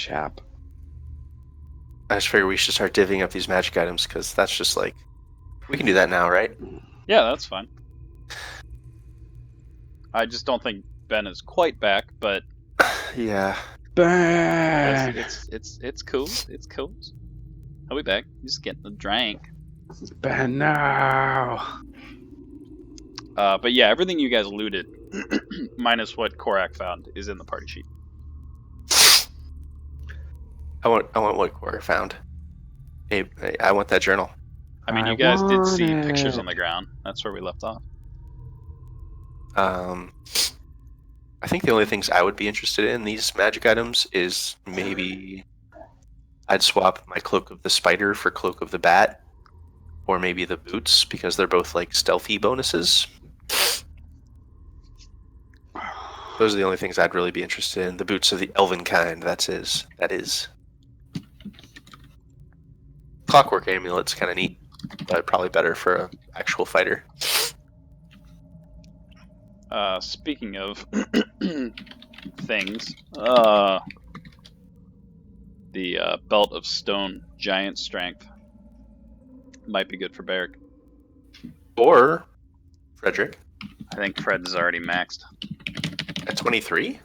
Chap. I just figure we should start divvying up these magic items, because that's just like... We can do that now, right? Yeah, that's fine. I just don't think Ben is quite back, but Yeah. Ben! it's cool. It's cool. He'll be back. He's getting a drink. Ben, no! But yeah, everything you guys looted, minus what Korak found, is in the party sheet. I want what Cora found. Hey, I want that journal. I mean, I you guys did see want pictures it. on the ground. That's where we left off. I think the only things I would be interested in these magic items is maybe I'd swap my Cloak of the Spider for Cloak of the Bat, or maybe the boots, because they're both like stealthy bonuses. Those are the only things I'd really be interested in. The boots of the elven kind, that is. Clockwork amulet's kind of neat, but probably better for an actual fighter. Speaking of things, the Belt of Stone Giant Strength might be good for Barrick. Or Frederick I think Fred's already maxed. at 23.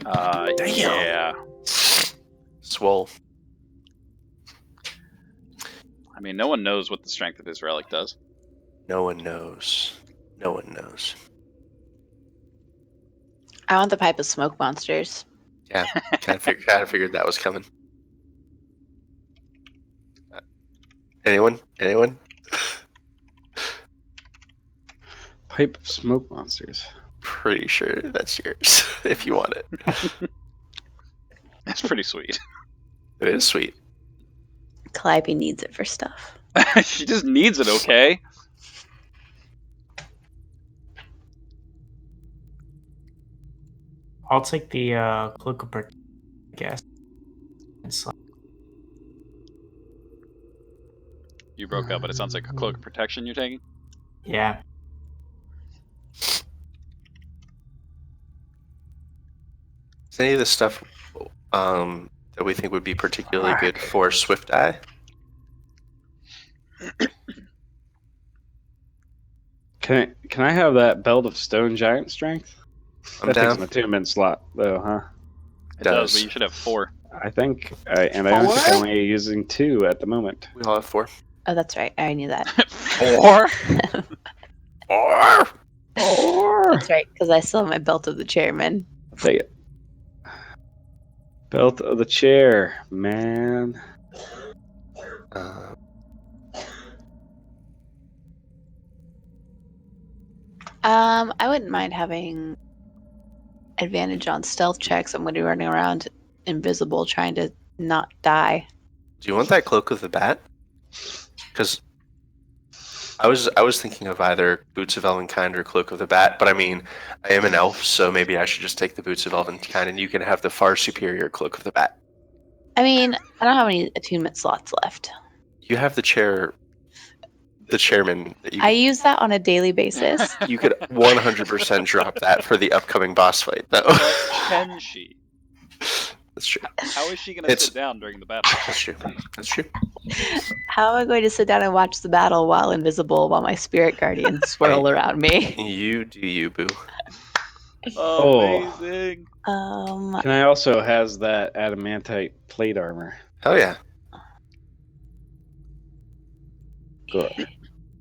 Damn. Yeah. Swole. I mean, no one knows what the strength of his relic does. No one knows. I want the pipe of smoke monsters. Yeah, kind of figured that was coming. Anyone? Pipe of smoke monsters. Pretty sure that's yours, if you want it. That's pretty sweet. It is sweet. Calliope needs it for stuff. She just needs it, okay? I'll take the cloak of protection, I guess. You broke up, but it sounds like a cloak of protection you're taking. Yeah. Is any of this stuff that we think would be particularly good for Swift Eye? Can I have that Belt of Stone Giant Strength? I'm That takes down. an attunement slot, though, huh? It does, Does. but you should have 4. I think, and I don't think I'm Four? only using 2 at the moment. We all have 4. Oh, that's right. I knew that. 4? Or That's right, because I still have my belt of the chairman. I'll take it. Belt of the chair, man. I wouldn't mind having advantage on stealth checks. I'm going to be running around invisible trying to not die. do you want that Cloak of the Bat? Because I was thinking of either Boots of Elvenkind or Cloak of the Bat, but I mean, I am an elf, so maybe I should just take the Boots of Elvenkind, and you can have the far superior Cloak of the Bat. I mean, I don't have any attunement slots left. You have the chairman that I use that on a daily basis. you could 100% drop that for the upcoming boss fight, though. Can she? That's true. How is she going to sit down during the battle? That's true. How am I going to sit down and watch the battle while invisible while my spirit guardians swirl around me? You do you, boo. Amazing. Can I also has that adamantite plate armor? Hell yeah. Good.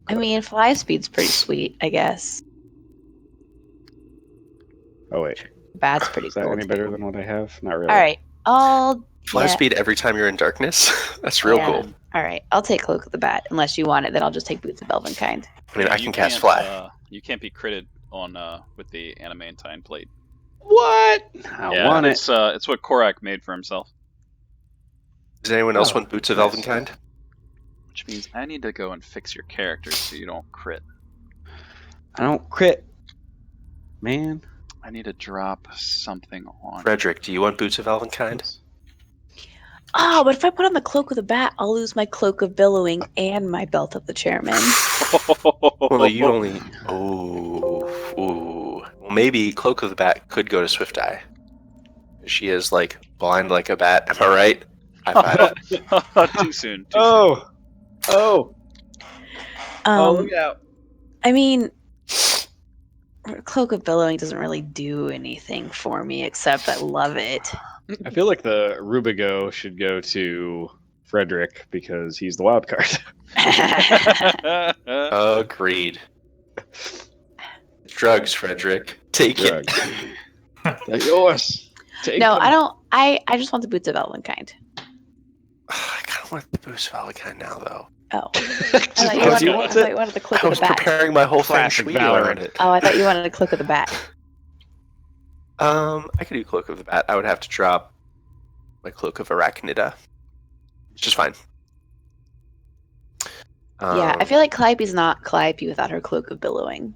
I mean, fly speed's pretty sweet, I guess. Oh wait, Bat's pretty is that cool. any better than what I have? Not really. All right, I'll Fly yeah, speed every time you're in darkness. That's real yeah. cool. All right, I'll take Cloak of the Bat. Unless you want it, then I'll just take Boots of Elvenkind. I mean, I You can cast can't, fly. You can't be critted on with the adamantine plate. What? I want it. It's what Korak made for himself. Does anyone else Oh, want Boots of nice. Elvenkind? Which means I need to go and fix your character so you don't crit. I don't crit, man. I need to drop something on. Frederick, do you want Boots of Elvenkind? Oh, but if I put on the Cloak of the Bat, I'll lose my Cloak of Billowing and my Belt of the Chairman. Well, you only. Ooh. Well, maybe Cloak of the Bat could go to Swift Eye. She is like blind like a bat. Am I right? High five. Too soon. Oh, oh, oh! Um, Look out! I mean, Cloak of Billowing doesn't really do anything for me except I love it. I feel like the Rubigo should go to Frederick because he's the wild card. Agreed. Drugs, Frederick. Take it. They're yours. Take No, them. I don't. I just want the Boots of Elvenkind. I kind of want the boost of Valakine now, though. Oh, I Just thought you because wanted, you I want thought it. you wanted the Cloak I of was the Bat. preparing my whole Classic feng shui around Valorant. it. Oh, I thought you wanted a Cloak of the Bat. I could do Cloak of the Bat. I would have to drop my Cloak of Arachnida, which is fine. Yeah, I feel like Calliope's not Calliope without her Cloak of Billowing.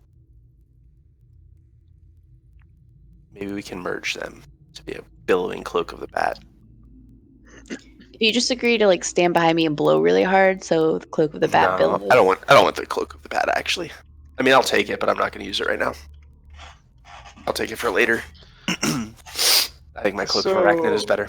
Maybe we can merge them to be a billowing Cloak of the Bat. If you just agree to like stand behind me and blow really hard, so the Cloak of the Bat No, billows. I don't want the Cloak of the Bat, actually. I mean, I'll take it, but I'm not going to use it right now. I'll take it for later. I think my Cloak of Arachnid is better.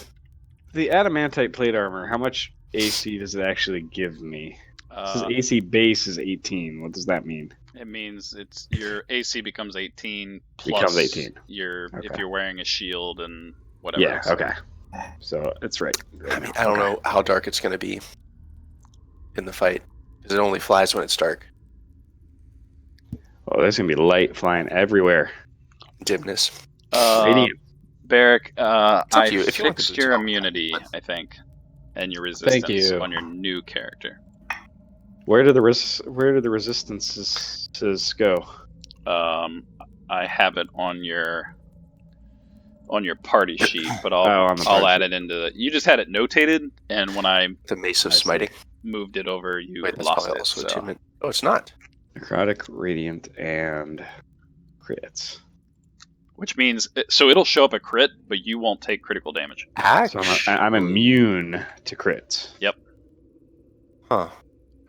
The adamantite plate armor. How much AC does it actually give me? It says Uh, AC base is 18. What does that mean? it means it's your AC becomes 18 plus Becomes 18. your if Okay. you're wearing a shield and whatever. Yeah. so- Okay. So it's right. I mean, I don't know how dark it's going to be in the fight, because it only flies when it's dark. Oh, there's gonna be light flying everywhere. Dimness. Radiant. Barrick, up I to you. If you want the fixed boots, your I'll- immunity, I think, and your resistance you. on your new character. Where do the resistances go? I have it on your party sheet, but I'll Oh, on the I'll party add it into the. You just had it notated, and when I The Mace of I see. Smiting. moved it over, you Wait, that's lost probably it. also So. attunement. Oh, it's not. Necrotic, radiant, and crits. Which means, so it'll show up a crit, but you won't take critical damage. So Actually, I'm immune to crits. Huh.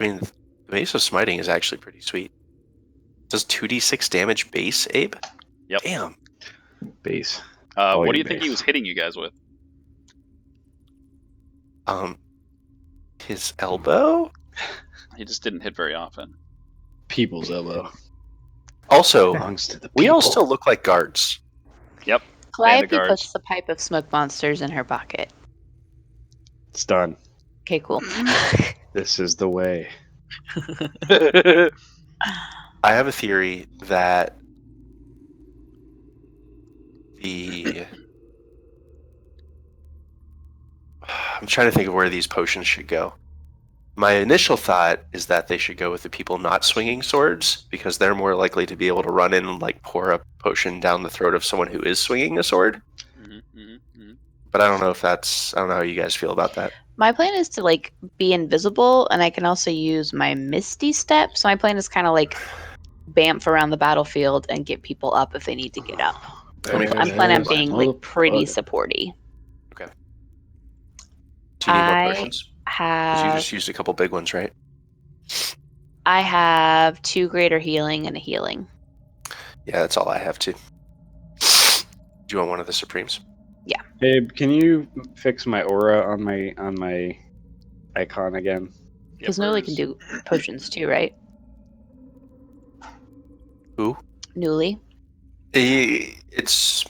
I mean, the Mace of Smiting is actually pretty sweet. Does 2d6 damage base, Abe? Yep. Damn. Base. What do your you think he base. was hitting you guys with? His elbow? He just didn't hit very often. People's elbow. Also, Belongs to the we all people. still look like guards. Calliope guards. puts the pipe of smoke monsters in her pocket. It's done. Okay, cool. This is the way. I have a theory that I'm trying to think of where these potions should go. My initial thought is that they should go with the people not swinging swords, because they're more likely to be able to run in and like pour a potion down the throat of someone who is swinging a sword. But I don't know how you guys feel about that. My plan is to like be invisible, and I can also use my Misty Step. So my plan is kind of like bamf around the battlefield and get people up if they need to get up. I mean, I'm planning on being Oh, like pretty oh. supporty. Do you need more I potions? 'Cause you Have just used a couple big ones, right? I have 2 greater healing and a healing. Yeah, that's all I have too. Do you want one of the Supremes? Babe, can you fix my aura on my icon again? Because Newly can do potions too, right? Who? Newly. It's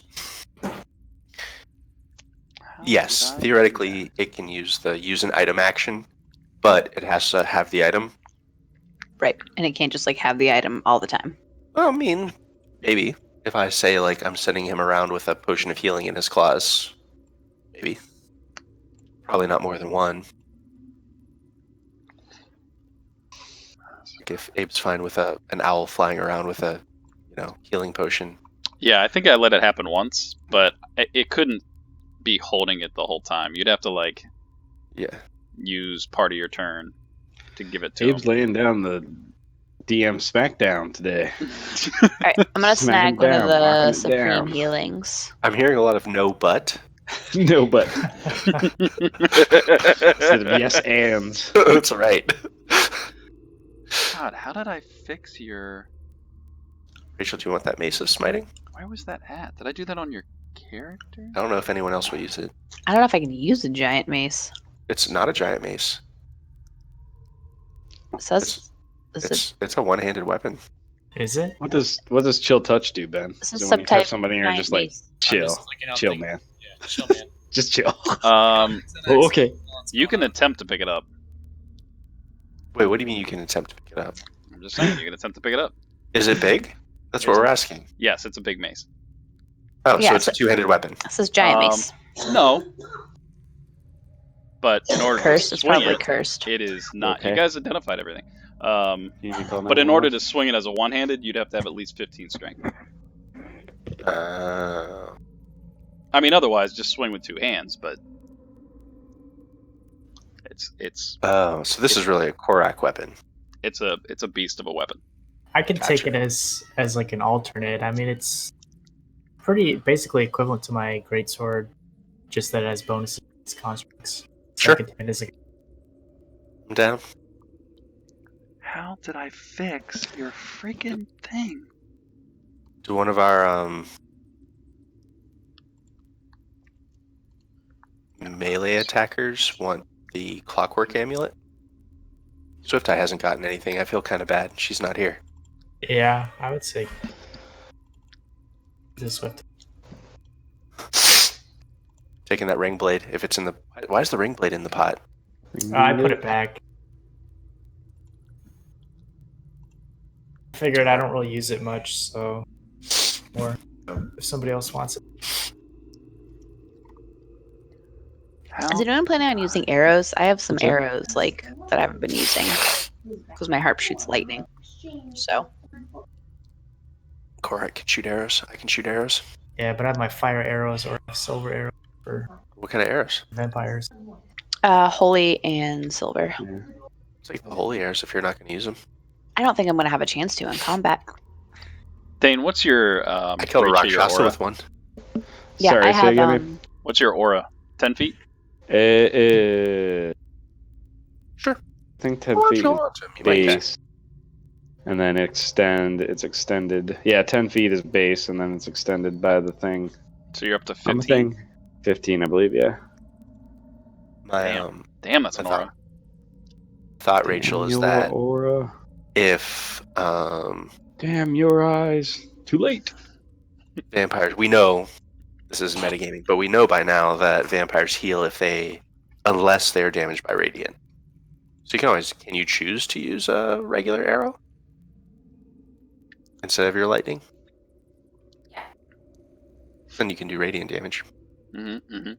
yes, theoretically it can use an item action, but it has to have the item. Right. And it can't just like have the item all the time. Well, I mean, maybe if I say like I'm sending him around with a potion of healing in his claws, maybe. Probably not more than one. Like if Abe's fine with an owl flying around with a healing potion. Yeah, I think I let it happen once, but it couldn't be holding it the whole time. You'd have to like Yeah. use part of your turn to give it to Abe's him. laying down the DM Smackdown today. All right. I'm going to Smack snag him one of down, the knock him supreme down. healings. I'm hearing a lot of no but. No, but instead of yes ands. That's right. God, how did I fix your... Rachel, do you want that Mace of Smiting? Where was that at? Did I do that on your character? I don't know if anyone else will use it. I don't know if I can use a giant mace. It's not a giant mace. So that's, It's a one-handed weapon. Is it? What does chill touch do, Ben? This Is is it when you touch subtype somebody and you're giant just like mace. I'm chill, just looking up chill, things. man, Yeah, chill, man. just chill. Um, Oh, okay. you can attempt to pick it up. Wait, what do you mean you can attempt to pick it up? I'm just saying, you can attempt to pick it up. Is it big? That's what we're asking. Yes, it's a big mace. Oh, Yeah, so it's a two-handed weapon. This is giant Um, mace. No. But in order Cursed. to It's swing probably it, cursed. it is not. Okay. You guys identified everything. You need to call But in order 911? to swing it as a one-handed, you'd have to have at least 15 strength. I mean, otherwise, just swing with two hands. But it's Oh, so this is really a Korak weapon. it's a beast of a weapon. I can take Gotcha. it as like an alternate. I mean, it's pretty basically equivalent to my greatsword, just that it has bonuses constructs. Sure. I can take it as a, I'm down. How did I fix your freaking thing? Do one of our melee attackers want the clockwork amulet? Swift Eye hasn't gotten anything. I feel kind of bad. She's not here. yeah, I would say this with Taking that ring blade. If it's in the, why is the ring blade in the pot? I put it back. I figured I don't really use it much, so or if somebody else wants it. Is anyone planning on using arrows? I have some What's that? arrows like that I haven't been using because my harp shoots lightning. So Korak can shoot arrows. I can shoot arrows. Yeah, but I have my fire arrows or silver arrows for What kind of arrows? vampires. holy and silver. Yeah. Take the holy arrows if you're not going to use them. I don't think I'm gonna have a chance to in combat. Dane, what's your I killed a reach of your Rakshasa aura? with one. Yeah, Sorry, I say have. again. What's your aura? 10 feet? Sure. I think 10 Well, if feet you is want to, you might can. base. And then it's extended. Yeah, 10 feet is base, and then it's extended by the thing. So you're up to On the 15. thing. 15, I believe, yeah. My Damn. Damn, that's an I thought- aura. thought, Rachel, is Damn that your aura. if Damn your eyes. Too late. vampires, we know this is metagaming, but we know by now that vampires heal unless they're damaged by radiant. So can you choose to use a regular arrow instead of your lightning? Yeah. Then you can do radiant damage. Mm-hmm.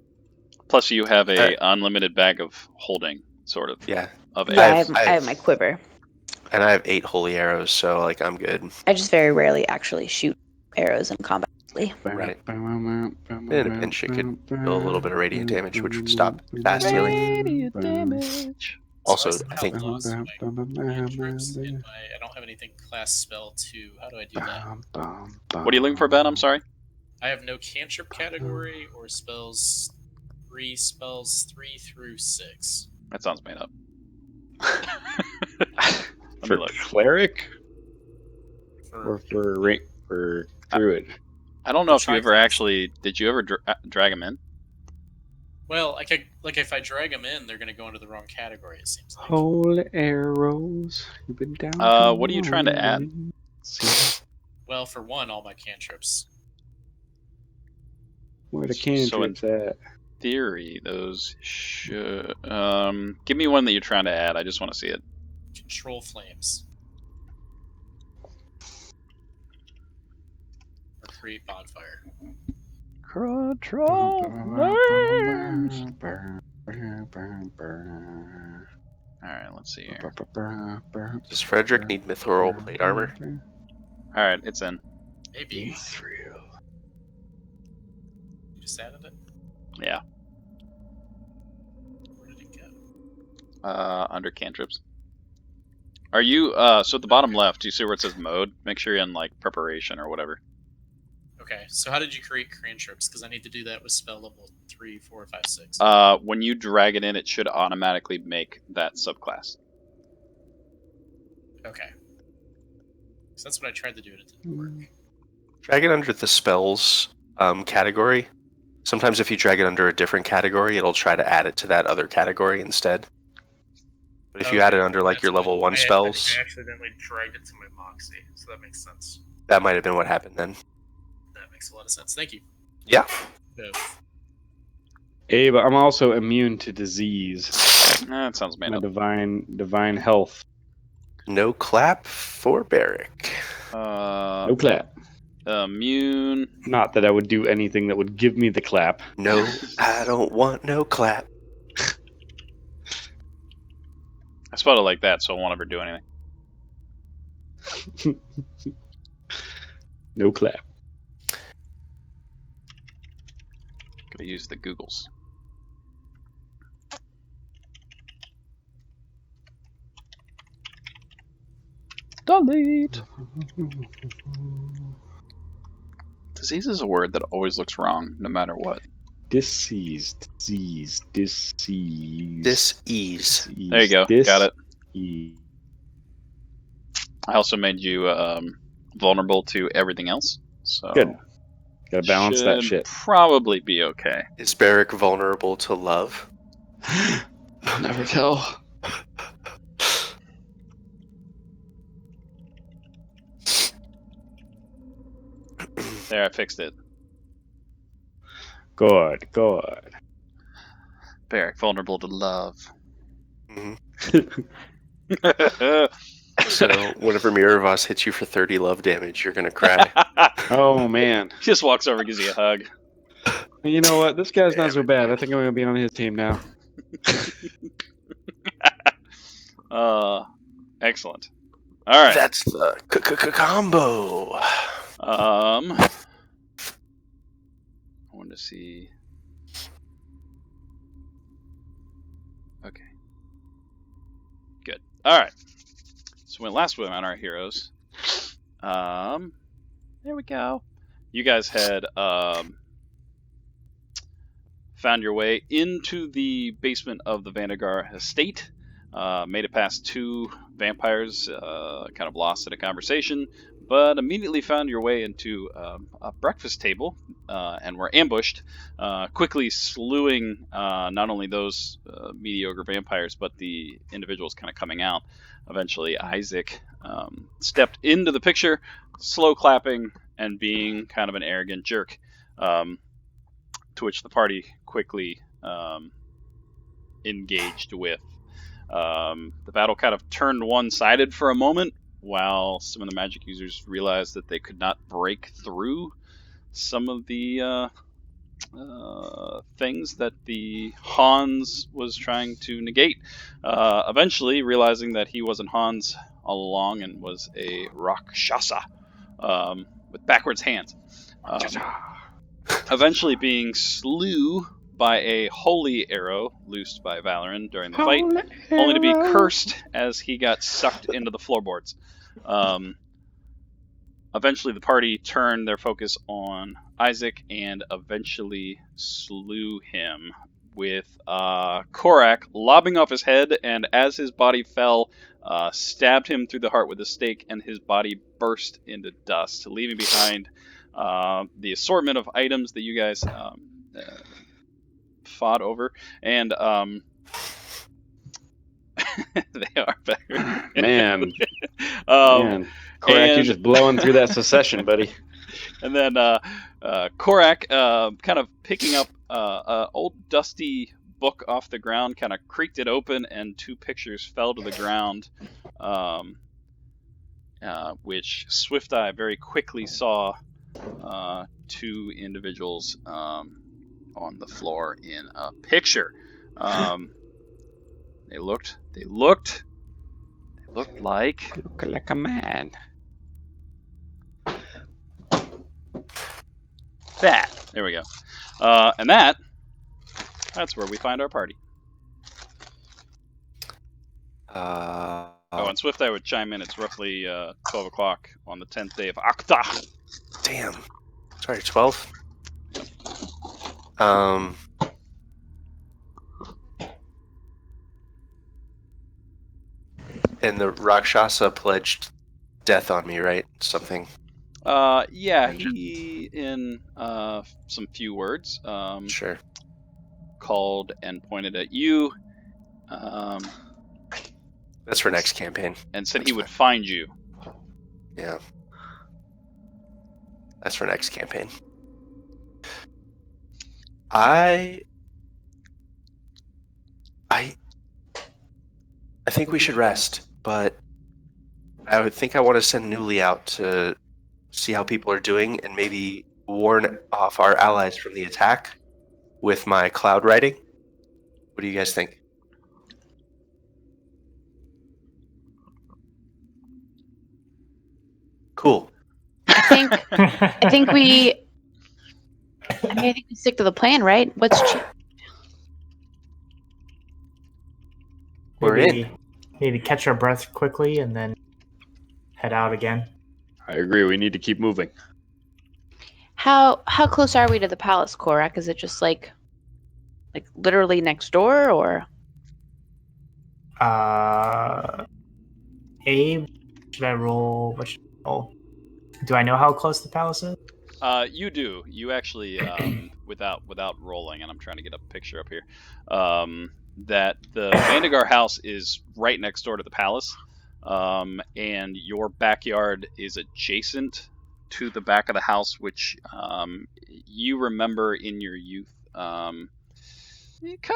Plus, you have a unlimited bag of holding, sort of. Yeah, Of Yeah, air. I have my quiver. and I have 8 holy arrows, so like I'm good. I just very rarely actually shoot arrows in combat. Right. And a pinch it could deal a little bit of radiant damage, which would stop fast healing. Radiant damage. Also, So I think I don't have anything class spell 2. How do I do that? What are you looking for, Ben? I'm sorry. I have no cantrip category or spells 3 through 6. That sounds made up. Let For me look. cleric or For for druid? I don't know if you Try ever class. actually. Did you ever drag him in? well, like if I drag them in, they're going to go into the wrong category. It seems like. Holy arrows. You've been down. What are you trying to add? See Well, for one, all my cantrips. where the So in- cantrips at. Theory, those should. Give me one that you're trying to add. I just want to see it. Control flames. Or create bonfire. Control. All right, let's see here. Does Frederick need mithril plate armor? All right, it's in. Maybe. You Mithril. just added it? Yeah, Where did it go? under cantrips. Are you so at the bottom left? Do you see where it says mode? Make sure you're in like preparation or whatever. Okay, so how did you create cantrips? Because I need to do that with spell level 3, 4, 5, 6. When you drag it in, it should automatically make that subclass. Okay. So that's what I tried to do, and it didn't work. Drag it under the spells category. Sometimes if you drag it under a different category, it'll try to add it to that other category instead. But if you add it under like That's your level 1 I spells, accidentally dragged it to my Moxie, so that makes sense. that might have been what happened then. That makes a lot of sense. Thank you. Yeah. Both. Hey, but I'm also immune to disease. That sounds made My up. divine health. No clap for Barrick. No clap. Immune. Not that I would do anything that would give me the clap. No, I don't want no clap. I spelled it like that, so I won't ever do anything. No clap. Gotta use the Googles. Delete. Disease is a word that always looks wrong, no matter what. Disease. Dis-ease. There you go. Got it. Dis-ease. I also made you vulnerable to everything else. So Good. Gotta balance that should shit. Probably be okay. Is Barrick vulnerable to love? I'll never tell. There, I fixed it. Good. Barrick, vulnerable to love. hmm So whenever Miravoss hits you for 30 love damage, you're gonna cry. Oh man. Just walks over, gives you a hug. You know what? This guy's not so bad. I think I'm gonna be on his team now. Excellent. All right. That's the combo. I want to see. Okay. Good. All right. So last we went on our heroes. There we go. You guys had found your way into the basement of the Vandegar estate. Made it past two vampires, kind of lost in a conversation, but immediately found your way into a breakfast table and were ambushed, quickly slewing not only those mediocre vampires, but the individuals kind of coming out. Eventually, Isaac stepped into the picture, slow clapping and being kind of an arrogant jerk, to which the party quickly engaged with. The battle kind of turned one-sided for a moment, while some of the magic users realized that they could not break through some of the things that the Hans was trying to negate. Eventually, realizing that he wasn't Hans all along and was a Rakshasa with backwards hands. Eventually being slew by a holy arrow loosed by Valoran during the fight, only to be cursed as he got sucked into the floorboards. Eventually the party turned their focus on Isaac and eventually slew him with Korak lobbing off his head, and as his body fell, stabbed him through the heart with a stake, and his body burst into dust, leaving behind the assortment of items that you guys fought over, and they are better. Man. Man. Korak, you're just blowing through that secession, buddy. And then Korak, kind of picking up an old dusty book off the ground, kind of creaked it open, and two pictures fell to the ground, which Swift Eye very quickly saw two individuals on the floor in a picture. They looked like Look like a man. that. There we go. And that's where we find our party. Oh, and Swift Eye would chime in. It's roughly 12 o'clock on the 10th day of Octa. Damn. Sorry, 12? And the Rakshasa pledged death on me, right? Something. Yeah, he in some few words Sure. called and pointed at you, That's for next campaign. and said That's he would fine. find you. Yeah. That's for next campaign. I think we should rest, but I would think I want to send Newly out to see how people are doing and maybe warn off our allies from the attack with my cloud writing. What do you guys think? Cool. I think we stick to the plan, right? We're in. Maybe catch our breath quickly and then head out again. I agree. We need to keep moving. How close are we to the palace, Korak? Is it just like literally next door, or? Abe, should I roll? What should I roll? Do I know how close the palace is? You do. You actually, without rolling, and I'm trying to get a picture up here, that the Vandegar house is right next door to the palace, and your backyard is adjacent to the back of the house, which you remember in your youth, kind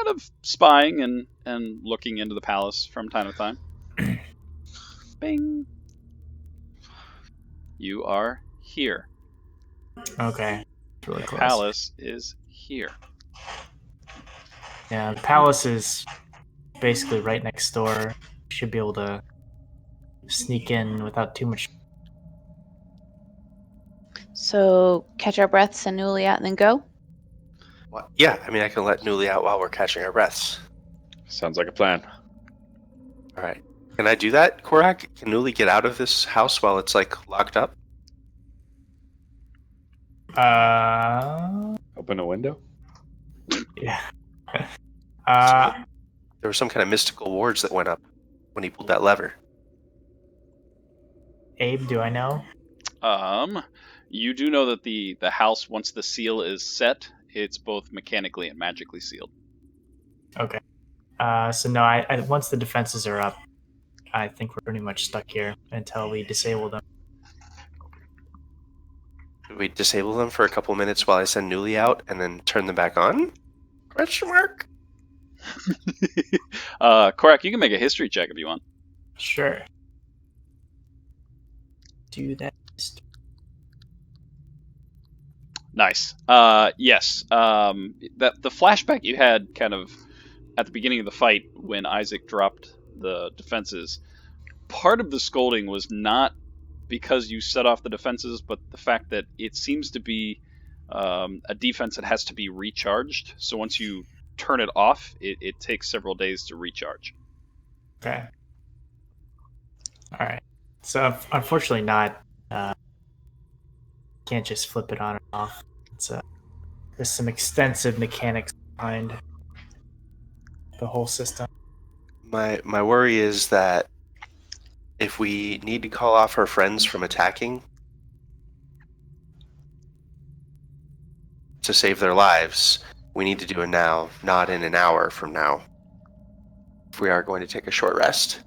of spying and looking into the palace from time to time. Bing. You are here. Okay. It's really The close. palace is here. Yeah, the palace is basically right next door. Should be able to sneak in without too much. So catch our breaths, send Newly out, and then go. What? Yeah, I mean, I can let Newly out while we're catching our breaths. Sounds like a plan. All right. Can I do that, Korak? Can Newly get out of this house while it's locked up? Open a window? Yeah. There were some kind of mystical wards that went up when he pulled that lever. Abe, do I know? You do know that the house, once the seal is set, it's both mechanically and magically sealed. Okay. So no, I once the defenses are up, I think we're pretty much stuck here until we disable them. Could we disable them for a couple minutes while I send Newly out and then turn them back on? Question mark? Korak, you can make a history check if you want. Sure. Do that. Nice. Yes. That the flashback you had kind of at the beginning of the fight when Isaac dropped the defenses. Part of the scolding was not because you set off the defenses, but the fact that it seems to be a defense that has to be recharged. So once you turn it off, it takes several days to recharge. Okay. All right. So unfortunately, not. Can't just flip it on and off. It's there's some extensive mechanics behind the whole system. My worry is that if we need to call off our friends from attacking to save their lives, we need to do it now, not in an hour from now. If we are going to take a short rest.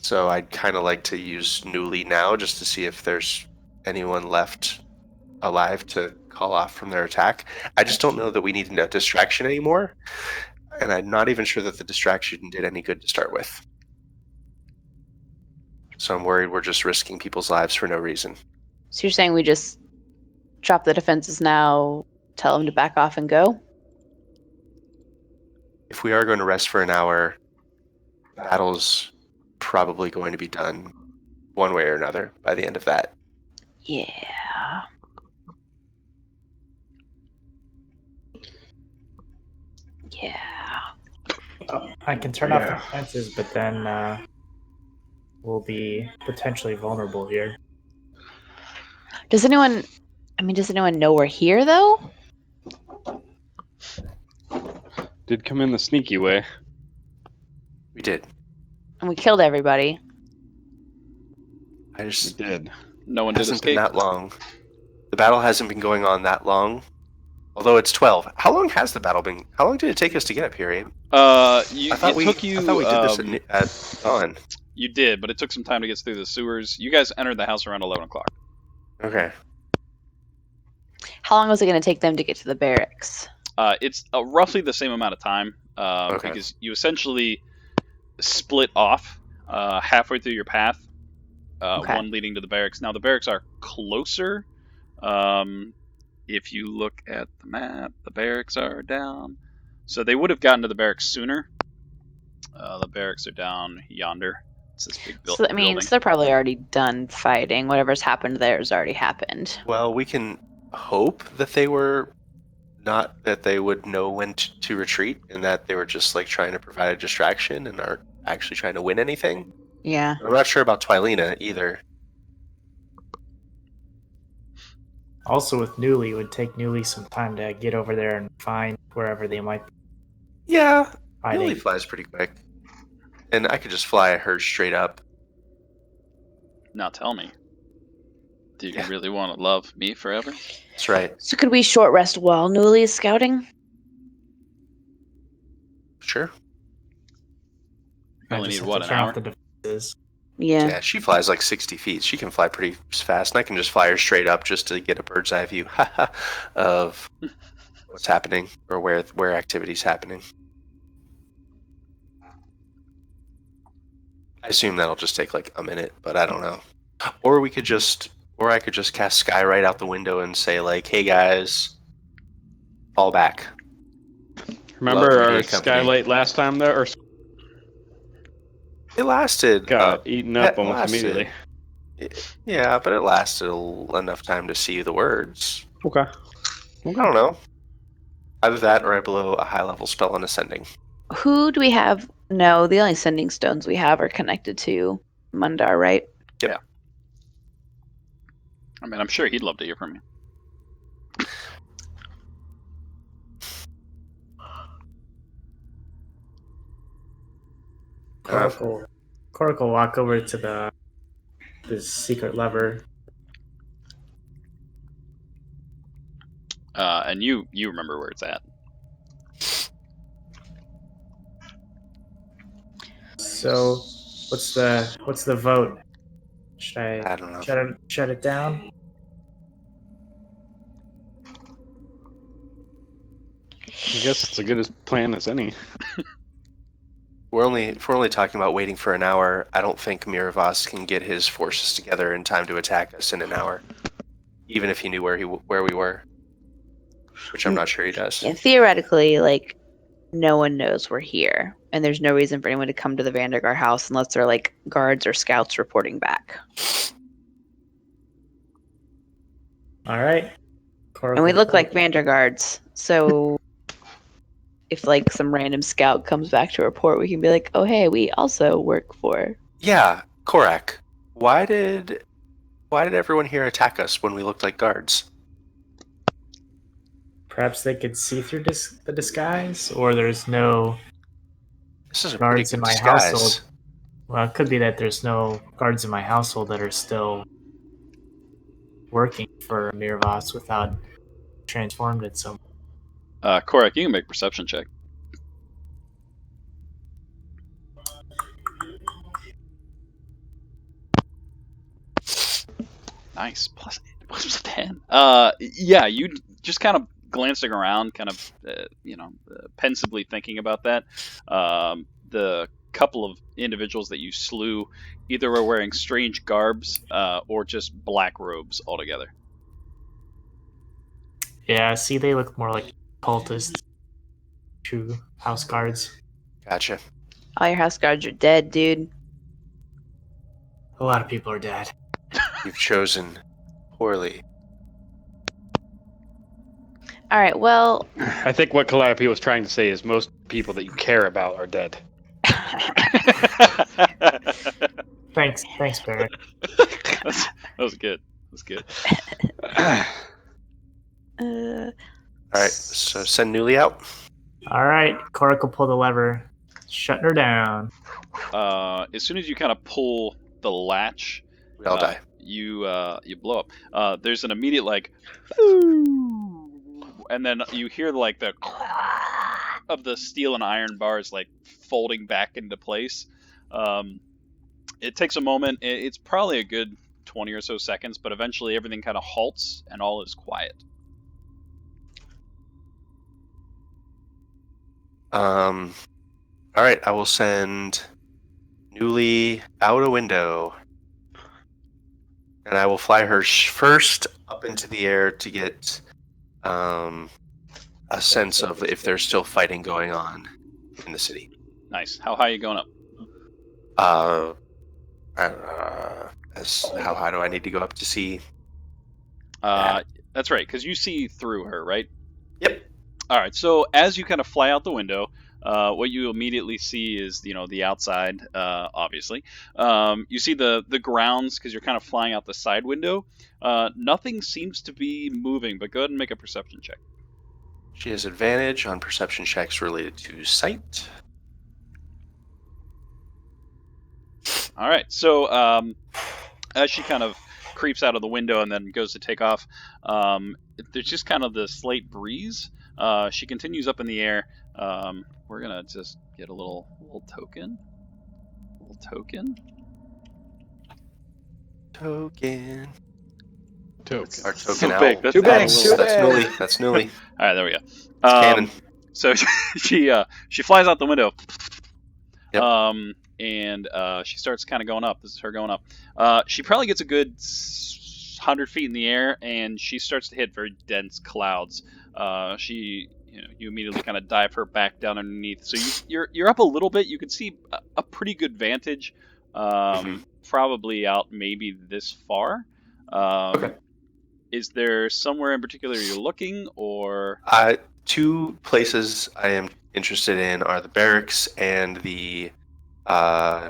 So I'd kind of like to use Newly now just to see if there's anyone left alive to call off from their attack. I just don't know that we need a distraction anymore, and I'm not even sure that the distraction did any good to start with. So I'm worried we're just risking people's lives for no reason. So you're saying we just drop the defenses now, tell them to back off and go? If we are going to rest for an hour, the battle's probably going to be done one way or another by the end of that. Yeah. Yeah. I can turn off the defenses, but then we'll be potentially vulnerable here. Does anyone know we're here, though? Did come in the sneaky way. We did. And we killed everybody. I We just did. No one it did hasn't been escape. that long. The battle hasn't been going on that long. Although it's 12. How long has the battle been? How long did it take us to get up here, Abe? It took you. I thought we did this at dawn. You did, but it took some time to get through the sewers. You guys entered the house around 11 o'clock. Okay. How long was it going to take them to get to the barracks? It's roughly the same amount of time Okay. because you essentially split off halfway through your path, Okay. one leading to the barracks. Now, the barracks are closer. If you look at the map, the barracks are down. So they would have gotten to the barracks sooner. The barracks are down yonder. It's this big So that building. means they're probably already done fighting. Whatever's happened there has already happened. Well, we can hope that they were not that they would know when to retreat and that they were just like trying to provide a distraction and aren't actually trying to win anything. Yeah. I'm not sure about Twilina either. Also, with Newly, it would take Newly some time to get over there and find wherever they might be Yeah, hiding. Lily flies pretty quick, and I could just fly her straight up. Now tell me, do you Yeah. really want to love me forever? That's right. So could we short rest while Newly is scouting? Sure. You only just need, have what, to an turn hour? off the defenses. Yeah. Yeah, she flies like 60 feet. She can fly pretty fast, and I can just fly her straight up just to get a bird's eye view of what's happening or where activity's happening. I assume that'll just take like a minute, but I don't know. Or I could just cast Sky right out the window and say like, "Hey guys, fall back." Remember Love our media company. skylight last time there, or It lasted. got eaten up it almost lasted. immediately? Yeah, but it lasted enough time to see the words. Okay. I don't know. Either that, or I blow a high level spell on ascending. Who do we have? No, the only sending stones we have are connected to Mundar, right? I mean, I'm sure he'd love to hear from you. Korak will walk over to the secret lever. And you remember where it's at. So, what's the vote? Should I don't know. shut it down? I guess it's as good a plan as any. If we're only talking about waiting for an hour, I don't think Miravas can get his forces together in time to attack us in an hour, even if he knew where we were, which I'm not sure he does. Yeah, theoretically, like, no one knows we're here, and there's no reason for anyone to come to the Vandergar house unless they're like guards or scouts reporting back. All right. Korak And we will look pull- like Vanderguards, so if like some random scout comes back to report, we can be like, "Oh, hey, we also work for." Yeah, Korak. Why did everyone here attack us when we looked like guards? Perhaps they could see through the disguise, or there's no This is a pretty guards good in my disguise. household. Well, it could be that there's no guards in my household that are still working for Miravas without transformed it. So Korak, you can make a perception check. Nice. Plus 10. Yeah, you just kind of glancing around, kind of, pensively thinking about that. The couple of individuals that you slew either were wearing strange garbs or just black robes altogether. yeah, see, they look more like cultists, true house guards. Gotcha. All your house guards are dead, dude. A lot of people are dead. You've chosen poorly. All right, well, I think what Calliope was trying to say is most people that you care about are dead. Thanks, Barrett. That was good. That was good. All right, so send Newly out. All right, Korak will pull the lever, shutting her down. As soon as you kind of pull the latch, We all die. You blow up. There's an immediate like, and then you hear like the of the steel and iron bars like folding back into place. It takes a moment. It's probably a good 20 or so seconds, but eventually everything kind of halts and all is quiet. All right, I will send Newly out a window, and I will fly her first up into the air to get a sense of if there's still fighting going on in the city. Nice. How high are you going up? How high do I need to go up to see? that? That's right, because you see through her, right? Yep. All right. So as you kind of fly out the window, what you immediately see is the outside. Obviously, you see the grounds because you're kind of flying out the side window. Nothing seems to be moving, but go ahead and make a perception check. She has advantage on perception checks related to sight. All right. So as she kind of creeps out of the window and then goes to take off, there's just kind of the slight breeze. She continues up in the air. We're gonna just get a little token. Token. Token. Our token So owl. big. That's Too big, adding a too little- That's big. Newly. That's Newly. All right, there we go. It's canon. So she flies out the window. Yep. And she starts kind of going up. This is her going up. She probably gets a good 100 feet in the air, and she starts to hit very dense clouds. You immediately kind of dive her back down underneath. So you're up a little bit. You can see a pretty good vantage. Probably out maybe this far. Okay. Is there somewhere in particular you're looking, or? Two places I am interested in are the barracks and the I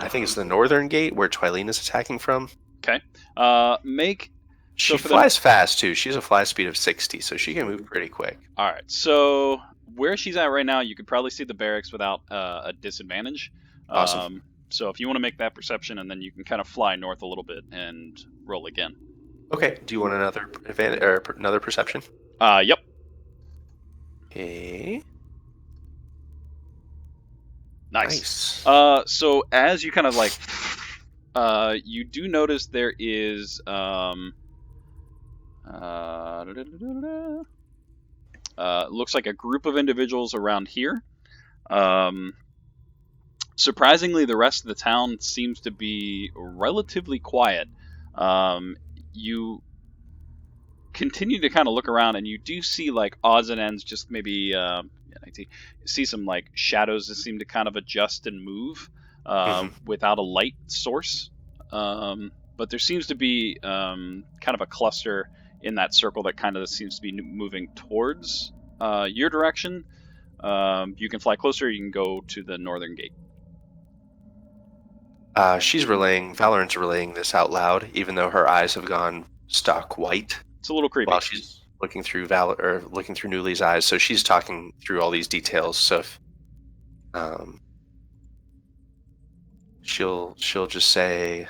think it's the northern gate where Twilene is attacking from. Okay. Make. She So for flies fast too. She's a fly speed of 60, so she can move pretty quick. All right. So where she's at right now, you could probably see the barracks without a disadvantage. Awesome. So if you want to make that perception, and then you can kind of fly north a little bit and roll again. Okay. Do you want another advantage or another perception? Yep. Okay. Nice. So as you kind of like, you do notice there is looks like a group of individuals around here. Surprisingly, the rest of the town seems to be relatively quiet. You continue to kind of look around, and you do see like odds and ends, just maybe see some like shadows that seem to kind of adjust and move without a light source. But there seems to be kind of a cluster in that circle that kind of seems to be moving towards your direction. You can fly closer. You can go to the northern gate. Valorant's relaying this out loud, even though her eyes have gone stock white. It's a little creepy. While she's looking through looking through Newly's eyes, so she's talking through all these details. So if, she'll just say,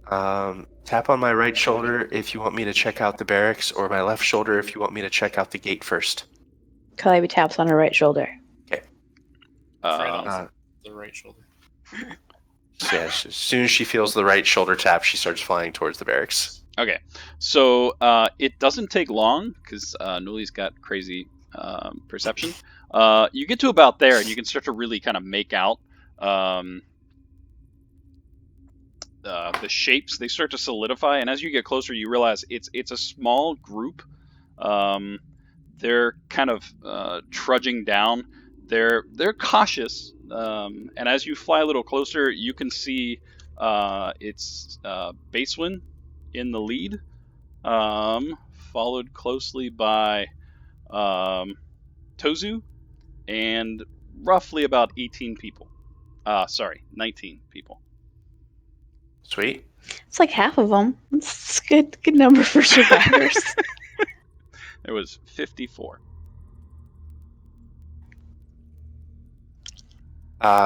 tap on my right shoulder if you want me to check out the barracks, or my left shoulder if you want me to check out the gate first. Calliope taps on her right shoulder. Fred on the right shoulder. So yeah, as soon as she feels the right shoulder tap, she starts flying towards the barracks. Okay, so it doesn't take long because Newly's got crazy perception. You get to about there, and you can start to really kind of make out the shapes. They start to solidify, and as you get closer, you realize it's a small group. They're kind of trudging down. They're cautious, and as you fly a little closer, you can see it's Basewind in the lead, followed closely by Tozu, and roughly about 18 people. 19 people. Sweet. It's like half of them. It's a good number for survivors. There was 54.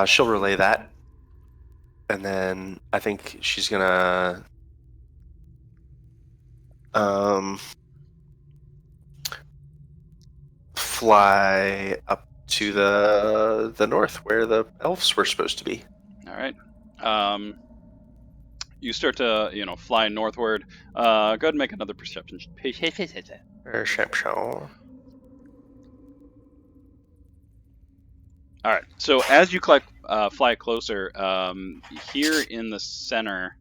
She'll relay that. And then I think she's gonna fly up to the north where the elves were supposed to be. All right. You start to, fly northward. Go ahead and make another perception. Perception. All right. So as you fly closer, here in the center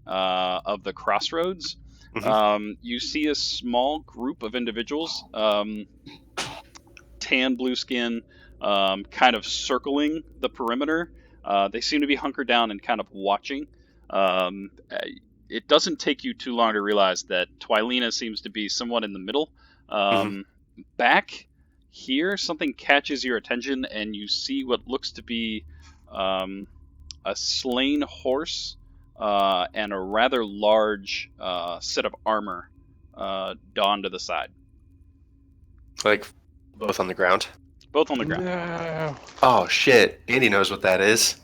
of the crossroads, you see a small group of individuals, tan blue skin, kind of circling the perimeter. They seem to be hunkered down and kind of watching. It doesn't take you too long to realize that Twilina seems to be somewhat in the middle. Back here, something catches your attention, and you see what looks to be a slain horse and a rather large set of armor donned to the side. Like both on the ground. Both on the ground. No. Oh shit! Andy knows what that is.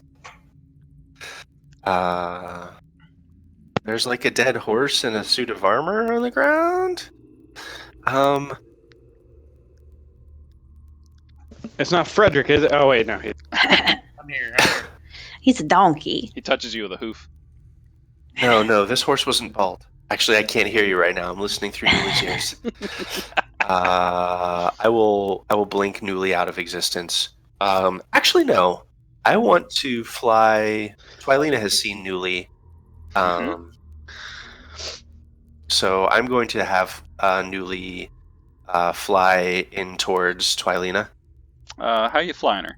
There's like a dead horse and a suit of armor on the ground. It's not Frederick, is it? Oh wait, no. I'm here. He's a donkey. He touches you with a hoof. No, this horse wasn't bald. Actually, I can't hear you right now. I'm listening through Newly's ears. I will blink Newly out of existence. Actually, no. I want to fly. Twilina has seen Newly. So I'm going to have Newly fly in towards Twilina. How are you flying her?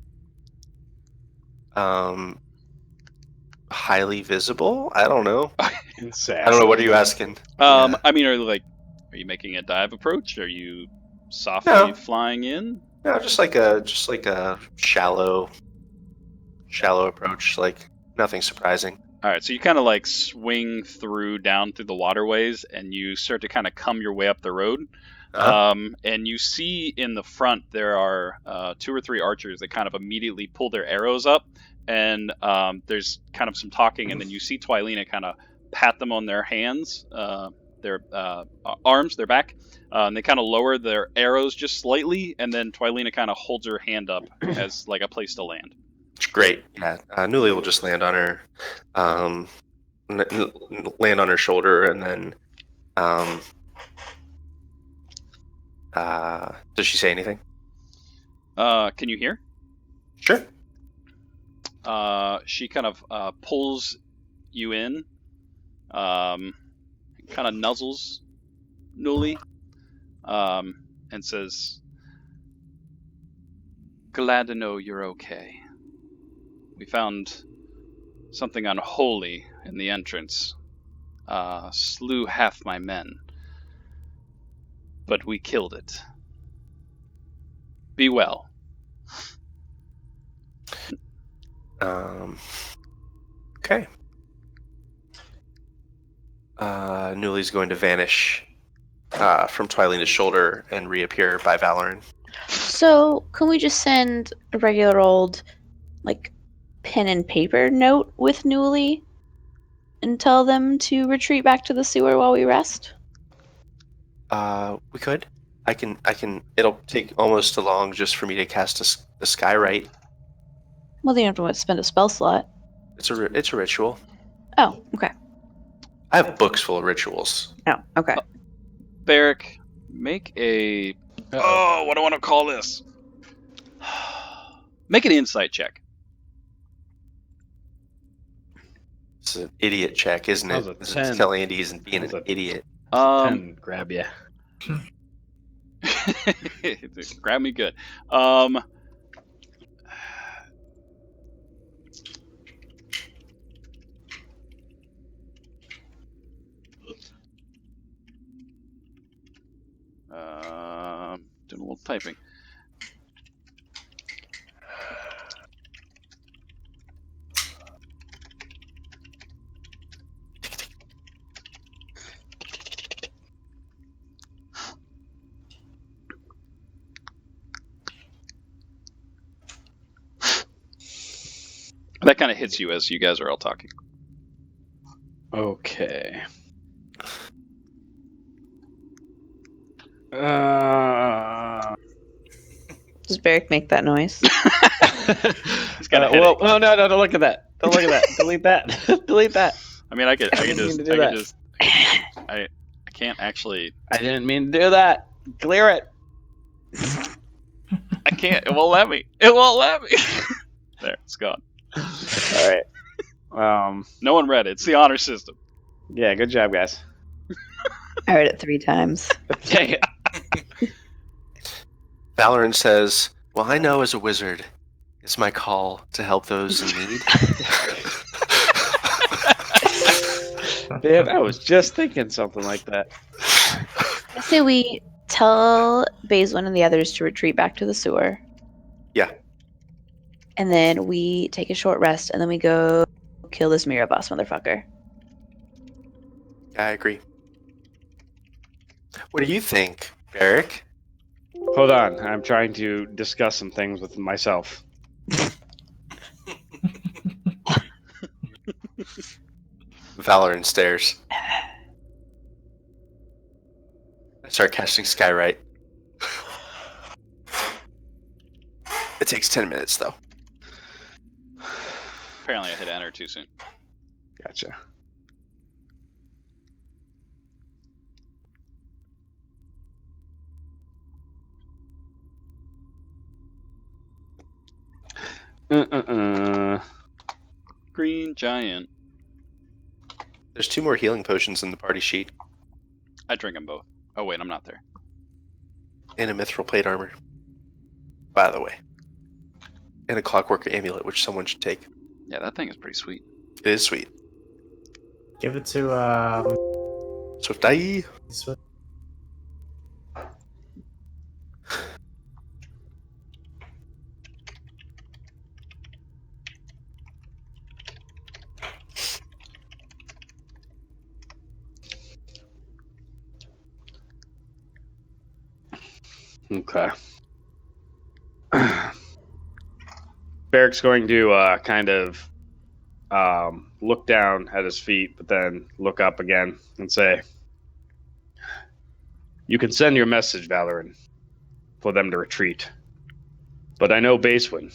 Highly visible? I don't know. Insane. I don't know. What are you asking? I mean, are you making a dive approach? Are you softly flying in? No, just like a shallow approach. Like nothing surprising. All right, so you kind of like swing down through the waterways, and you start to kind of come your way up the road. And you see in the front there are 2 or 3 archers that kind of immediately pull their arrows up, and there's kind of some talking, and then you see Twilina kind of pat them on their hands, their arms, their back, and they kind of lower their arrows just slightly, and then Twilina kind of holds her hand up as like a place to land. Great. Yeah. Newly will just land on her, shoulder, and then. Does she say anything? Can you hear? Sure. She kind of pulls you in, kind of nuzzles Newly, and says, "Glad to know you're okay. We found something unholy in the entrance. Slew half my men. But we killed it. Be well." Okay. Newly's going to vanish from Twilina's shoulder and reappear by Valoran. So, can we just send a regular old, like, pen and paper note with Newly and tell them to retreat back to the sewer while we rest? We could. I can. It'll take almost as long just for me to cast a skywrite. Well, then you don't have to spend a spell slot. It's a ritual. Oh, okay. I have books full of rituals. Oh, okay. Barrick, make a... Oh, what do I want to call this? Make an insight check. It's an idiot check, isn't That was it? a This is 10. tell Andy he's being That was an idiot. 10 grab you. Grab me good. Doing a little typing. That kind of hits you as you guys are all talking. Okay. Does Barrick make that noise? He's got a well, headache. no, don't look at that. Don't look at that. Delete that. Delete that. I mean, I could didn't mean just, to do that. I can't actually. I didn't mean to do that. Clear it. I can't. It won't let me. It won't let me. There, it's gone. All right. No one read it. It's the honor system. Yeah, good job, guys. I read it 3 times. Dang it. Valorant says, "Well, I know as a wizard, it's my call to help those in need." Man, I was just thinking something like that. I say we tell Baselin and the others to retreat back to the sewer. Yeah. And then we take a short rest, and then we go kill this Mira boss motherfucker. I agree. What do you think, Eric? Hold on. I'm trying to discuss some things with myself. Valorant stares. I start casting Skyrite. It takes 10 minutes, though. Apparently, I hit enter too soon. Gotcha. Green giant. There's 2 more healing potions in the party sheet, I drink them both. Oh wait, I'm not there. and a mithril plate armor, by the way. And a clockwork amulet, which someone should take. Yeah, that thing is pretty sweet. It is sweet. Give it to Swift Eye. Swift. Okay. Barrick's going to kind of look down at his feet, but then look up again and say, "You can send your message, Valoran, for them to retreat. But I know Basewin.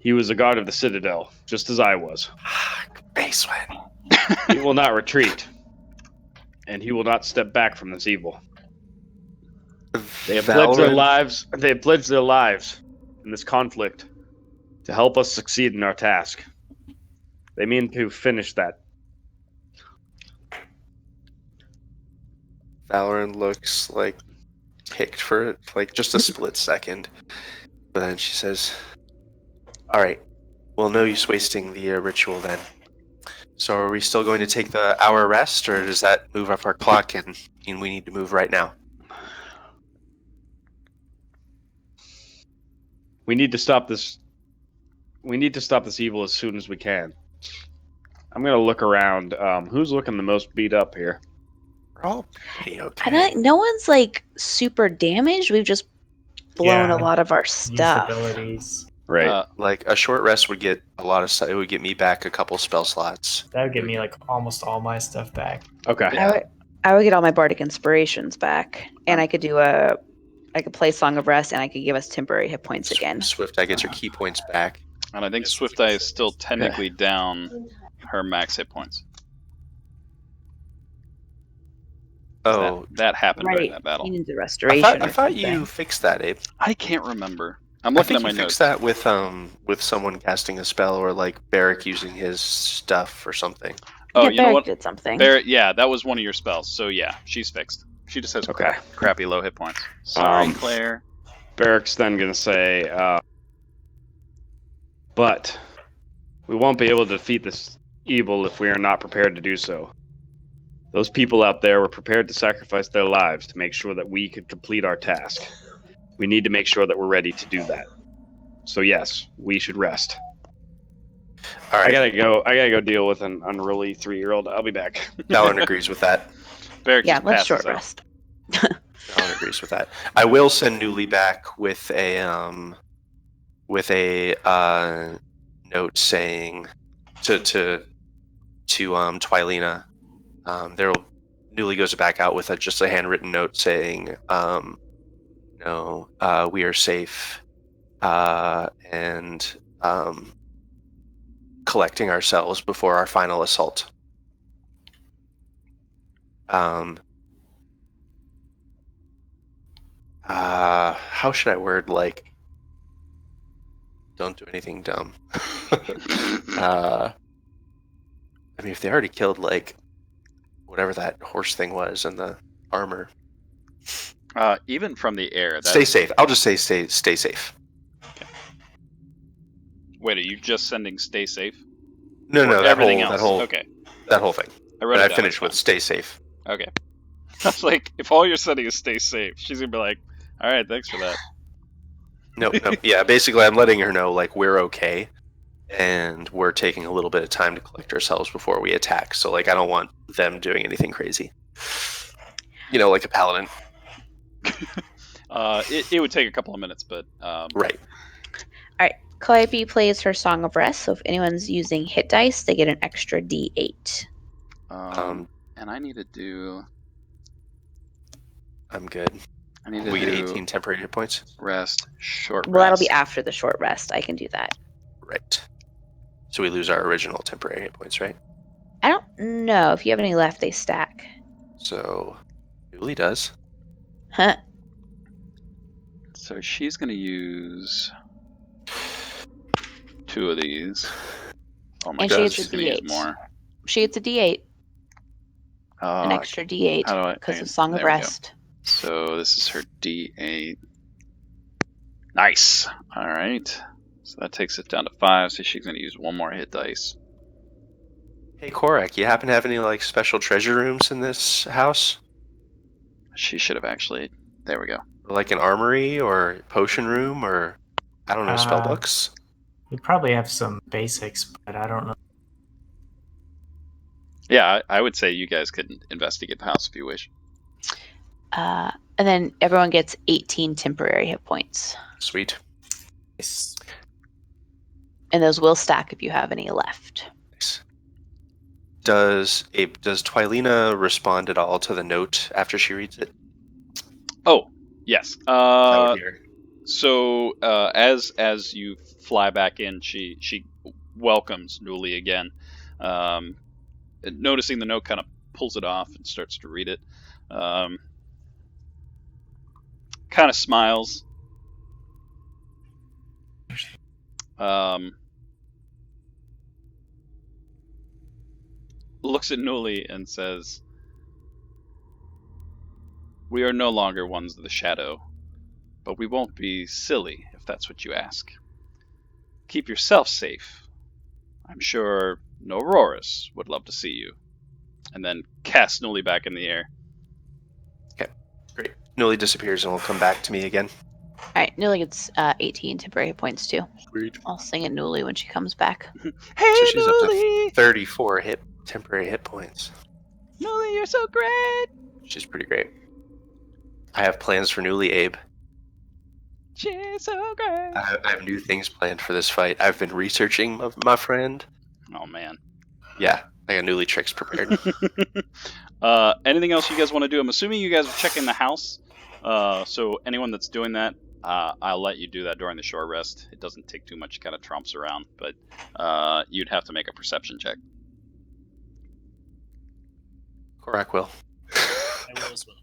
He was a guard of the Citadel, just as I was. Basewin. He will not retreat, and he will not step back from this evil. They have pledged their lives. They have pledged their lives in this conflict to help us succeed in our task. They mean to finish that." Valorant looks like picked for it, like just a split second. But then she says, "All right, well, no use wasting the ritual then. So are we still going to take the hour rest, or does that move up our clock and mean we need to move right now?" We need to stop this. We need to stop this evil as soon as we can. I'm gonna look around. Who's looking the most beat up here? We're all pretty okay. I don't. No one's like super damaged. We've just blown Yeah. a lot of our Use stuff. abilities. Right. Like a short rest would get a lot of stuff. It would get me back a couple spell slots. That would give me like almost all my stuff back. Okay. Yeah. I would get all my bardic inspirations back, and I could do I could play Song of Rest, and I could give us temporary hit points again. Swift, I get your key points back. And I think Swift Eye is still technically down her max hit points. Oh, That happened during Right. that battle. You need the I restoration. thought, or I thought something. you fixed that, Abe. I can't remember. I'm I looking think at my you notes. fixed that with someone casting a spell or like Barrick using his stuff or something. Oh, yeah, you know Barrick what? did something. Barrett, yeah, that was one of your spells. So yeah, she's fixed. She just has Okay. crappy low hit points. Sorry, Claire. Barrick's then gonna say, "But we won't be able to defeat this evil if we are not prepared to do so. Those people out there were prepared to sacrifice their lives to make sure that we could complete our task. We need to make sure that we're ready to do that. So yes, we should rest." All I right, gotta go deal with an unruly 3-year-old. I'll be back. Valen agrees with that. Barrick Yeah, just let's passes short out. rest. Valen agrees with that. I will send Newly back with a note saying to Twilina. Newly goes back out with just a handwritten note saying, we are safe, and collecting ourselves before our final assault. How should I word, like, don't do anything dumb? I mean, if they already killed, like, whatever that horse thing was and the armor. Even from the air. Stay safe. I'll just say stay safe. Wait, are you just sending "stay safe"? No, Or that everything whole else. that whole thing. I wrote But it I down, finished it's with fine. stay safe. Okay. I was like, if all you're sending is "stay safe," she's gonna be like, "All right, thanks for that." Nope. Yeah, basically, I'm letting her know, like, we're okay, and we're taking a little bit of time to collect ourselves before we attack. So, like, I don't want them doing anything crazy. Like a paladin. It would take a couple of minutes, but Right. Alright, Calliope plays her Song of Rest, so if anyone's using hit dice, they get an extra d8. And I need to do. I'm good. I need to We get do 18 temporary hit points. rest, short Well, that'll rest. be after the short rest. I can do that. Right. So we lose our original temporary hit points, right? I don't know. If you have any left, they stack. So Julie does. Huh. So she's gonna use 2 of these. Oh my And god, she gets she's a gonna use D8. more. She gets a d8, an extra d8, how do I- because of Song of there we go. Rest. So this is her D8. Nice. All right. So that takes it down to 5. So she's gonna use 1 more hit dice. Hey, Korak, you happen to have any, like, special treasure rooms in this house? She should have actually. There we go. Like an armory or potion room or, I don't know, spell Uh, books? We probably have some basics, but I don't know. Yeah, I would say you guys could investigate the house if you wish. And then everyone gets 18 temporary hit points. Sweet. Nice. And those will stack if you have any left. Nice. Does Twilina respond at all to the note after she reads it? Oh, yes. That would be her. So as you fly back in, she welcomes Newly again. Noticing the note, kind of pulls it off and starts to read it. Kind of smiles. Looks at Newly and says, "We are no longer ones of the shadow, but we won't be silly if that's what you ask. Keep yourself safe. I'm sure Nororus would love to see you." And then cast Newly back in the air. Okay, great. Newly disappears and will come back to me again. Alright, Newly gets 18 temporary hit points too. Sweet. I'll sing it Newly when she comes back. Hey, So she's up to Newly! 34 temporary hit points. Newly, you're so great! She's pretty great. I have plans for Newly, Abe. She's so great! I have new things planned for this fight. I've been researching, my friend. Oh, man. Yeah, I got Newly tricks prepared. Anything else you guys want to do? I'm assuming you guys are checking the house. So anyone that's doing that, I'll let you do that during the short rest. It doesn't take too much to kind of tromps around, but you'd have to make a perception check. Korak will. I will as well.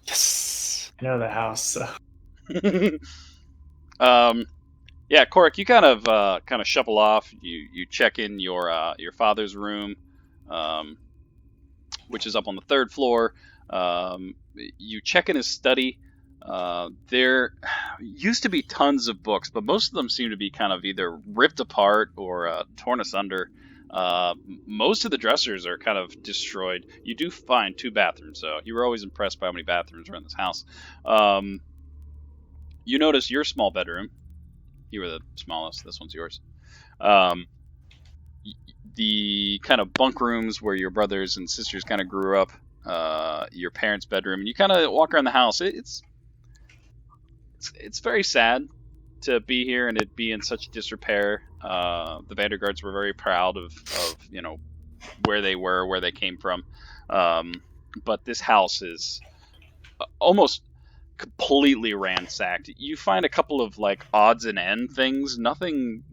Yes. I know the house, so. Yeah, Korak, you kind of shuffle off. You check in your father's room, which is up on the 3rd floor. You check in his study. There used to be tons of books, but most of them seem to be kind of either ripped apart or torn asunder. Most of the dressers are kind of destroyed. You do find 2 bathrooms, so you were always impressed by how many bathrooms are in this house. You notice your small bedroom. You were the smallest. This one's yours. The kind of bunk rooms where your brothers and sisters kind of grew up. Your parents' bedroom, and you kind of walk around the house. It's very sad to be here and it be in such disrepair. The Vanderguards were very proud of where they were, where they came from. But this house is almost completely ransacked. You find a couple of like odds and end things, nothing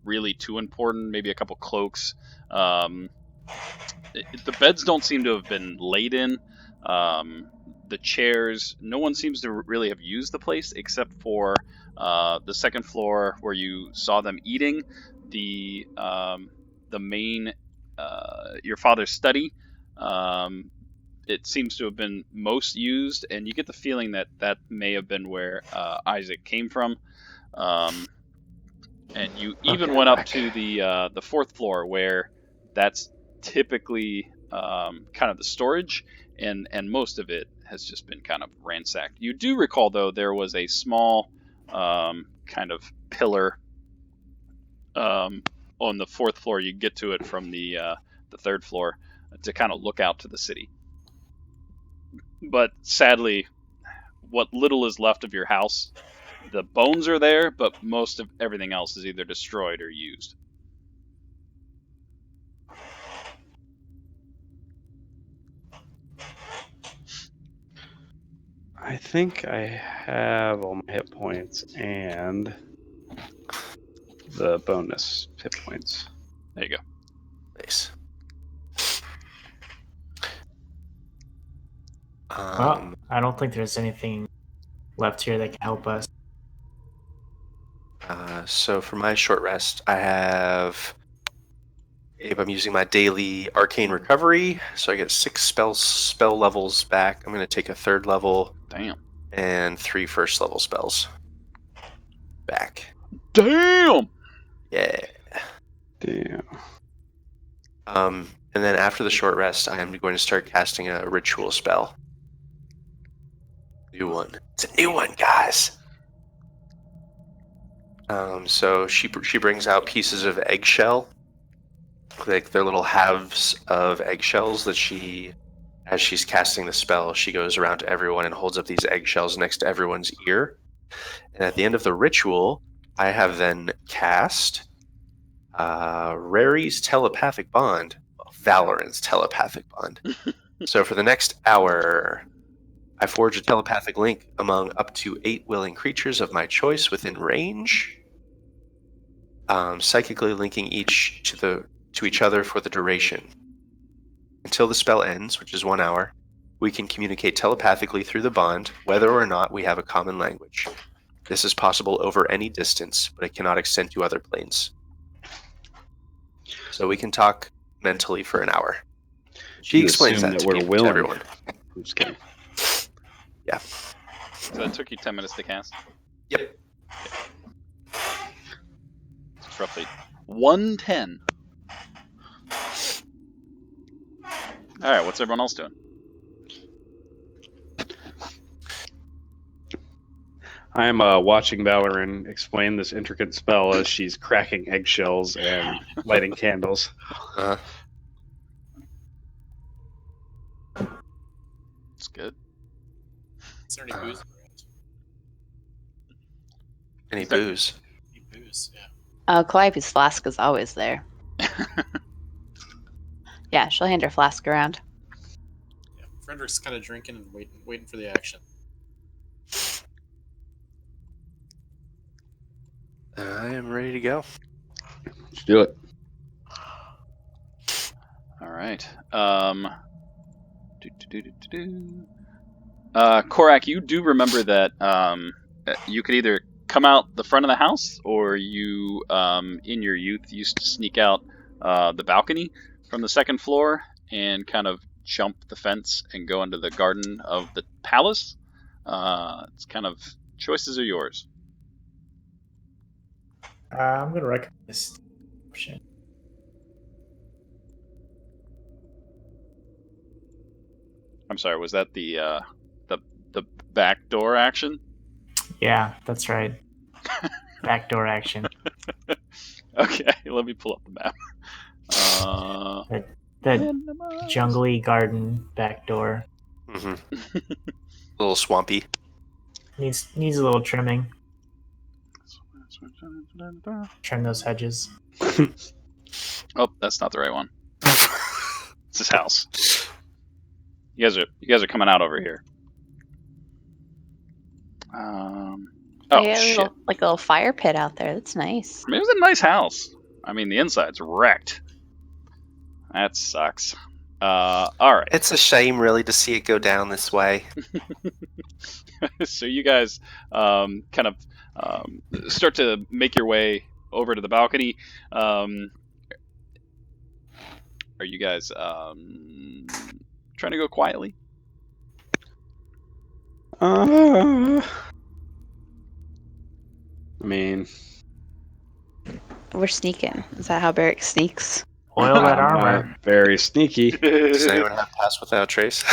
really too important. Maybe a couple cloaks. The beds don't seem to have been laid in. The chairs, no one seems to really have used the place except for the second floor where you saw them eating. The main your father's study. It seems to have been most used, and you get the feeling that that may have been where Isaac came from. And you even Okay, went up back. to the fourth floor where that's typically kind of the storage, and most of it has just been kind of ransacked. You do recall though there was a small kind of pillar on the fourth floor. You get to it from the third floor to kind of look out to the city. But sadly, what little is left of your house, the bones are there, but most of everything else is either destroyed or used. I think I have all my hit points and the bonus hit points. There you go. Nice. Well, I don't think there's anything left here that can help us. So for my short rest, I have. If I'm using my daily arcane recovery, so I get 6 spell levels back. I'm going to take a 3rd level Damn. and 3 first level spells back. Damn. Yeah. Damn. And then after the short rest, I am going to start casting a ritual spell. New one. It's a new one, guys. So she brings out pieces of eggshell, like they're little halves of eggshells that as she's casting the spell, she goes around to everyone and holds up these eggshells next to everyone's ear. And at the end of the ritual, I have then cast Rary's telepathic bond, Valoran's telepathic bond. So for the next hour, I forge a telepathic link among up to 8 willing creatures of my choice within range, psychically linking each to each other for the duration. Until the spell ends, which is 1 hour, we can communicate telepathically through the bond, whether or not we have a common language. This is possible over any distance, but it cannot extend to other planes. So we can talk mentally for an hour. She You explains assume that to we're people, to willing. everyone. I'm just kidding. Yeah. So that took you 10 minutes to cast? Yep. It's roughly 110. Alright, what's everyone else doing? I'm watching Valoran explain this intricate spell as she's cracking eggshells and lighting candles. It's good. Is there any booze around? Any booze? Any booze, yeah. Calliope's flask is always there. Yeah, she'll hand her flask around. Yeah, Frederick's kind of drinking and waiting for the action. I am ready to go. Let's do it. Alright. Korak, you do remember that you could either come out the front of the house, or you, in your youth, used to sneak out the balcony from the second floor and kind of jump the fence and go into the garden of the palace. It's kind of, choices are yours. I'm going to recommend this option. I'm sorry, was that the back door action? Yeah, that's right. Backdoor action. Okay, let me pull up the map. That jungly garden backdoor A little swampy. needs a little trimming. Trim those hedges. Oh, that's not the right one. It's his house. You guys are coming out over here. Oh Yeah, shit! like a little fire pit out there. That's nice. I mean, it was a nice house. I mean, the inside's wrecked. That sucks. All right. It's a shame, really, to see it go down this way. So you guys kind of start to make your way over to the balcony. Are you guys trying to go quietly? I mean, We're sneaking. Is that how Barrick sneaks? Oil that I'm armor. not very sneaky. Does anyone have pass without trace?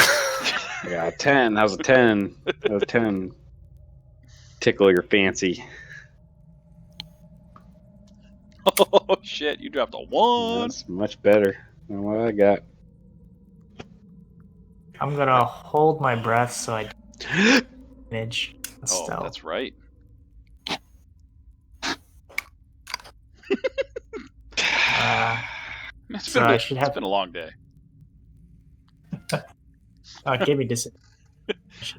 Yeah, 10. That was a 10. That was 10. Tickle your fancy. Oh shit! You dropped a 1. That's much better than what I got. I'm gonna hold my breath so I don't manage. Oh, that's right. It's So I should have. been a long day. Give me disadvantage.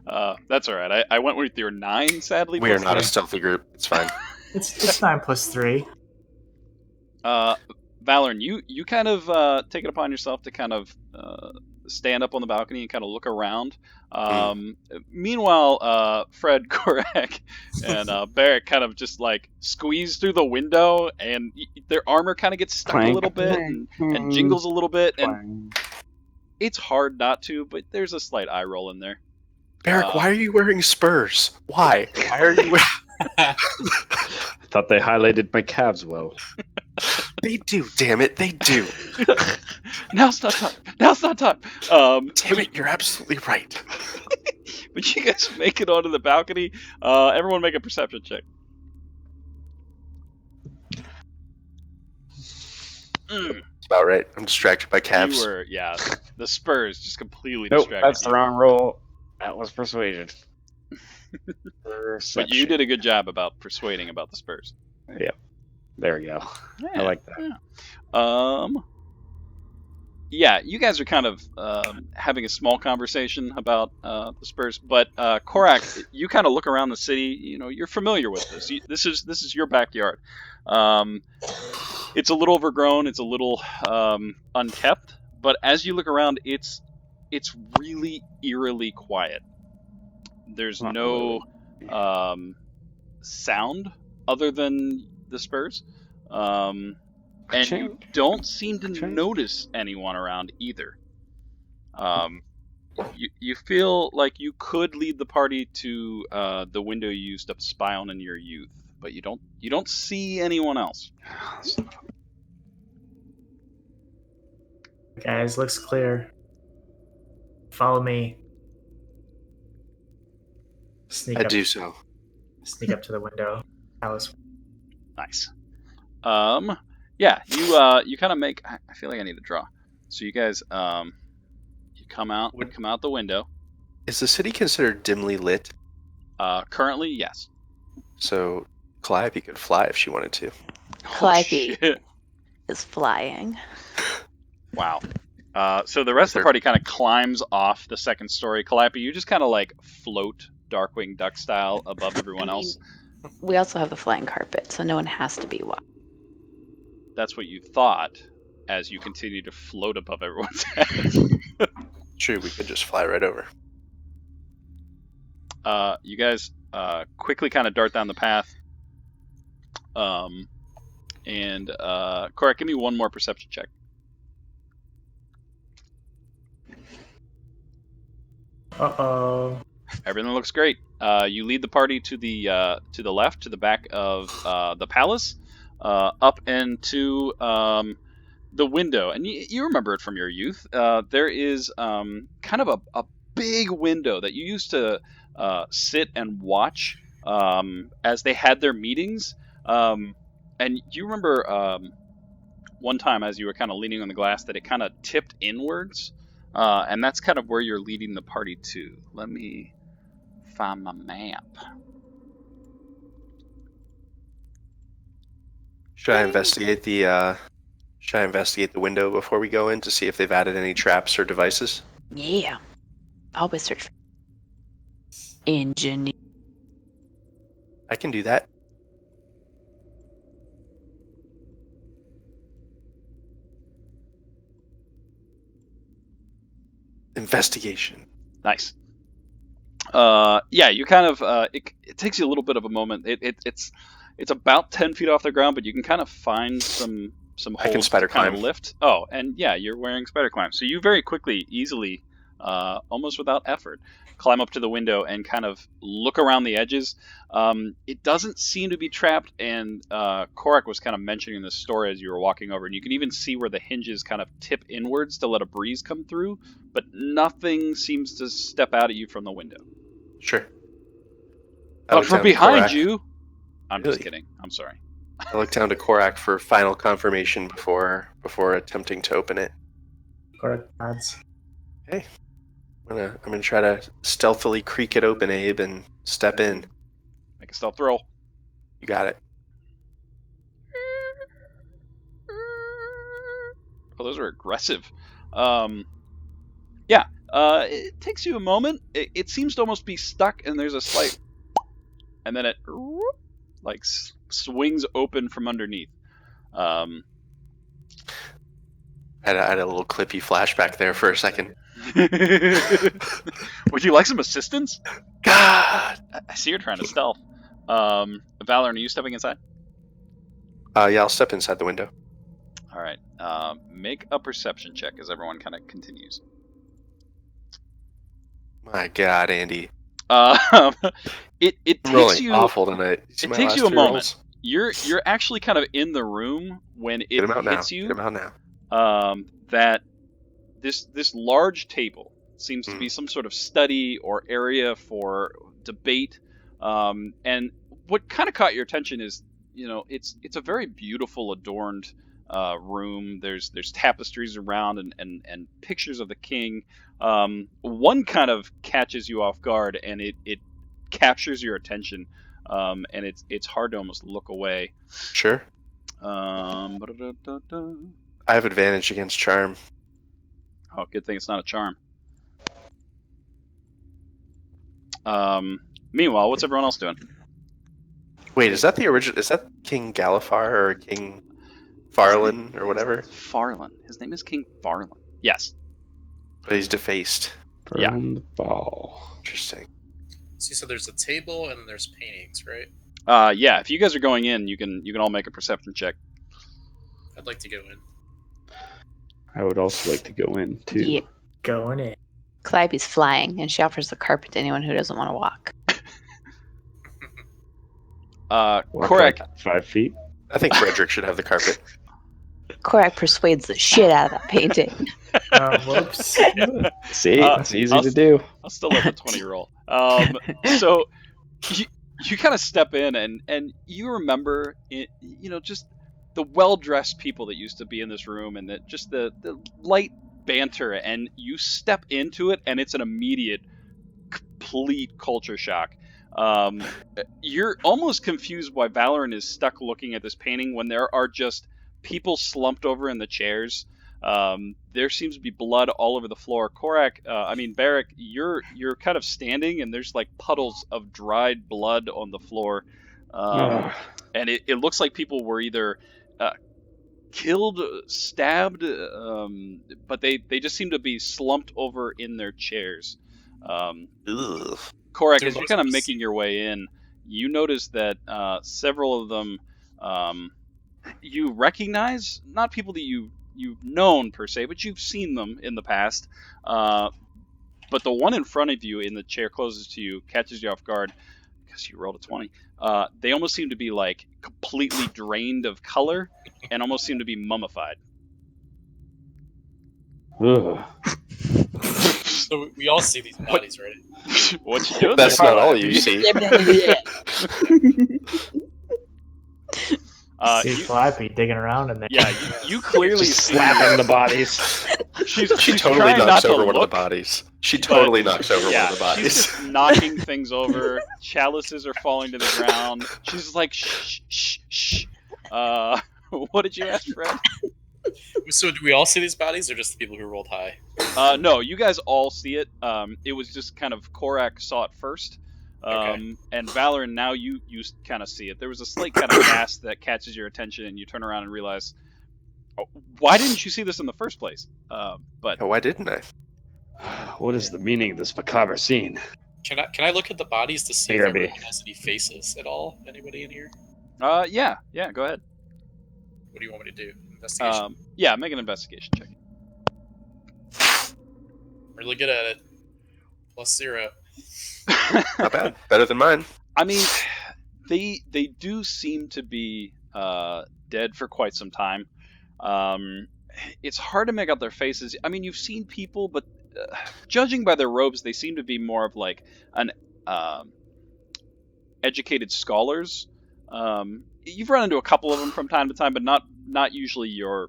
That's all right. I went with your 9, sadly. We are plus not a 3. stealthy group. It's fine. It's 9 plus 3. Valoran, you kind of take it upon yourself to kind of stand up on the balcony and kind of look around. Meanwhile, Fred, Korak, and Barrick kind of just like squeeze through the window, and their armor kind of gets stuck a little bit and jingles a little bit, and it's hard not to, but there's a slight eye roll in there. Barrick, why are you wearing spurs? Why? Why are you wearing... I thought they highlighted my calves well. They do, damn it, they do. Now's not time. Damn it, you're absolutely right. But you guys make it onto the balcony. Everyone make a perception check. That's about right. I'm distracted by calves. You were, yeah. The spurs just completely Nope, distracted that's the you. wrong roll. That was persuasion. But you did a good job about persuading about the spurs. Yep. There we go. Yeah, I like that. Yeah. Yeah, you guys are kind of having a small conversation about the Spurs, but Korak, you kind of look around the city. You know, you're familiar with this. This is your backyard. It's a little overgrown. It's a little unkept. But as you look around, it's really eerily quiet. There's no sound other than the Spurs. And you don't seem to notice anyone around either. You feel like you could lead the party to the window you used to spy on in your youth, but you don't see anyone else. Guys, looks clear. Follow me. I do so. Sneak up to the window. Alice. Nice. Yeah, you kind of make. I feel like I need to draw. So you guys, you come out the window. Is the city considered dimly lit? Currently, yes. So Calliope could fly if she wanted to. Calliope Oh, is flying. wow. So the rest of the party kind of climbs off the second story. Calliope, you just kind of like float Darkwing Duck style above everyone else. We also have the flying carpet, so no one has to be wild. That's what you thought as you continue to float above everyone's heads. True, we could just fly right over. You guys quickly kind of dart down the path. And Korak, give me one more perception check. Uh-oh. Everything looks great. You lead the party to the left, to the back of the palace, up into the window, and you remember it from your youth. There is kind of a big window that you used to sit and watch as they had their meetings. And you remember one time as you were kind of leaning on the glass that it kind of tipped inwards, and that's kind of where you're leading the party to. Let me find my map. Should I investigate the window before we go in to see if they've added any traps or devices? Yeah. Always search for engineer. I can do that. Investigation. Nice. Yeah, you kind of it takes you a little bit of a moment. It's about 10 feet off the ground, but you can kind of find some I can holes spider to kind of climb. lift. Oh, and yeah, you're wearing spider climb, so you very quickly, easily, almost without effort, climb up to the window and kind of look around the edges. It doesn't seem to be trapped, and Korak was kind of mentioning this story as you were walking over, and you can even see where the hinges kind of tip inwards to let a breeze come through, but nothing seems to step out at you from the window. Sure. I But look from down to behind Korak. you, I'm just Really? kidding. I'm sorry. I look down to Korak for final confirmation before attempting to open it. Correct odds. Hey, I'm gonna try to stealthily creak it open, Abe, and step in. Make a stealth roll. You got it. Oh, those are aggressive. Yeah. It takes you a moment. It seems to almost be stuck, and there's a slight, and then it like swings open from underneath. I had a little clippy flashback there for a second. Would you like some assistance? God. I see you're trying to stealth. Valorn, are you stepping inside? Yeah, I'll step inside the window. All right. Make a perception check as everyone kind of continues. My God, Andy. It I'm takes rolling you awful tonight. See it my takes last you a three moment. rolls? You're actually kind of in the room when Get it him out now. hits you. Get him out now. That this large table seems to be some sort of study or area for debate. And what kind of caught your attention is, it's a very beautiful, adorned room. There's tapestries around and pictures of the king. One kind of catches you off guard, and it captures your attention. And it's hard to almost look away. Sure. Ba-da-da-da-da. I have advantage against charm. Oh, good thing it's not a charm. Meanwhile, what's everyone else doing? Wait, is that the original? Is that King Galifar or King Farlen or whatever? Farlen. His name is King Farlen. Yes. But he's defaced. Yeah. Burn the ball. Interesting. See, so there's a table and there's paintings, right? Yeah. If you guys are going in, you can all make a perception check. I'd like to go in. I would also like to go in too. Yeah. Going in. Calliope's flying, and she offers the carpet to anyone who doesn't want to walk. Walk Korak. like 5 feet. I think Frederick should have the carpet. Korak persuades the shit out of that painting. Whoops. See, it's easy I'll to do. I'll still let the 20 roll. So you kind of step in and you remember just the well-dressed people that used to be in this room, and just the light banter, and you step into it and it's an immediate complete culture shock. You're almost confused why Valorant is stuck looking at this painting when there are just people slumped over in the chairs. There seems to be blood all over the floor. Barrick, you're kind of standing, and there's like puddles of dried blood on the floor. And it looks like people were either killed, stabbed, but they just seem to be slumped over in their chairs. Ugh. Korak, Dude, as you're most kind of of us- making your way in, you notice that several of them you recognize, not people that you've known per se, but you've seen them in the past. But the one in front of you in the chair closest to you catches you off guard because you rolled a 20. They almost seem to be like completely drained of color and almost seem to be mummified. Ugh. So we all see these bodies, right? What you doing? That's there, not all Farlen? you see. See Calliope digging around in there. Yeah, you clearly see Slapping the bodies. She's She totally trying not knocks to over one of look, the bodies. She but- totally knocks over yeah, one of the she's bodies. just knocking things over. Chalices are falling to the ground. She's like, shh, shh, shh. What did you ask, Fred? So do we all see these bodies, or just the people who rolled high? No, you guys all see it. It was just kind of Korak saw it first. Okay. And Valor, now you kind of see it. There was a slight kind of gas that catches your attention, and you turn around and realize, oh, why didn't you see this in the first place? But Oh, why didn't I? What is the meaning of this macabre scene? Can I look at the bodies to see Here, if B. anyone has any faces at all? Anybody in here? yeah, go ahead. What do you want me to do? Investigation. Yeah, make an investigation check. Really good at it. +0. Not bad. Better than mine. I mean, they do seem to be dead for quite some time. It's hard to make out their faces. I mean, you've seen people, but judging by their robes, they seem to be more of like an educated scholars. You've run into a couple of them from time to time, but not usually your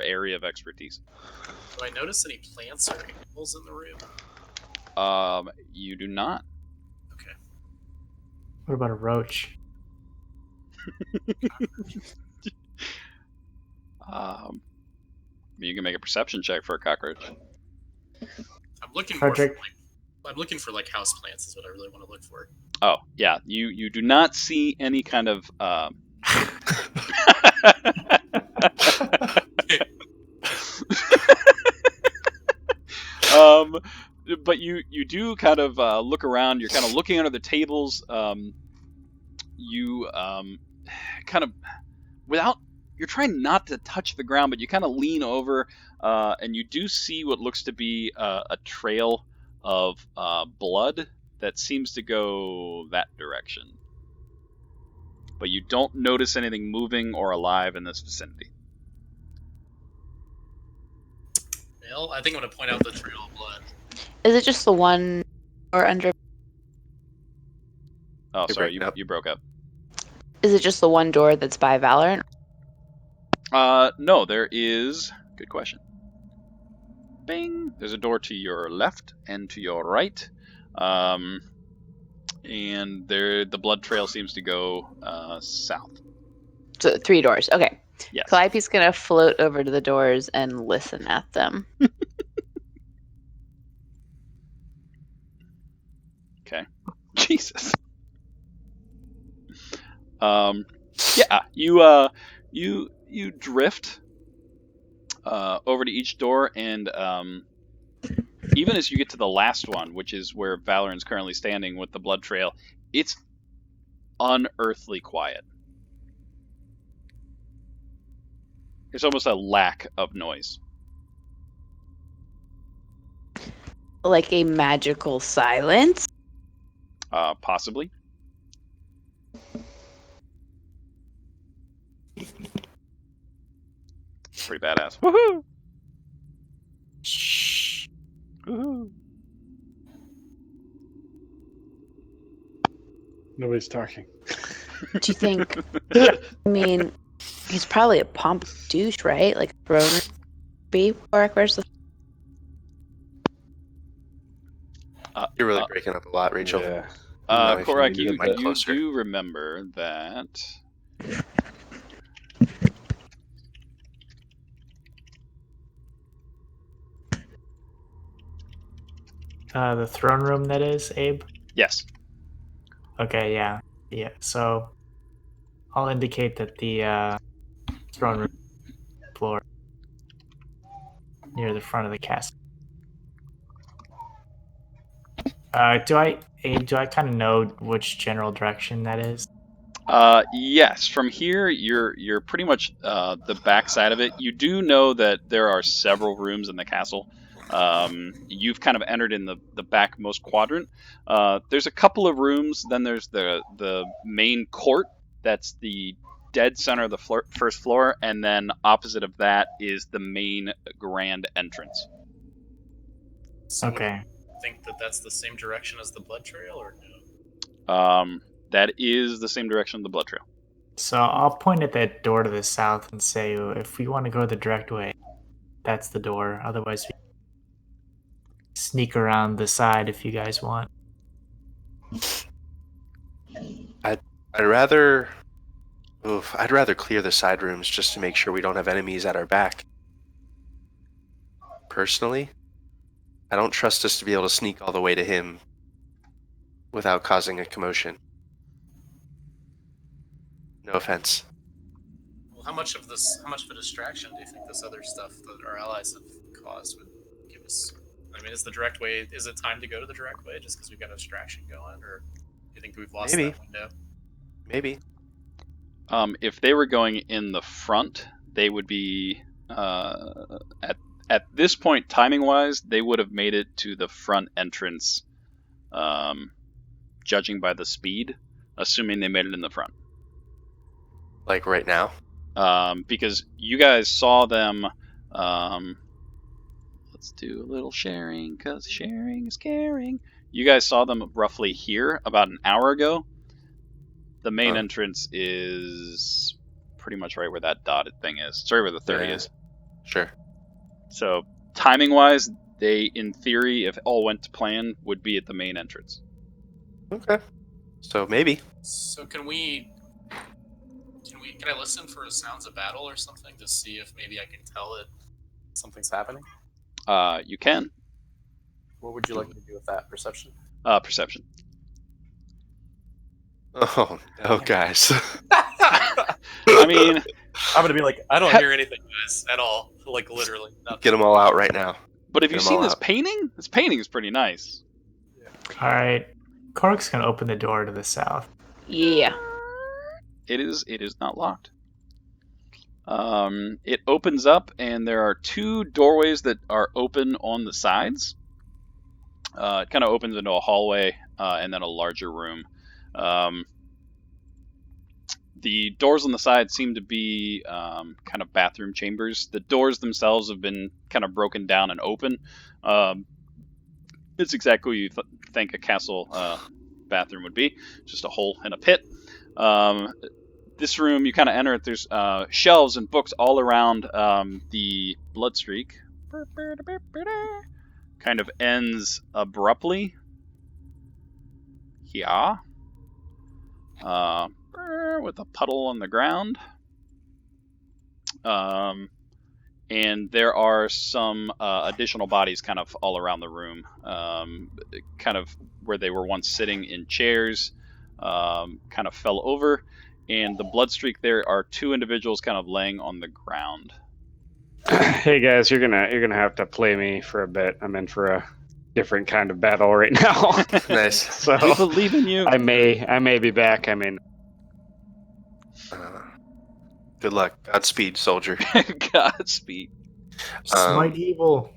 area of expertise. Do I notice any plants or animals in the room? You do not. Okay. What about a roach? You can make a perception check for a cockroach. I'm looking more for Frederick. I'm looking for like house plants is what I really want to look for. Oh, yeah. You do not see any kind of but you do kind of look around. You're kind of looking under the tables. You kind of you're trying not to touch the ground, but you kind of lean over, and you do see what looks to be a trail of blood that seems to go that direction. But you don't notice anything moving or alive in this vicinity. Well, I think I'm going to point out the trail of blood. Is it just the one or under? Oh, You're sorry, breaking up. you broke up. Is it just the one door that's by Valorant? No, there is. Good question. Bing. There's a door to your left and to your right. And there, the blood trail seems to go south. So 3 doors. Okay. Yes. Calliope's gonna float over to the doors and listen at them. Okay. Jesus. Yeah, you drift over to each door, and even as you get to the last one, which is where Valorant's currently standing with the blood trail, it's unearthly quiet. There's almost a lack of noise. Like a magical silence. Possibly. Pretty badass. Woohoo! Shh. Woohoo! Nobody's talking. Do you think? I mean, he's probably a pompous douche, right? Like throne. B. Where's the? You're really breaking up a lot, Rachel. Yeah. No, if you Korak, need the mic you closer. do remember that. The throne room, that is, Abe? Yes. Okay, yeah. Yeah, so I'll indicate that the throne room floor near the front of the castle. Do I kind of know which general direction that is? Yes. From here, you're pretty much the back side of it. You do know that there are several rooms in the castle. You've kind of entered in the backmost quadrant. There's a couple of rooms. Then there's the main court. That's the dead center of the first floor, and then opposite of that is the main grand entrance. So Okay. think that that's the same direction as the blood trail, or no? That is the same direction of the blood trail. So I'll point at that door to the south and say, if we want to go the direct way, that's the door. Otherwise, we sneak around the side if you guys want. I'd rather Oof, I'd rather clear the side rooms just to make sure we don't have enemies at our back. Personally, I don't trust us to be able to sneak all the way to him without causing a commotion. No offense. Well, how much of a distraction do you think this other stuff that our allies have caused would give us? I mean, is it time to go to the direct way just because we've got a distraction going, or do you think we've lost Maybe. that window? Maybe. If they were going in the front, they would be at this point, timing wise, they would have made it to the front entrance, judging by the speed, assuming they made it in the front. Like right now? Because you guys saw them. Let's do a little sharing, because sharing is caring. You guys saw them roughly here about an hour ago. The main entrance is pretty much right where that dotted thing is. It's right where the 30 is. Sure. So, timing-wise, they, in theory, if all went to plan, would be at the main entrance. Okay. So maybe. So can I listen for sounds of battle or something to see if maybe I can tell that something's happening? You can. What would you like me to do with that? Perception? Perception. Oh, no, guys. I mean, I'm gonna be like, I don't hear anything, guys, at all. Like, literally. Nothing. Get them all out right now. but have Get you 'em seen all this out. painting? This painting is pretty nice. All right. Korg's going to open the door to the south. Yeah. It is not locked. It opens up, and there are two doorways that are open on the sides. It kind of opens into a hallway and then a larger room. The doors on the side seem to be kind of bathroom chambers. The doors themselves have been kind of broken down and open. It's exactly what you think a castle bathroom would be, just a hole in a pit. This room, you kind of enter it, there's shelves and books all around. The blood streak kind of ends abruptly. Yeah. With a puddle on the ground. And there are some additional bodies kind of all around the room, kind of where they were once sitting in chairs, kind of fell over. And the blood streak, there are two individuals kind of laying on the ground. Hey guys, you're gonna have to play me for a bit. I'm in for a different kind of battle right now. Nice. So We believe in you. I may be back. I mean, Good luck. Godspeed, soldier. Godspeed. Smite evil.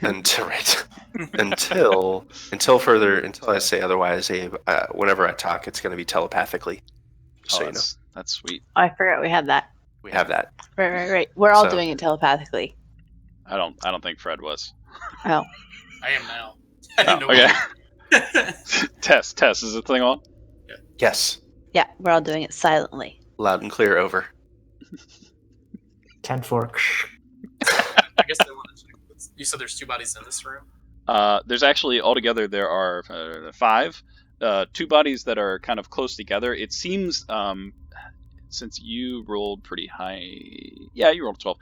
Until I say otherwise, Abe, whenever I talk, it's going to be telepathically. So you know, That's sweet. Oh, I forgot we had that. we have that. Right. We're all So- doing it telepathically. I don't think Fred was. Oh. I am now. I didn't know Okay. Test. Is the thing on? Yes. Yeah, we're all doing it silently. Loud and clear. Over. 10-4. I guess they want to check. You said there's two bodies in this room? There's actually altogether there are 5. 2 bodies that are kind of close together. It seems since you rolled pretty high, yeah, you rolled 12.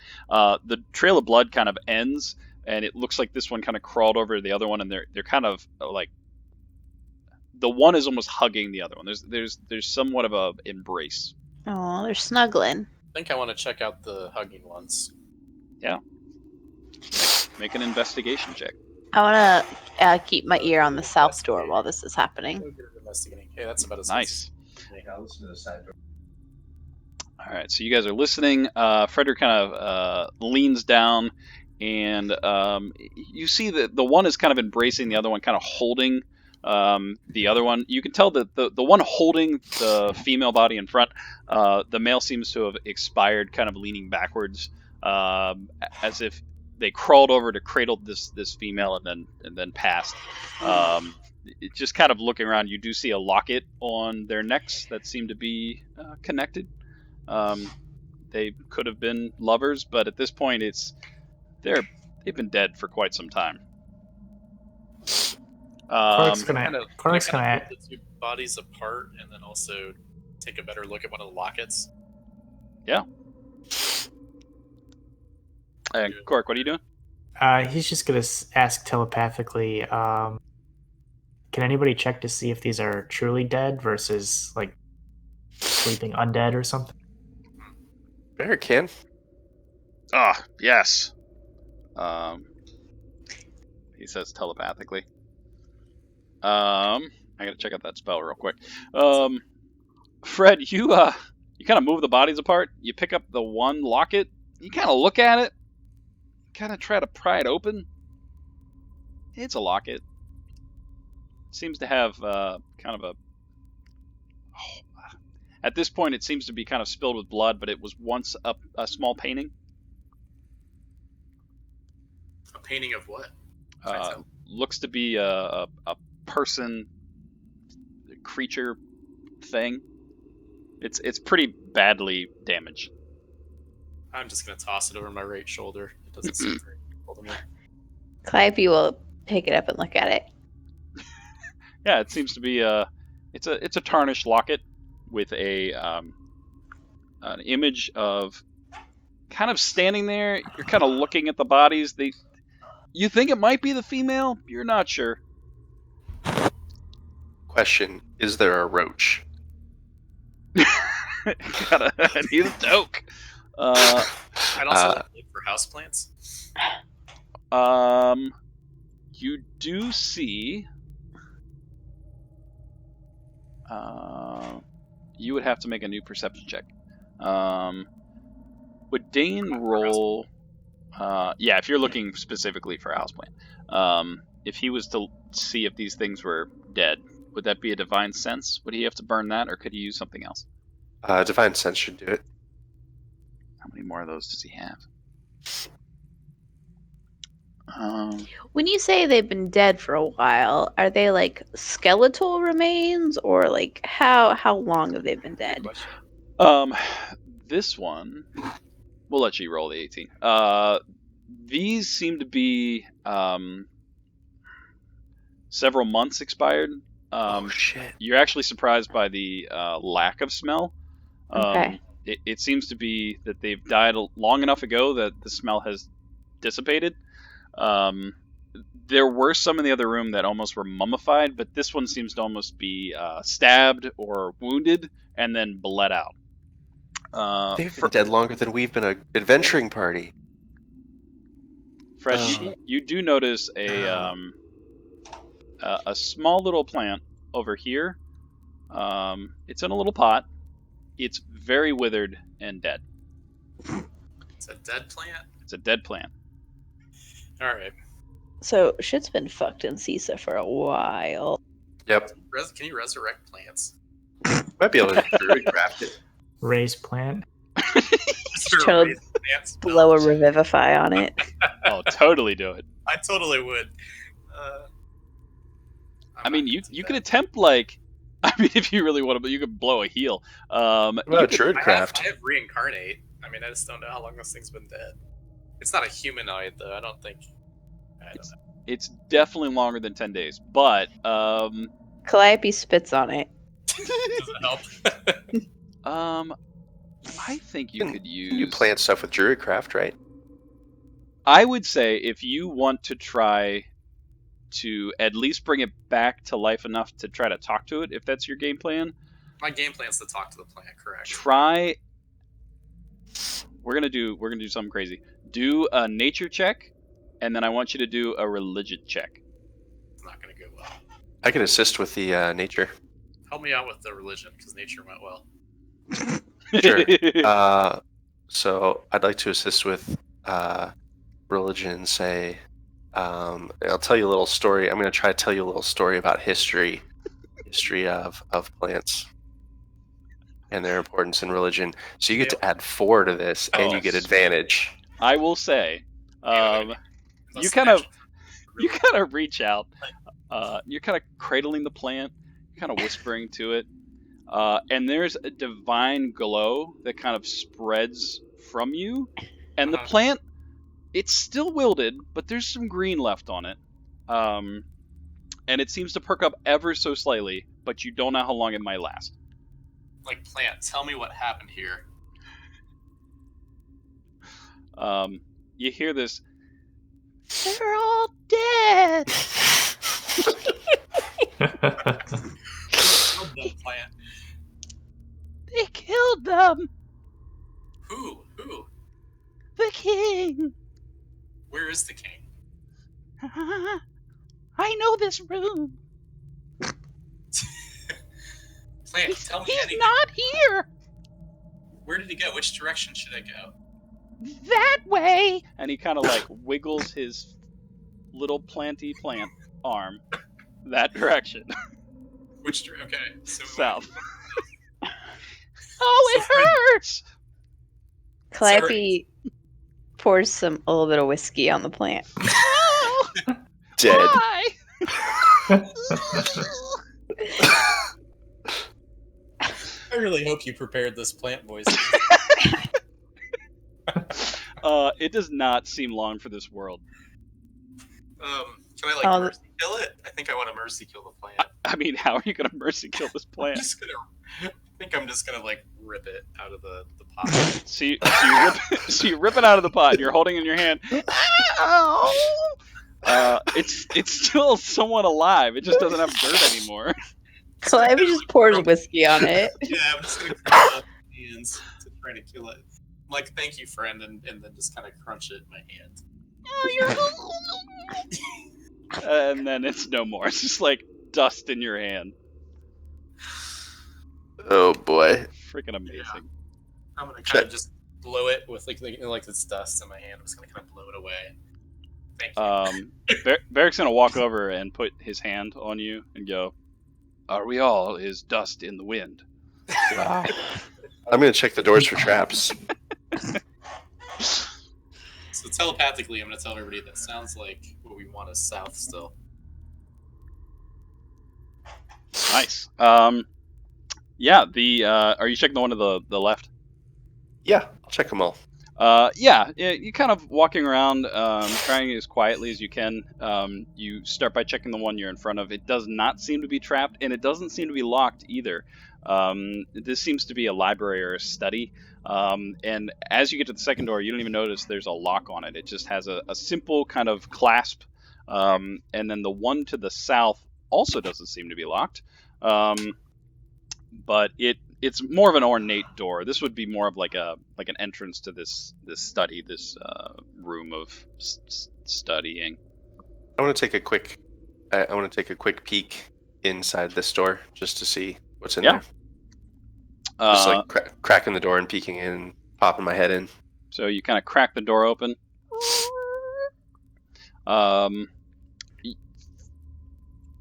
The trail of blood kind of ends, and it looks like this one kind of crawled over the other one, and they're kind of like the one is almost hugging the other one. There's somewhat of a embrace. Oh, they're snuggling. I think I want to check out the hugging ones. Make an investigation check. I want to keep my ear on the south door while this is happening. Go get it investigating. Hey, that's about as Nice. I'll listen to the side door. All right, so you guys are listening. Frederick kind of leans down, and you see that the one is kind of embracing the other one, kind of holding the other one. You can tell that the one holding the female body in front, the male seems to have expired, kind of leaning backwards, as if they crawled over to cradle this female and then passed. Just kind of looking around, you do see a locket on their necks that seem to be connected. They could have been lovers, but at this point, they've been dead for quite some time. Korg's gonna Kind of pull the two bodies apart and then also take a better look at one of the lockets. And Cork, what are you doing? He's just gonna ask telepathically. Can anybody check to see if these are truly dead versus like sleeping undead or something? Bear can. Ah, yes. He says telepathically. I gotta check out that spell real quick. Fred, you kind of move the bodies apart. You pick up the one locket. You kind of look at it. Kind of try to pry it open. It's a locket. Seems to have kind of a. At this point, it seems to be kind of spilled with blood, but it was once a small painting. A painting of what? Looks to be a person, creature thing. It's pretty badly damaged. I'm just gonna toss it over my right shoulder. It doesn't seem very useful to me. Calliope will pick it up and look at it. Yeah, it seems to be it's a tarnished locket with an image of kind of standing there. You're kind of looking at the bodies. You think it might be the female. You're not sure. Question: is there a roach? I need a toke. I'd also like to look for houseplants. You do see. You would have to make a new perception check. Would Dane roll? Yeah, if you're looking specifically for a houseplant. If he was to see if these things were dead, would that be a divine sense? Would he have to burn that, or could he use something else? Divine sense should do it. How many more of those does he have? When you say they've been dead for a while, are they like skeletal remains, or like how long have they been dead? This one, we'll let you roll the 18. These seem to be several months expired. Oh shit! You're actually surprised by the lack of smell. Okay. It seems to be that they've died long enough ago that the smell has dissipated. There were some in the other room that almost were mummified, but this one seems to almost be stabbed or wounded and then bled out. They've been dead longer than we've been an adventuring party. Fred, you do notice a small little plant over here. It's in a little pot. It's very withered and dead. It's a dead plant? It's a dead plant. Alright. So shit's been fucked in CISA for a while. Yep. Can you resurrect plants? Might be able to druid craft it. Raise plant. Totally blow a revivify on it. Oh, totally do it. I totally would. I mean, you could attempt if you really want to, but you could blow a heal. Druid craft. I have reincarnate. I mean, I just don't know how long this thing's been dead. It's not a humanoid, though. I don't think. I don't know. It's definitely longer than 10 days, but Calliope spits on it. Does it help? I think you could use. You plant stuff with druid craft, right? I would say if you want to try to at least bring it back to life enough to try to talk to it, if that's your game plan. My game plan's to talk to the plant, correct? Try. We're gonna do something crazy. Do a nature check, and then I want you to do a religion check. It's not gonna go well. I can assist with the nature. Help me out with the religion, because nature went well. Sure. So I'd like to assist with religion and say, I'll tell you a little story. I'm going to try to tell you a little story about history of plants and their importance in religion. So you get to add 4 to this, and you get advantage. I will say, you kind of reach out. You're kind of cradling the plant. You're kind of whispering to it. And there's a divine glow that kind of spreads from you. And the plant, it's still wilted, but there's some green left on it. And it seems to perk up ever so slightly, but you don't know how long it might last. Like, plant, tell me what happened here. You hear this. They're all dead. Killed that plant. They killed them. Who? The king. Where is the king? I know this room. Plant, tell me He's anything. not here. Where did he go? Which direction should I go? That way. And he kind of like wiggles his little planty plant arm that direction. Okay, so South. Oh, it hurts. Clappy pours a little bit of whiskey on the plant. Oh, Dead. why? I really hope you prepared this plant voice. It does not seem long for this world. Can I Oh, mercy kill it? I think I want to mercy kill the plant. I mean, how are you going to mercy kill this I plant? think I'm just gonna like rip it out of the pot. So you rip it out of the pot. And you're holding it in your hand. Ow! It's still somewhat alive. It just doesn't have dirt anymore. Clappy just pours whiskey on it. Yeah, I'm just gonna crunch up my hands to try to kill it. I'm like, thank you, friend, and then just kind of crunch it in my hand. And then it's no more. It's just like dust in your hand. Oh boy. Freaking amazing. Yeah. I'm gonna kind of just blow it with like this dust in my hand. I'm just gonna kind of blow it away. Thank you. Barrick's gonna walk over and put his hand on you and go, "Are we all is dust in the wind?" I'm gonna check the doors for traps. So telepathically, I'm gonna tell everybody that sounds like what we want is south still. Nice. Yeah. Are you checking the one to the left? Yeah, I'll check them all. Yeah, you kind of walking around, trying as quietly as you can. You start by checking the one you're in front of. It does not seem to be trapped, and it doesn't seem to be locked either. This seems to be a library or a study. And as you get to the second door, you don't even notice there's a lock on it. It just has a simple kind of clasp. And then the one to the south also doesn't seem to be locked. But it's more of an ornate door. This would be more of like an entrance to this study, this room of studying. I want to take a quick peek inside this door just to see what's in there. Just like cracking the door and peeking in, and popping my head in. So you kind of crack the door open.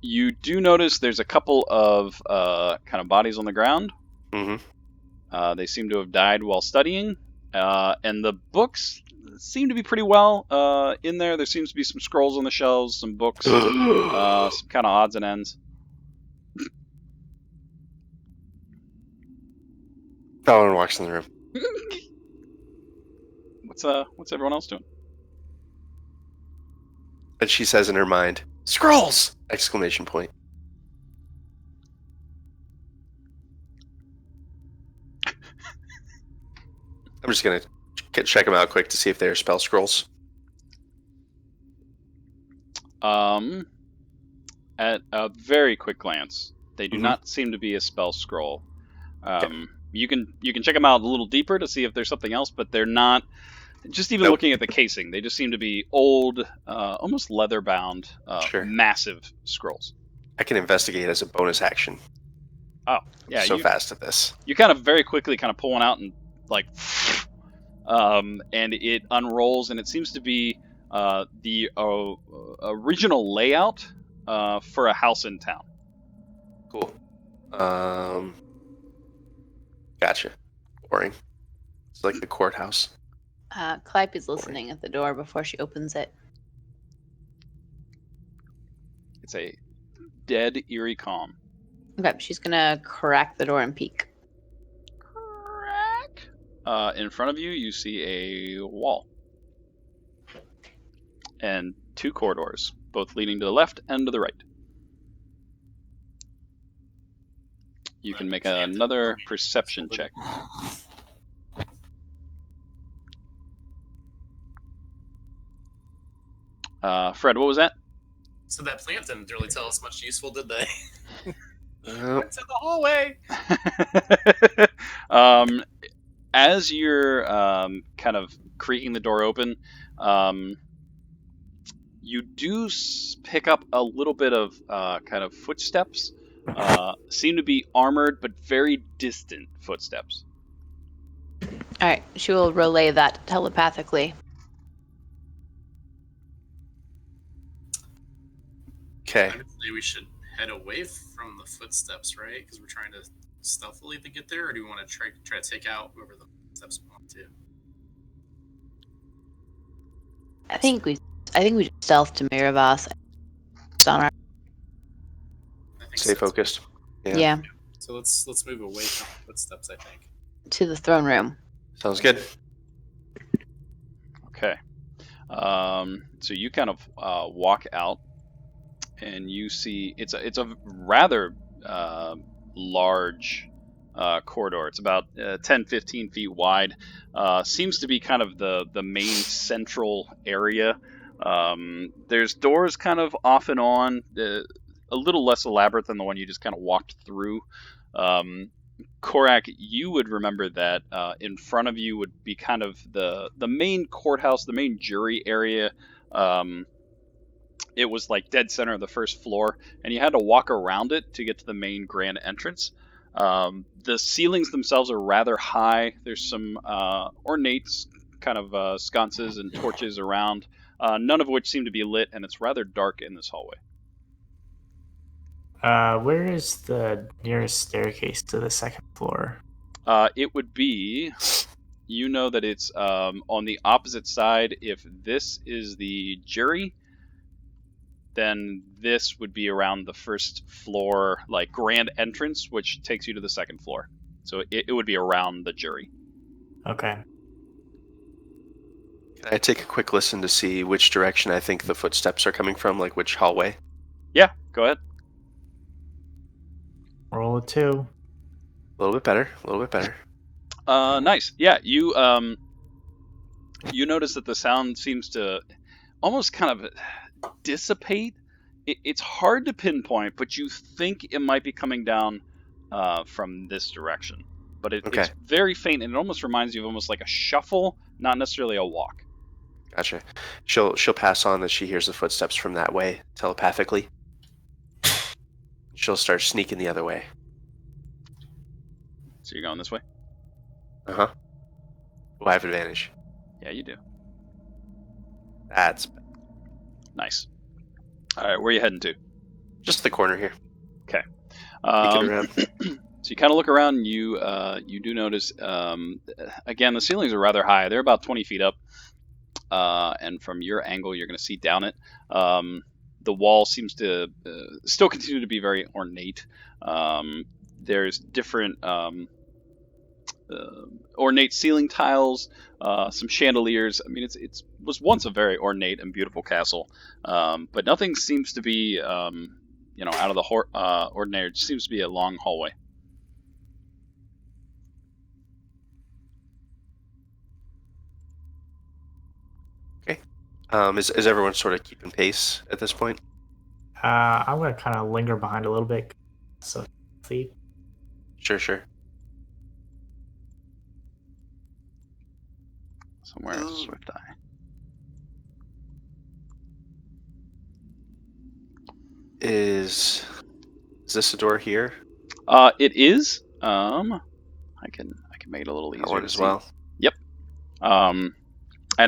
You do notice there's a couple of kind of bodies on the ground. Mm-hmm. They seem to have died while studying, and the books seem to be pretty well in there. There seems to be some scrolls on the shelves, some books, some kind of odds and ends. Fallon walks in the room. What's everyone else doing? And she says in her mind, "Scrolls!" Exclamation point. I'm just gonna check them out quick to see if they're spell scrolls. At a very quick glance, they do not seem to be a spell scroll. You can check them out a little deeper to see if there's something else, but they're not. Just even looking at the casing, they just seem to be old, almost leather-bound, massive scrolls. I can investigate as a bonus action. Oh, yeah. I'm so fast at this. You kind of very quickly kind of pull one out and like, and it unrolls, and it seems to be the original layout for a house in town. Cool. Gotcha. Boring. It's like the courthouse. Clappy's listening at the door before she opens it. It's a dead, eerie calm. Okay, she's gonna crack the door and peek. Crack. In front of you, you see a wall. And two corridors, both leading to the left and to the right. You can make another perception check. Fred, what was that? So that plant didn't really tell us much useful, did they? Uh, It's in the hallway. As you're kind of creaking the door open, you do pick up a little bit of kind of footsteps. Seem to be armored, but very distant footsteps. All right, she will relay that telepathically. okay. Honestly, we should head away from the footsteps, right? Because we're trying to stealthily to get there, or do we want to try to take out whoever the footsteps belong to? I think we just stealth to Miravas. It's on our- I think Stay so. focused. Yeah. yeah, So let's move away from the footsteps. I think. to the throne room. Sounds good. Okay. So you kind of walk out, and you see it's a rather large corridor. It's about 10, 15 feet wide. Seems to be kind of the main central area. There's doors kind of off and on, a little less elaborate than the one you just kind of walked through. Korak, you would remember that in front of you would be kind of the main courthouse, the main jury area. It was like dead center of the first floor, and you had to walk around it to get to the main grand entrance. The ceilings themselves are rather high. There's some ornate kind of sconces and torches around, none of which seem to be lit, and it's rather dark in this hallway. Where is the nearest staircase to the second floor? It would be, you know that it's on the opposite side. If this is the jury, then this would be around the first floor, like grand entrance, which takes you to the second floor. So it would be around the jury. Okay. Can I take a quick listen to see which direction I think the footsteps are coming from, like which hallway? Yeah, go ahead. Roll a 2. A little bit better. A little bit better. Nice. Yeah, you notice that the sound seems to almost kind of dissipate. It's hard to pinpoint, but you think it might be coming down from this direction. But Okay. it's very faint, and it almost reminds you of almost like a shuffle, not necessarily a walk. Gotcha. She'll pass on that she hears the footsteps from that way telepathically. She'll start sneaking the other way. So you're going this way? Uh-huh. Oh, I have advantage. Yeah, you do. That's Nice. All right, where are you heading to? just the corner here. Okay. Peeking around. So you kind of look around, and you do notice, again, the ceilings are rather high. They're about 20 feet up, and from your angle, you're going to see down it. The wall seems to still continue to be very ornate. There's different ornate ceiling tiles, some chandeliers. I mean, it was once a very ornate and beautiful castle, but nothing seems to be out of the ordinary. It seems to be a long hallway. Okay. Is everyone sort of keeping pace at this point? I'm going to kind of linger behind a little bit. So, see. Sure. Somewhere is Swift Eye. Is this a door here? It is. I can make it a little easier That one to as see. well. Yep. And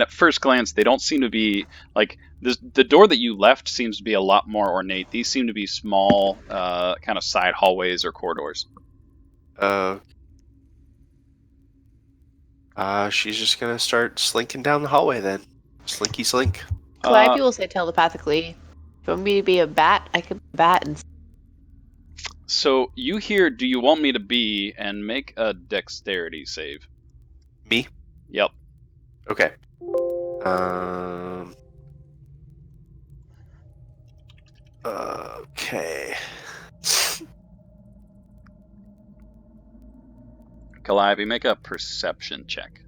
at first glance, they don't seem to be like the door that you left seems to be a lot more ornate. These seem to be small, kind of side hallways or corridors. She's just gonna start slinking down the hallway then. Slinky slink. A lot of people say telepathically. If you want me to be a bat, I could be a bat and So you hear, "Do you want me to be?" and make a dexterity save. Me? Yep. Okay. Okay. Calliope, make a perception check.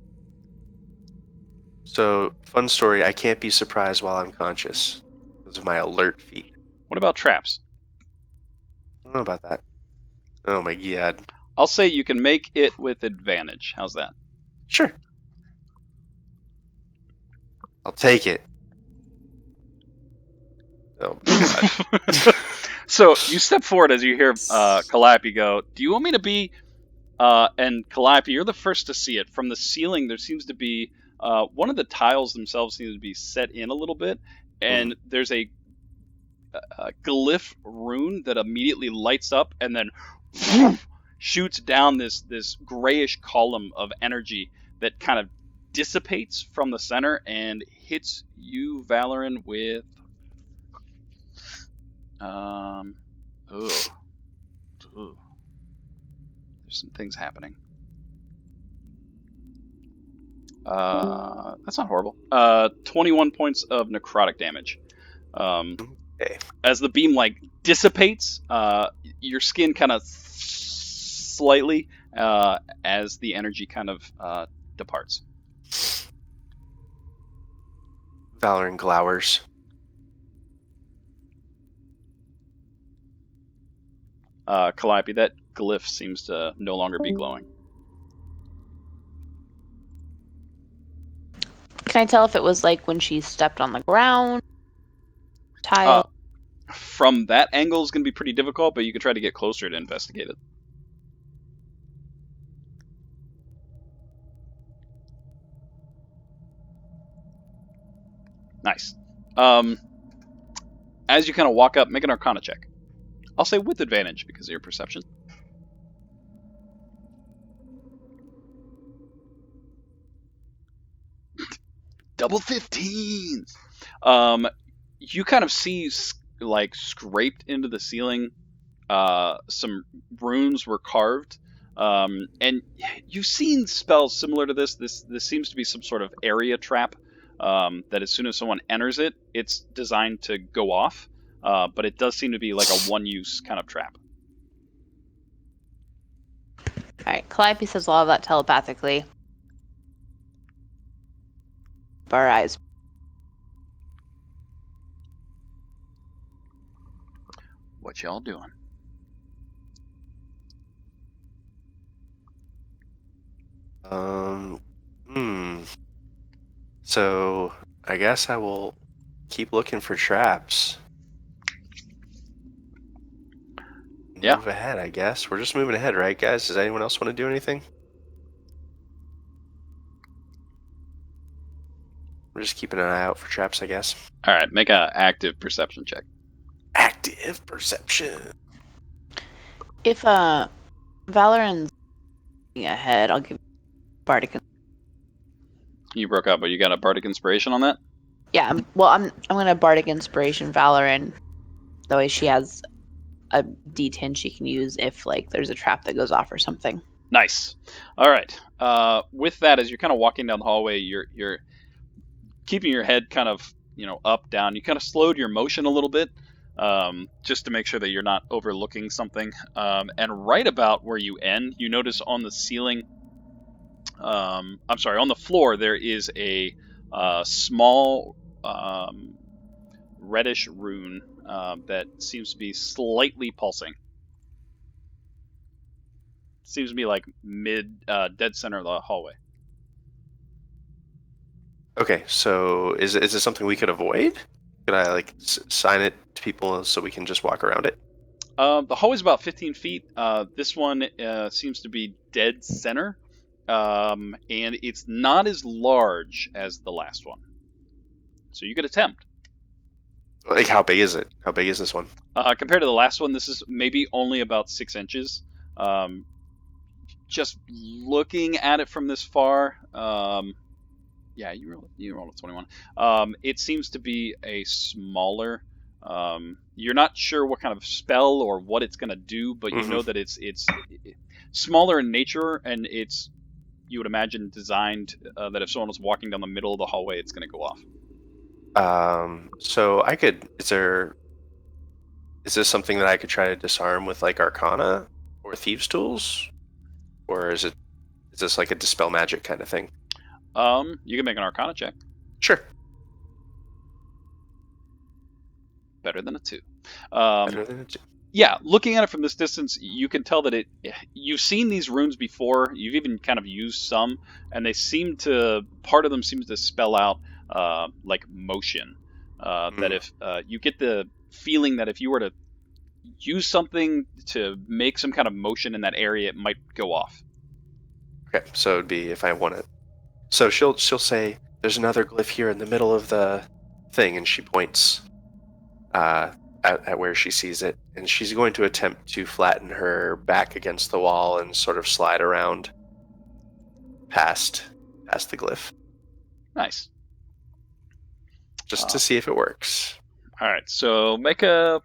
So, fun story. I can't be surprised while I'm conscious because of my alert feat. What about traps? I don't know about that. Oh my god. I'll say you can make it with advantage. How's that? Sure. I'll take it. Oh my god. So you step forward as you hear Calliope go, "Do you want me to be?" And Calliope, you're the first to see it. From the ceiling, there seems to be one of the tiles themselves seems to be set in a little bit, and there's a glyph rune that immediately lights up and then shoots down this grayish column of energy that kind of dissipates from the center and hits you, Valoran, with ooh. Ooh. There's some things happening. That's not horrible. 21 points of necrotic damage. Okay. As the beam dissipates, your skin kind of slightly as the energy kind of departs. Valorant glowers. Calliope, that glyph seems to no longer be glowing. Can I tell if it was when she stepped on the ground? Tile? From that angle is going to be pretty difficult, but you could try to get closer to investigate it. Nice. As you kind of walk up, make an Arcana check. I'll say with advantage because of your perception. Double 15. You kind of see scraped into the ceiling. Some runes were carved, and you've seen spells similar to this. This seems to be some sort of area trap. That as soon as someone enters it, it's designed to go off. But it does seem to be like a one-use kind of trap. Alright, Calliope says all of that telepathically. Our eyes. What y'all doing? So I guess I will keep looking for traps. Yeah. Move ahead, I guess. We're just moving ahead, right, guys? Does anyone else want to do anything? We're just keeping an eye out for traps, I guess. All right, make an active perception check. Active perception. If Valoran's ahead, I'll give Bardic. You broke up, but you got a bardic inspiration on that? Yeah, I'm gonna Bardic Inspiration Valoran. That way she has a D10 she can use if there's a trap that goes off or something. Nice. All right. With that, as you're kind of walking down the hallway, you're keeping your head kind of up, down. You kind of slowed your motion a little bit, just to make sure that you're not overlooking something. And right about where you end, you notice on the ceiling. On the floor there is a small reddish rune that seems to be slightly pulsing. Seems to be mid dead center of the hallway. Okay, so is it something we could avoid? Could I sign it to people so we can just walk around it? The hallway's about 15 feet. This one seems to be dead center, and it's not as large as the last one. So you could attempt. How big is it? How big is this one? Compared to the last one, this is maybe only about 6 inches. Just looking at it from this far, yeah, you rolled a 21. It seems to be a smaller. You're not sure what kind of spell or what it's going to do, but you know that it's smaller in nature, and it's, you would imagine, designed that if someone was walking down the middle of the hallway, it's going to go off. So I could. Is this something that I could try to disarm with Arcana or thieves' tools, or is this a dispel magic kind of thing? You can make an Arcana check. Sure. Better than a 2. Better than a 2. Yeah, looking at it from this distance, you can tell that you've seen these runes before. You've even kind of used some, and they seem to. Part of them seems to spell out like motion. That if you get the feeling that if you were to use something to make some kind of motion in that area, it might go off. Okay, so it'd be if I want it. So she'll say, "There's another glyph here in the middle of the thing," and she points at where she sees it, and she's going to attempt to flatten her back against the wall and sort of slide around past the glyph, Nice. just to see if it works. All right, so make a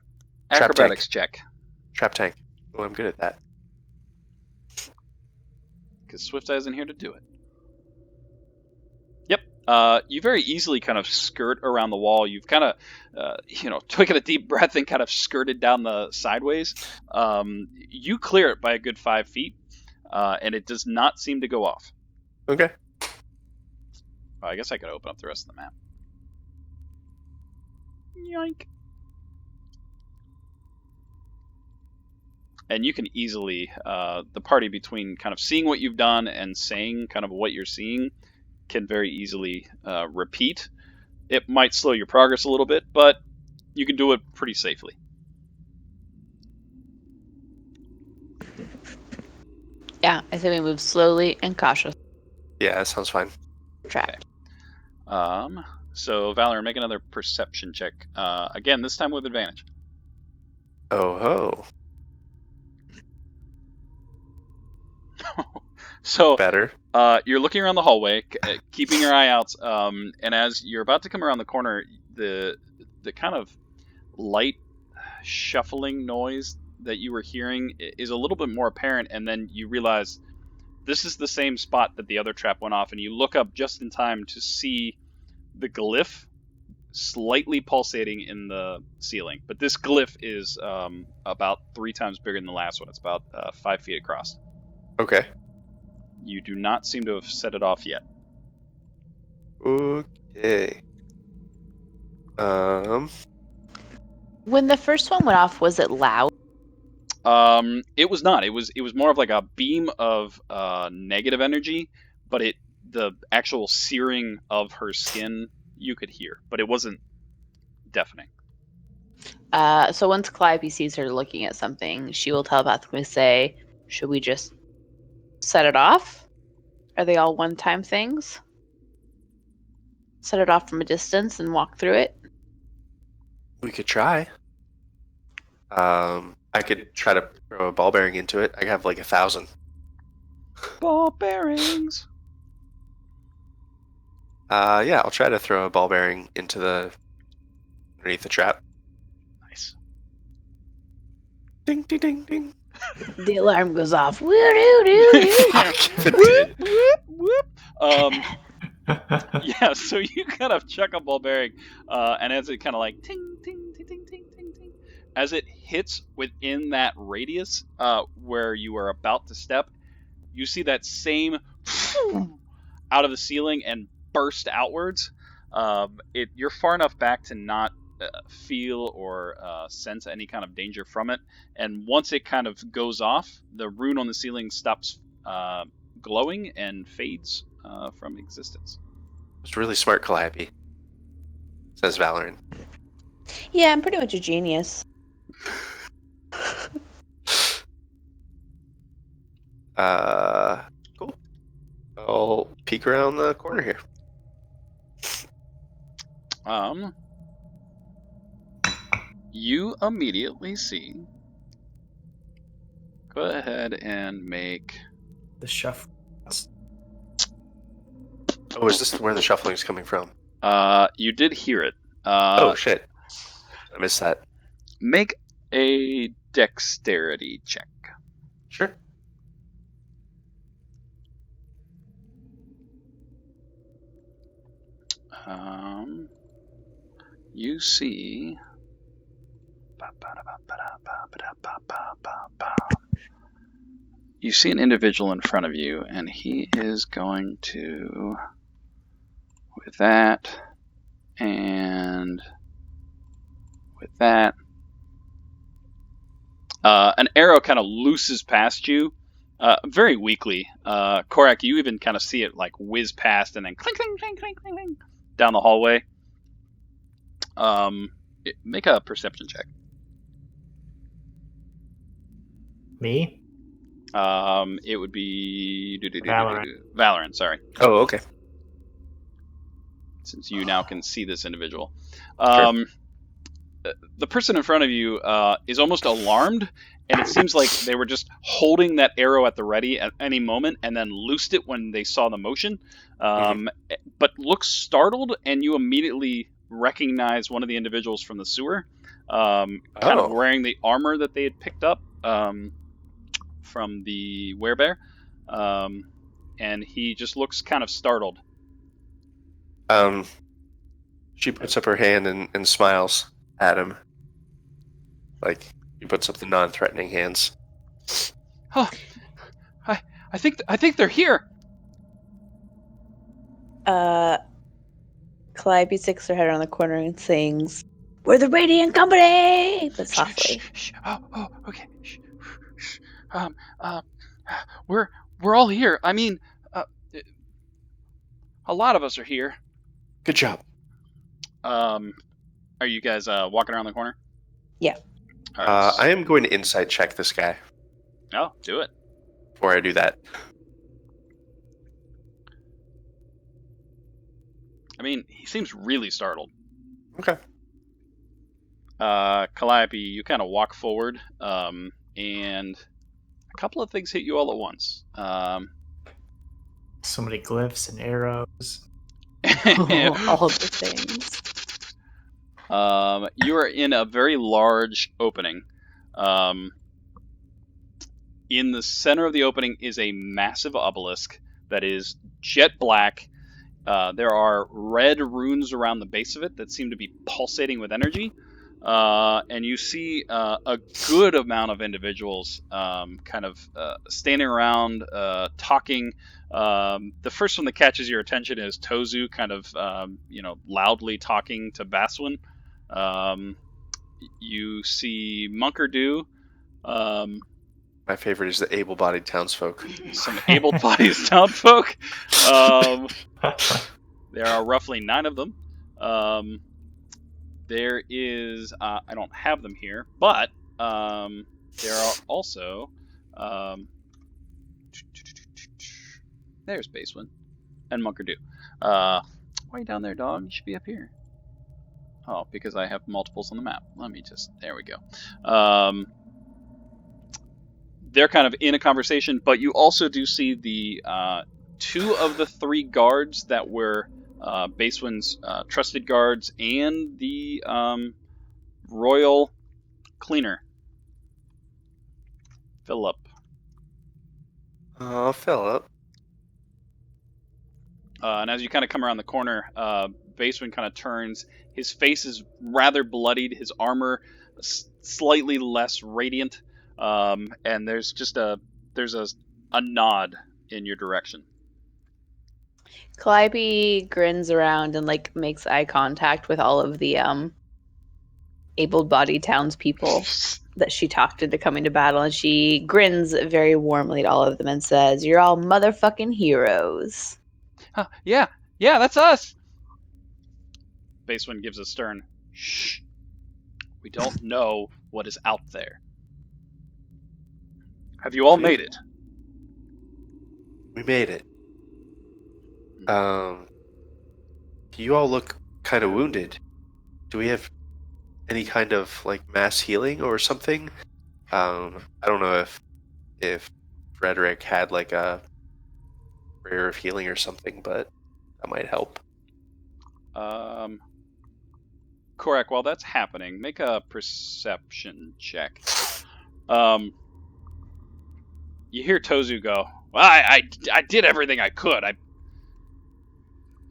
acrobatics check. Trap tank. Oh, I'm good at that. Because Swift Eye isn't here to do it. Yep. You very easily kind of skirt around the wall. You've kind of, taken a deep breath and kind of skirted down the sideways. You clear it by a good 5 feet, and it does not seem to go off. Okay. I guess I could open up the rest of the map. Yoink. And you can easily, the party between kind of seeing what you've done and saying kind of what you're seeing can very easily repeat. It might slow your progress a little bit, but you can do it pretty safely. Yeah, I say we move slowly and cautiously. Yeah, that sounds fine. Trapped. So Valor, make another perception check. Again, this time with advantage. Oh ho. So Better. You're looking around the hallway, keeping your eye out, and as you're about to come around the corner, the kind of light shuffling noise that you were hearing is a little bit more apparent, and then you realize this is the same spot that the other trap went off, and you look up just in time to see the glyph slightly pulsating in the ceiling. But this glyph is about 3 times bigger than the last one. It's about 5 feet across. Okay. You do not seem to have set it off yet. Okay. When the first one went off, was it loud? It was not. It was more of like a beam of negative energy, but the actual searing of her skin you could hear, but it wasn't deafening. So once Calliope sees her looking at something, she will telepathically say, "Should we just set it off? Are they all one-time things? Set it off from a distance and walk through it?" We could try. I could try to throw a ball bearing into it. I have like 1,000. Ball bearings. Yeah, I'll try to throw a ball bearing into underneath the trap. Nice. Ding, ding, ding, ding. The alarm goes off. Woo-doo-doo-doo. Whoop, whoop, whoop. Yeah, so you kind of chuck a ball bearing, and as it kind of like ting, ting, ting, ting, ting, ting, ting, as it hits within that radius where you are about to step, you see that same out of the ceiling and burst outwards. You're far enough back to not feel or sense any kind of danger from it, and once it kind of goes off, the rune on the ceiling stops glowing and fades from existence. It's really smart, Calliope, says Valoran. Yeah, I'm pretty much a genius. Cool. I'll peek around the corner here. You immediately see. Go ahead and make The shuffle. Oh, is this where the shuffling is coming from? You did hear it. Oh, shit. I missed that. Make a dexterity check. Sure. You see. You see an individual in front of you, and he is going to with that, and with that. An arrow kind of looses past you, very weakly. Korak, you even kind of see it like whiz past and then clink, clink, clink, clink, clink, clink, down the hallway. Make a perception check. Me? It would be Valorant. Valorant. Sorry, Oh, okay. since you now can see this individual. Sure. The person in front of you is almost alarmed, and it seems like they were just holding that arrow at the ready at any moment, and then loosed it when they saw the motion. But looks startled, and you immediately recognize one of the individuals from the sewer, kind of wearing the armor that they had picked up from the werebear, and he just looks kind of startled. She puts up her hand and smiles at him. Like, he puts up the non-threatening hands. Oh, I think they're here. Calliope sticks her head around the corner and sings, "We're the Radiant Company!" but softly. Shh. Oh, okay. Shh. We're all here. I mean, a lot of us are here. Good job. Are you guys walking around the corner? Yeah. All right. I am going to insight check this guy Oh, do it. before I do that. I mean, he seems really startled. Okay. Calliope, you kind of walk forward, and a couple of things hit you all at once. So many glyphs and arrows. All the things. You are in a very large opening. In the center of the opening is a massive obelisk that is jet black. There are red runes around the base of it that seem to be pulsating with energy. And you see a good amount of individuals kind of standing around, talking. The first one that catches your attention is Tozu, kind of loudly talking to Baswin. You see Munkerdu. My favorite is the able-bodied townsfolk. Some able-bodied townsfolk. There are roughly 9 of them. There is, I don't have them here, but there are also, there's Basewin and Munkerdu. Why are you down there, dog? You should be up here. Oh, because I have multiples on the map. Let me just, there we go. They're kind of in a conversation, but you also do see the 2 of the 3 guards that were Basewin's trusted guards and the royal cleaner, Philip. Oh, Philip. And as you kind of come around the corner, Basewin kind of turns. His face is rather bloodied. His armor slightly less radiant. And there's just a nod in your direction. Calliope grins around and makes eye contact with all of the able-bodied townspeople that she talked into coming to battle, and she grins very warmly at all of them and says, "You're all motherfucking heroes." Yeah, that's us. Basewin gives a stern, "Shh. We don't know what is out there. Have you all made it?" We made it. You all look kind of wounded. Do we have any kind of mass healing or something? I don't know if Frederick had a prayer of healing or something, but that might help. Korak, while that's happening, make a perception check. You hear Tozu go, "Well, I did everything I could. I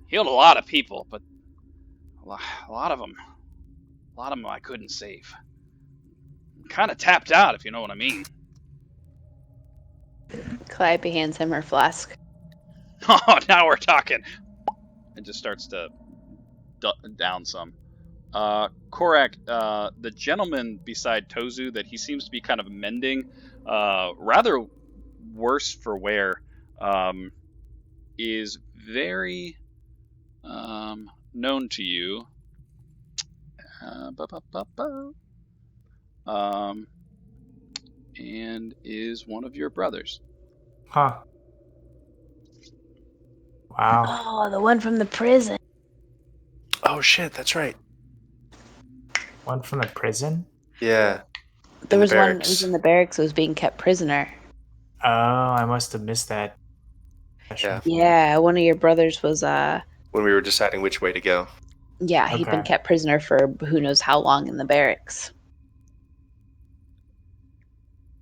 healed a lot of people, but a lot of them I couldn't save. Kind of tapped out, if you know what I mean." Calliope hands him her flask. Oh, now we're talking. and just starts to down some. Korak, the gentleman beside Tozu that he seems to be kind of mending, rather worse for wear, is very known to you. And is one of your brothers. Huh. Wow. Oh, the one from the prison. Oh shit, that's right. One from the prison? Yeah. There In the was one that barracks. was in the barracks that was being kept prisoner. Oh, I must have missed that. Yeah. Yeah, one of your brothers was When we were deciding which way to go. yeah, he'd been Okay. kept prisoner for who knows how long in the barracks.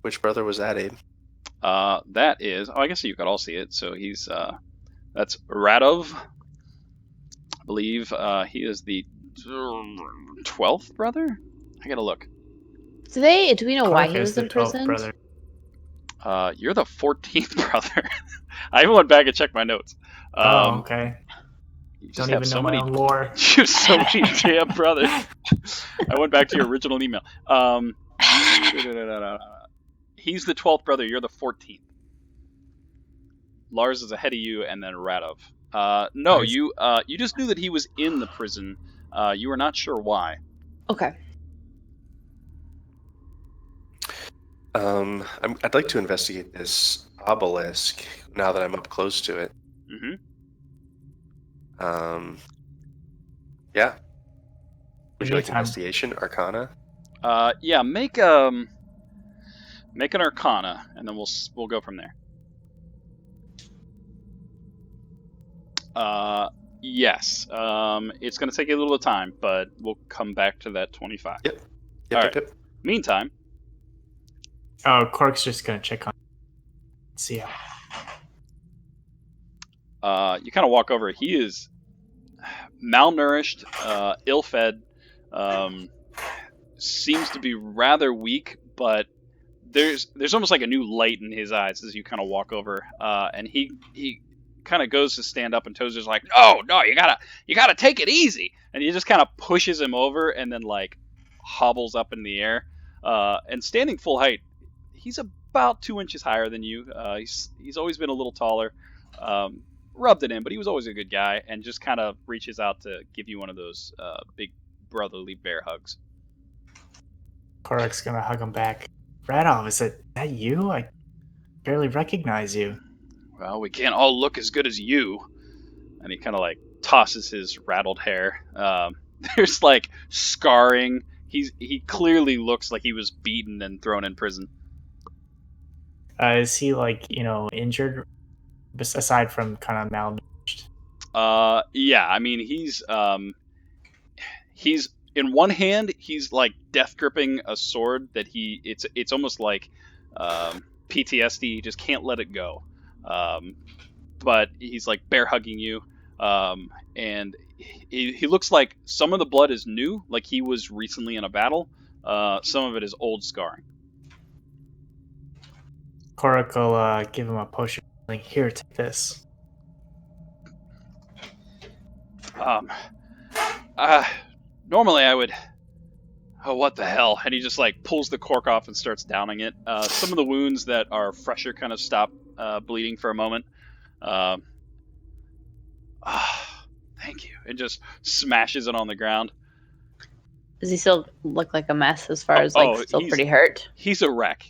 Which brother was that, Abe? That is, I guess you could all see it. So he's, that's Radov. I believe he is the 12th brother? I gotta look. Do we know why Clark he is was the in 12th prison? brother. You're the 14th brother. I even went back and checked my notes. Oh, okay. You just Don't have even so know my many, own lore. just so many damn brothers. I went back to your original email. He's the 12th brother. You're the 14th. Lars is ahead of you, and then Radov. No, Nice. you just knew that he was in the prison. You were not sure why. Okay. I'd like to investigate this obelisk now that I'm up close to it. Mm-hmm. Yeah. Would you like Anytime. investigation, Arcana? Yeah. Make an Arcana, and then we'll go from there. Yes. It's going to take you a little time, but we'll come back to that 25. Yep. All right. Meantime, Oh, Cork's just gonna check on. See how. you kind of walk over. He is malnourished, ill-fed, seems to be rather weak, but there's almost like a new light in his eyes as you kind of walk over, and he kind of goes to stand up, and Tozer's like, no, you gotta take it easy, and he just kind of pushes him over, and then like hobbles up in the air, and standing full height, he's about 2 inches higher than you. He's always been a little taller. Rubbed it in, but he was always a good guy, and just kind of reaches out to give you one of those big brotherly bear hugs. Cork's gonna hug him back. Radov, is that you? I barely recognize you. Well, we can't all look as good as you. And he kind of like tosses his rattled hair. There's like scarring. He clearly looks like he was beaten and thrown in prison. Is he like injured? Aside from kind of malnourished. Yeah. I mean, he's in one hand he's like death gripping a sword that it's almost like PTSD. He just can't let it go. But he's like bear hugging you, and he looks like some of the blood is new, like he was recently in a battle. Some of it is old scarring. Korak will give him a potion. Like, here, take this. Normally I would. Oh, what the hell? And he just like pulls the cork off and starts downing it. Some of the wounds that are fresher kind of stop bleeding for a moment. Thank you. And just smashes it on the ground. Does he still look like a mess as far as still pretty hurt? He's a wreck.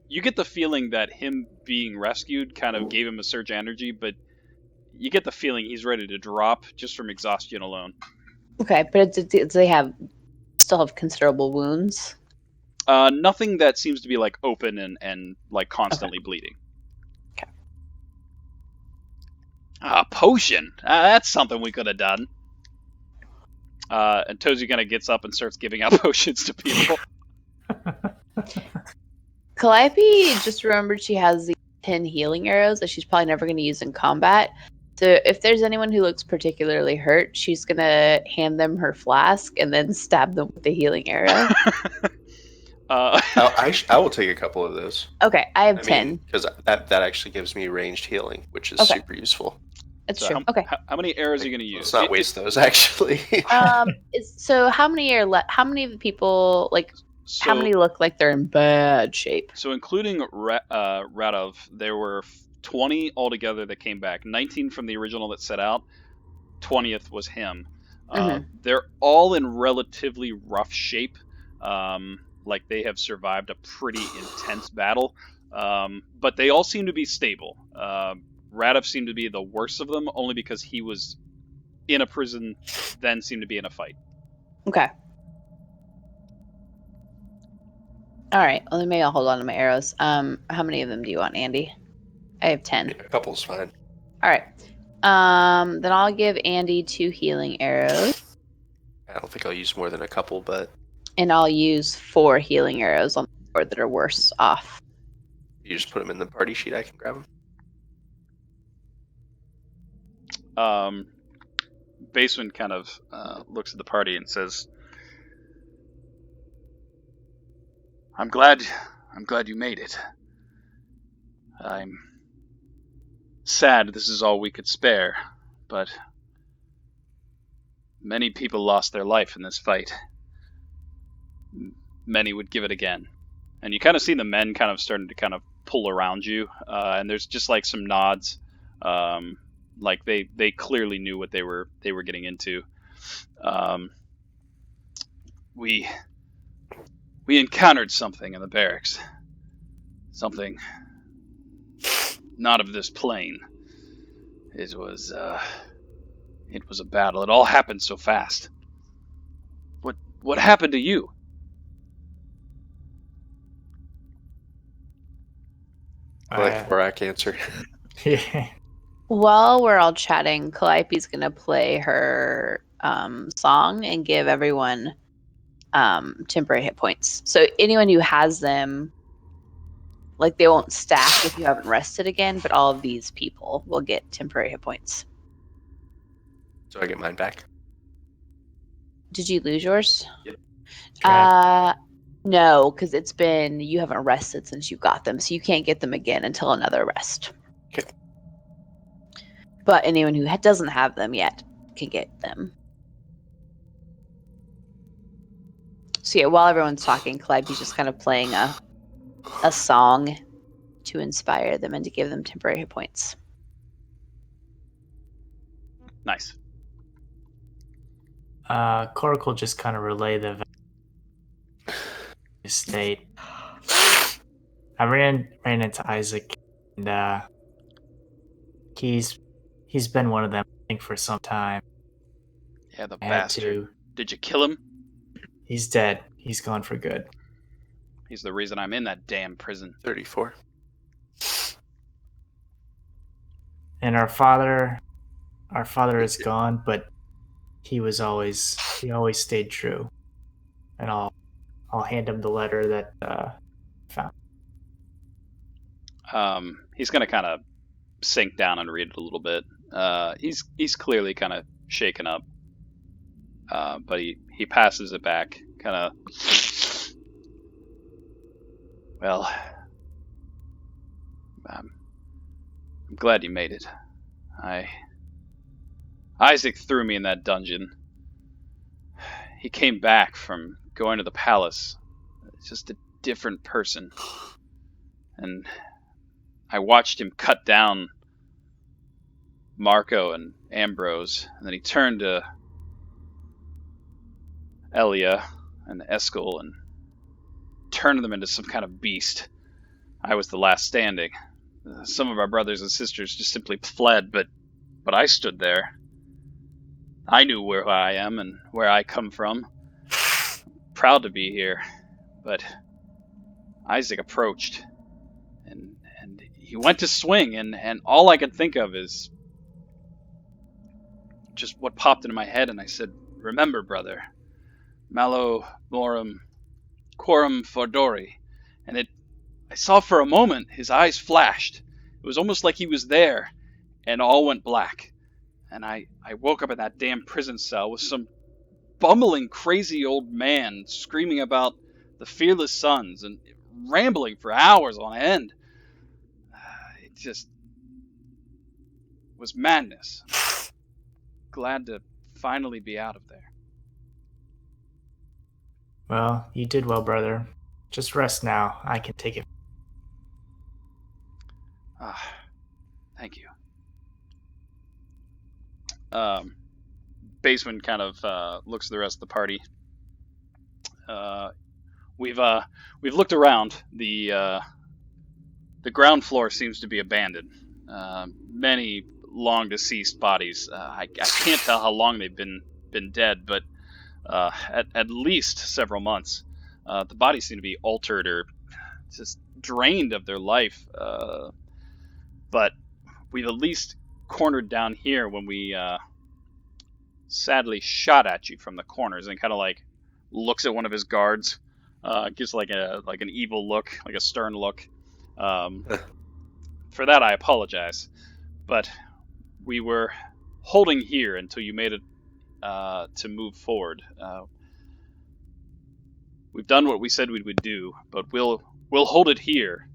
You get the feeling that him being rescued kind of gave him a surge of energy, but you get the feeling he's ready to drop just from exhaustion alone. Okay, but do they still have considerable wounds? Nothing that seems to be like open and like constantly bleeding. Okay. Potion. That's something we could have done. And Tozy kind of gets up and starts giving out potions to people. Calliope just remembered she has the 10 healing arrows that she's probably never going to use in combat. So if there's anyone who looks particularly hurt, she's going to hand them her flask and then stab them with the healing arrow. I will take a couple of those. Okay, I have 10. Because that actually gives me ranged healing, which is Okay. super useful. That's So true. Okay. How many arrows are you going to use? Let's not waste those, actually. So how many are how many of the people how many look like they're in bad shape? So including Radov, there were 20 altogether that came back. 19 from the original that set out. 20th was him. They're all in relatively rough shape. Like they have survived a pretty intense battle. But they all seem to be stable. Radov seemed to be the worst of them, only because he was in a prison, then seemed to be in a fight. Okay. All right. Well, then maybe I'll hold on to my arrows. How many of them do you want, Andy? I have 10. A couple's fine. All right. Then I'll give Andy 2 healing arrows, I don't think I'll use more than a couple, but and I'll use 4 healing arrows on the board that are worse off. you just put them in the party sheet. I can grab them. Baseman kind of looks at the party and says, I'm glad you made it. I'm sad this is all we could spare, but many people lost their life in this fight. Many would give it again. And you kind of see the men kind of starting to kind of pull around you, and there's just like some nods, like they clearly knew what they were getting into. We encountered something in the barracks. Something not of this plane. It was a battle. It all happened so fast. What happened to you? Like Borak answer. Yeah. While we're all chatting, Calliope's gonna play her song and give everyone temporary hit points. So anyone who has them, like, they won't stack if you haven't rested again, but all of these people will get temporary hit points. So I get mine back. Did you lose yours? Correct. No, because you haven't rested since you got them, so you can't get them again until another rest. Okay. But anyone who doesn't have them yet can get them. So yeah, while everyone's talking, Calliope's just kind of playing a song to inspire them and to give them temporary hit points. Nice. Cork will just kind of relay the state. I ran into Isaac, and he's been one of them, I think, for some time. Yeah, the I had bastard. to. Did you kill him? He's dead. He's gone for good. He's the reason I'm in that damn prison. 34. And our father is gone, but he always stayed true. And I'll hand him the letter that found. He's gonna kind of sink down and read it a little bit. He's clearly kind of shaken up, but he passes it back, kind of. Well, I'm glad you made it. Isaac threw me in that dungeon. He came back from going to the palace, just a different person, and I watched him cut down Marco and Ambrose, and then he turned to Elia and Eskel and turned them into some kind of beast. I was the last standing. Some of our brothers and sisters just simply fled, but I stood there. I knew where I am and where I come from. Proud to be here, but Isaac approached, and he went to swing, and all I could think of is just what popped into my head, and I said, "Remember, brother, malo morum quorum fordori," and I saw for a moment his eyes flashed. It was almost like he was there, and all went black. And I woke up in that damn prison cell with some bumbling, crazy old man screaming about the fearless sons, and rambling for hours on end. It just was madness. Glad to finally be out of there. Well, you did well, brother. Just rest now. I can take it. Thank you. Baseman kind of looks at the rest of the party. We've looked around. The ground floor seems to be abandoned. Many long deceased bodies. I can't tell how long they've been dead, but at least several months. The bodies seem to be altered or just drained of their life. But we've at least cornered down here when we sadly shot at you from the corners, and kind of like looks at one of his guards, gives like an evil look, like a stern look. For that I apologize, but we were holding here until you made it to move forward. We've done what we said we would do, but we'll hold it here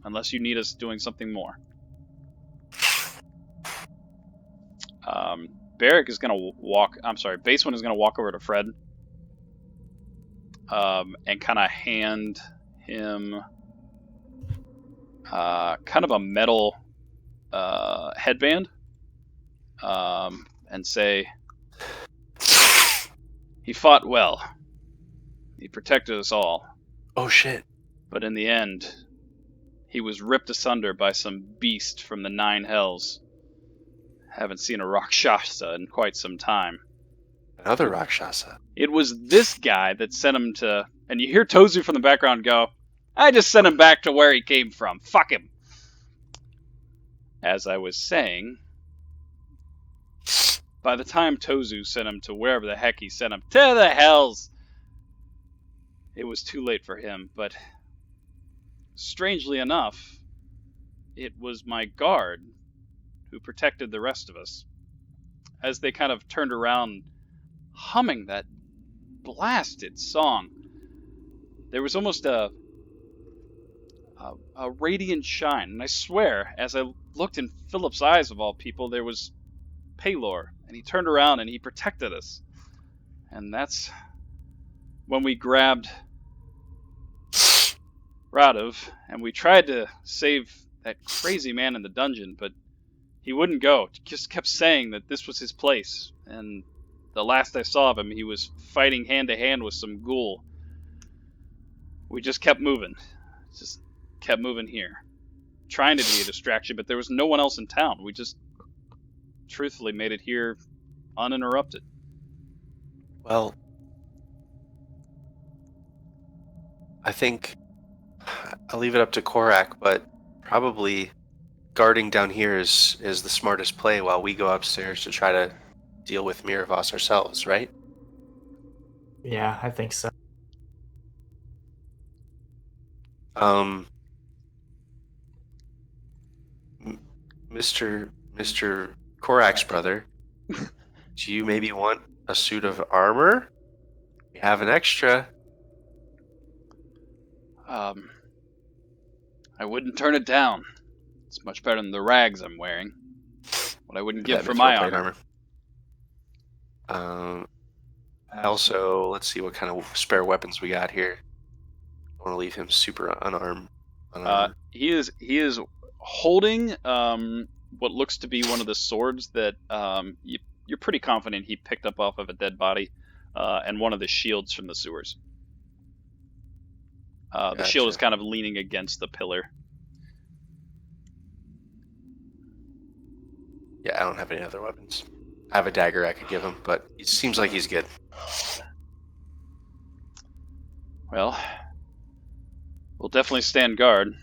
unless you need us doing something more. Barrick is gonna walk. I'm sorry, Baseman is gonna walk over to Fred, and kind of hand him kind of a metal headband, and say, "He fought well. He protected us all. Oh shit! But in the end, he was ripped asunder by some beast from the Nine Hells. Haven't seen a Rakshasa in quite some time." Another Rakshasa. It was this guy that sent him to... And you hear Tozu from the background go, "I just sent him back to where he came from. Fuck him." As I was saying, by the time Tozu sent him to wherever the heck he sent him, to the hells, it was too late for him. But strangely enough, it was my guard who protected the rest of us. As they kind of turned around, humming that blasted song, there was almost a radiant shine. And I swear, as I looked in Philip's eyes, of all people, there was Paylor. And he turned around and he protected us. And that's when we grabbed Radov, and we tried to save that crazy man in the dungeon, but he wouldn't go. Just kept saying that this was his place. And the last I saw of him, he was fighting hand to hand with some ghoul. We just kept moving. Just kept moving here. Trying to be a distraction, but there was no one else in town. We just truthfully made it here uninterrupted. Well, I think I'll leave it up to Korak, but probably guarding down here is the smartest play while we go upstairs to try to deal with Miravos ourselves, right? Yeah, I think so. Mr. Korak's brother, do you maybe want a suit of armor? We have an extra. I wouldn't turn it down. It's much better than the rags I'm wearing. What I wouldn't give That for my mithril plate armor. Also, let's see what kind of spare weapons we got here. I want to leave him super unarmed. He is holding what looks to be one of the swords that you're pretty confident he picked up off of a dead body, and one of the shields from the sewers. The shield is kind of leaning against the pillar. Yeah, I don't have any other weapons. I have a dagger I could give him, but it seems like he's good. Well, we'll definitely stand guard.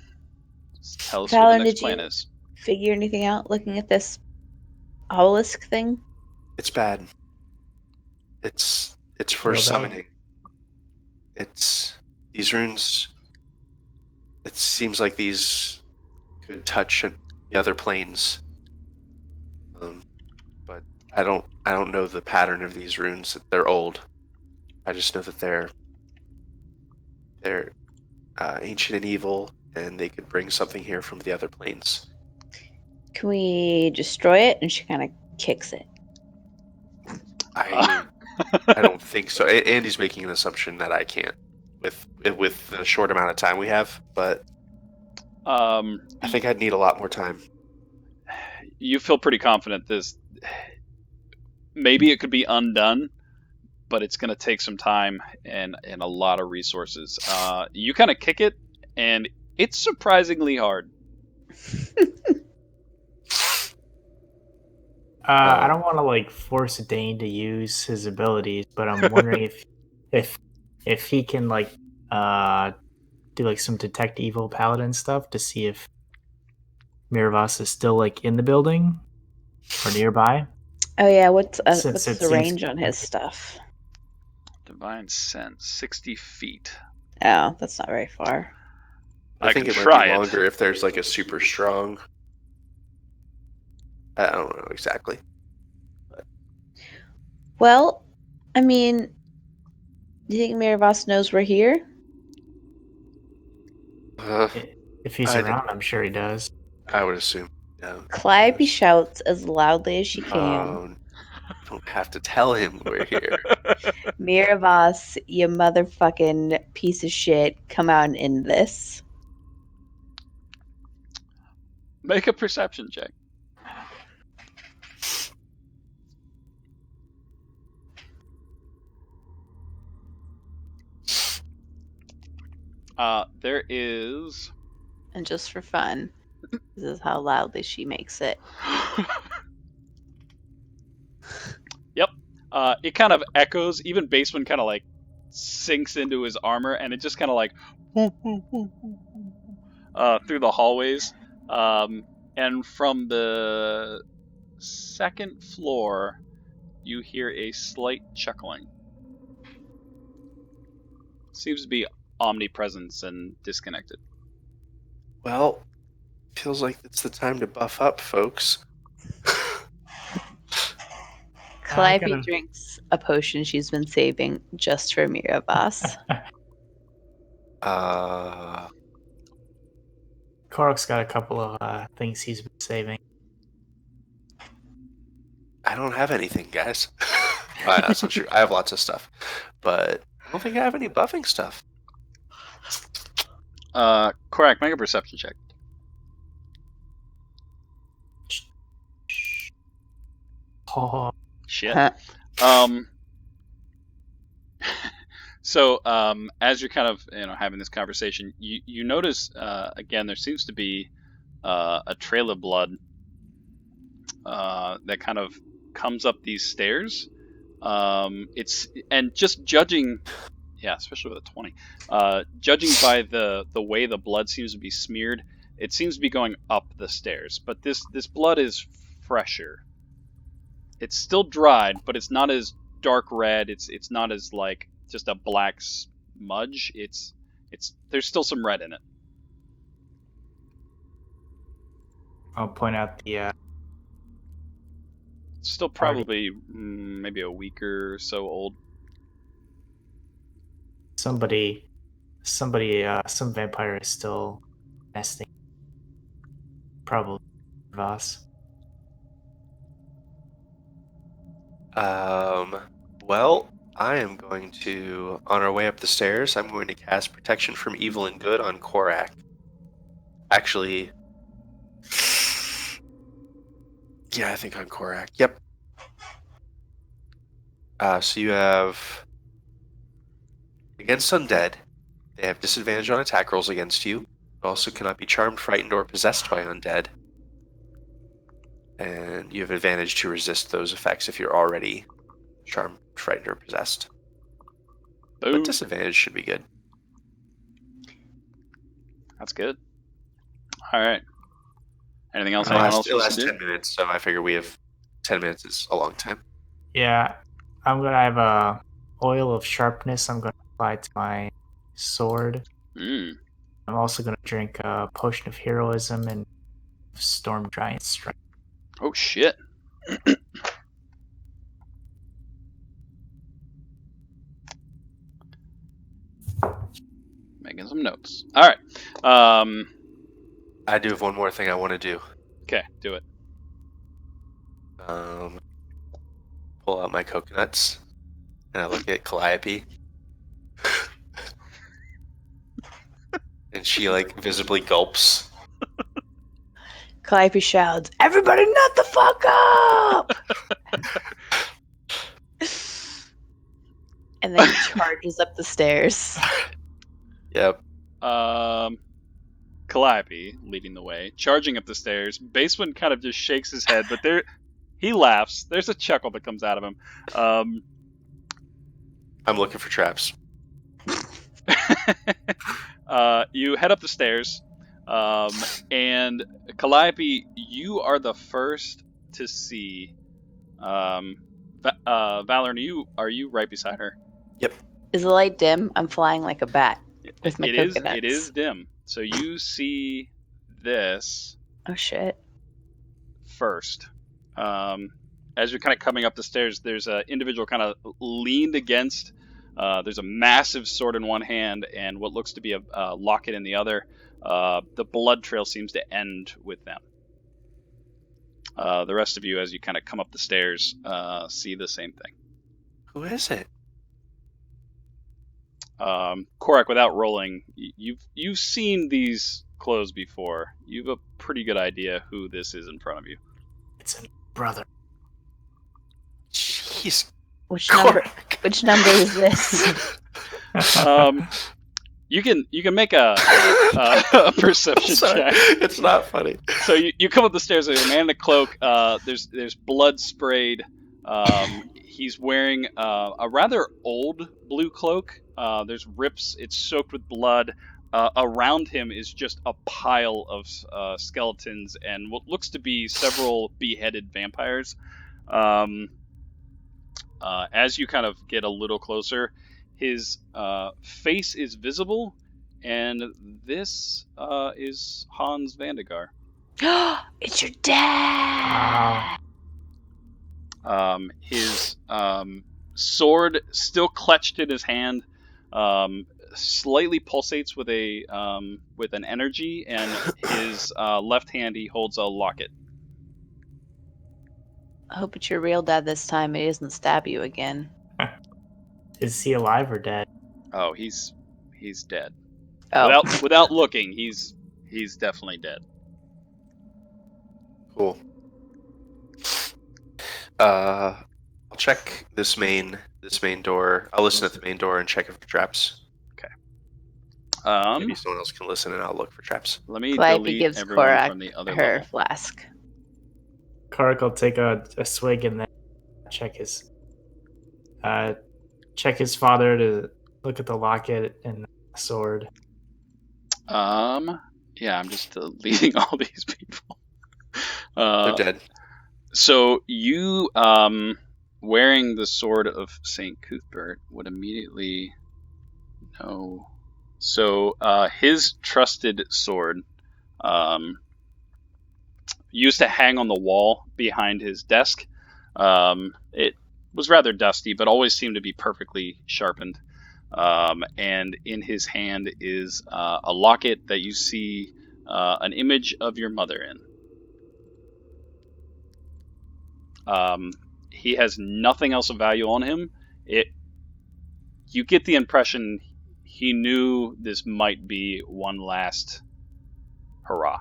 Just tell us Farlen, what the next did plan you is. figure anything out looking at this obelisk thing? It's bad. It's for Real bad. summoning. It's these runes. It seems like these could touch the other planes. But I don't know the pattern of these runes. They're old. I just know that they're They're ancient and evil, and they could bring something here from the other planes. Can we destroy it? And she kind of kicks it. I don't think so. Andy's making an assumption that I can't with the short amount of time we have, but I think I'd need a lot more time. You feel pretty confident this. Maybe it could be undone, but it's going to take some time and a lot of resources. You kind of kick it, and it's surprisingly hard. I don't want to like force Dane to use his abilities, but I'm wondering if he can like do like some detect evil paladin stuff to see if Miravas is still like in the building or nearby. Oh yeah, what's Since it the seems- range on his stuff? Divine Sense, 60 feet. Oh, that's not very far. I think can it might try be it. longer if there's like a super strong. I don't know exactly. Well, I mean, do you think Miravas knows we're here? If he's I around, I'm sure he does. I would assume. Yeah. Calliope shouts as loudly as she can. You don't have to tell him we're here. Miravas, you motherfucking piece of shit, come out and end this. Make a perception check. There is. And just for fun, this is how loudly she makes it. Yep. It kind of echoes. Even Baseman kind of like sinks into his armor, and it just kind of like through the hallways. And from the second floor, you hear a slight chuckling. Seems to be omnipresence and disconnected. Well, feels like it's the time to buff up, folks. Calliope gonna- drinks a potion she's been saving just for Miravas. Korok's got a couple of things he's been saving. I don't have anything, guys. That's not true. I have lots of stuff, but I don't think I have any buffing stuff. Correct. Make a perception check. Oh, Shit. Huh. So as you're kind of having this conversation, you notice again there seems to be a trail of blood that kind of comes up these stairs. It's and just judging, yeah, especially with a 20, judging by the way the blood seems to be smeared, it seems to be going up the stairs. But this blood is fresher. It's still dried, but it's not as dark red. It's not as like just a black smudge. It's there's still some red in it. I'll point out the It's still probably maybe a week or so old. some vampire is still nesting. Probably Voss. Well, I am going to, on our way up the stairs, I'm going to cast Protection from Evil and Good on Korak. Actually, yeah, I think on Korak. Yep. So you have against undead, they have disadvantage on attack rolls against you. You also cannot be charmed, frightened, or possessed by undead. And you have advantage to resist those effects if you're already charmed, frightened, or possessed. Boom. But disadvantage should be good. That's good. All right. Anything else? It Anyone else lasts wants to do? 10 minutes, so I figure we have 10 minutes is a long time. Yeah, I'm gonna have a oil of sharpness. I'm gonna apply to my sword. Mm. I'm also gonna drink a potion of heroism and storm giant strength. Oh shit. Taking some notes. All right. I do have one more thing I want to do. Okay, do it. Pull out my coconuts, and I look at Calliope. And she, like, visibly gulps. Calliope shouts, "Everybody nut the fuck up!" And then he charges up the stairs. Yep. Calliope leading the way, charging up the stairs. Baseman kind of just shakes his head, but he laughs. There's a chuckle that comes out of him. I'm looking for traps. You head up the stairs, and Calliope, you are the first to see. Valor, are you right beside her? Yep. Is the light dim? I'm flying like a bat with my It coconuts. is dim. So you see this Oh shit. first. As you're kind of coming up the stairs, there's an individual kind of leaned against. There's a massive sword in one hand and what looks to be a locket in the other. The blood trail seems to end with them. The rest of you, as you kind of come up the stairs, see the same thing. Who is it? Korak, without rolling, you've seen these clothes before. You have a pretty good idea who this is in front of you. It's a brother. Jeez. Which number is this? You can make a perception check. It's not funny. So you come up the stairs. There's a man in a cloak. There's blood sprayed. He's wearing a rather old blue cloak. There's rips. It's soaked with blood. Around him is just a pile of skeletons and what looks to be several beheaded vampires. As you kind of get a little closer, his face is visible, and this is Hans Vandegar. It's your dad. His sword still clutched in his hand, slightly pulsates with an energy, and his left hand he holds a locket. I hope it's your real dad this time and he doesn't stab you again. Is he alive or dead? Oh, he's dead. Oh. Without looking, he's definitely dead. Cool. I'll check this main door. I'll listen at the main door and check it for traps. Maybe someone else can listen and I'll look for traps. Let me Calliope delete gives everyone Korak from the other her level. flask. Korak will take a swig and then check his father to look at the locket and the sword. Yeah, I'm just deleting all these people. They're dead. So you, wearing the sword of Saint Cuthbert, would immediately know. So his trusted sword, used to hang on the wall behind his desk. It was rather dusty, but always seemed to be perfectly sharpened. And in his hand is a locket that you see an image of your mother in. He has nothing else of value on him. You get the impression he knew this might be one last hurrah.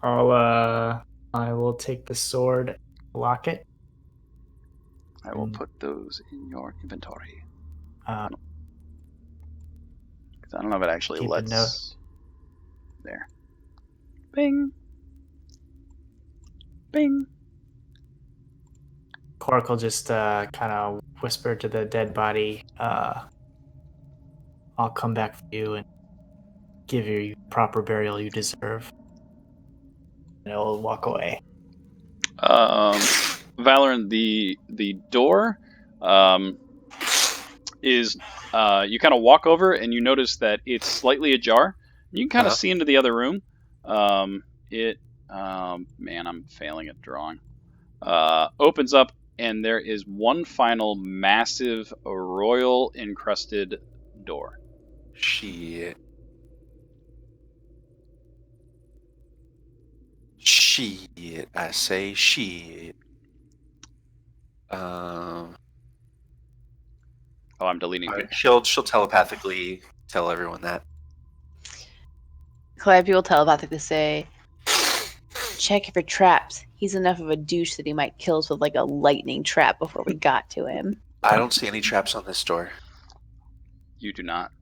I will take the sword locket. I will put those in your inventory. 'Cause I don't know if it actually keep a lets. note. There. Bing. Bing. Korak will just kind of whisper to the dead body, I'll come back for you and give you proper burial you deserve. And I'll walk away. Valorant, the door is you kind of walk over and you notice that it's slightly ajar. You can kind of see into the other room. Man, I'm failing at drawing. Opens up and there is one final massive royal encrusted door. Shit. I say shit. Oh, I'm deleting. She'll telepathically tell everyone that. Calliope will telepathically say, check for traps. He's enough of a douche that he might kill us with like a lightning trap before we got to him. I don't see any traps on this door. You do not.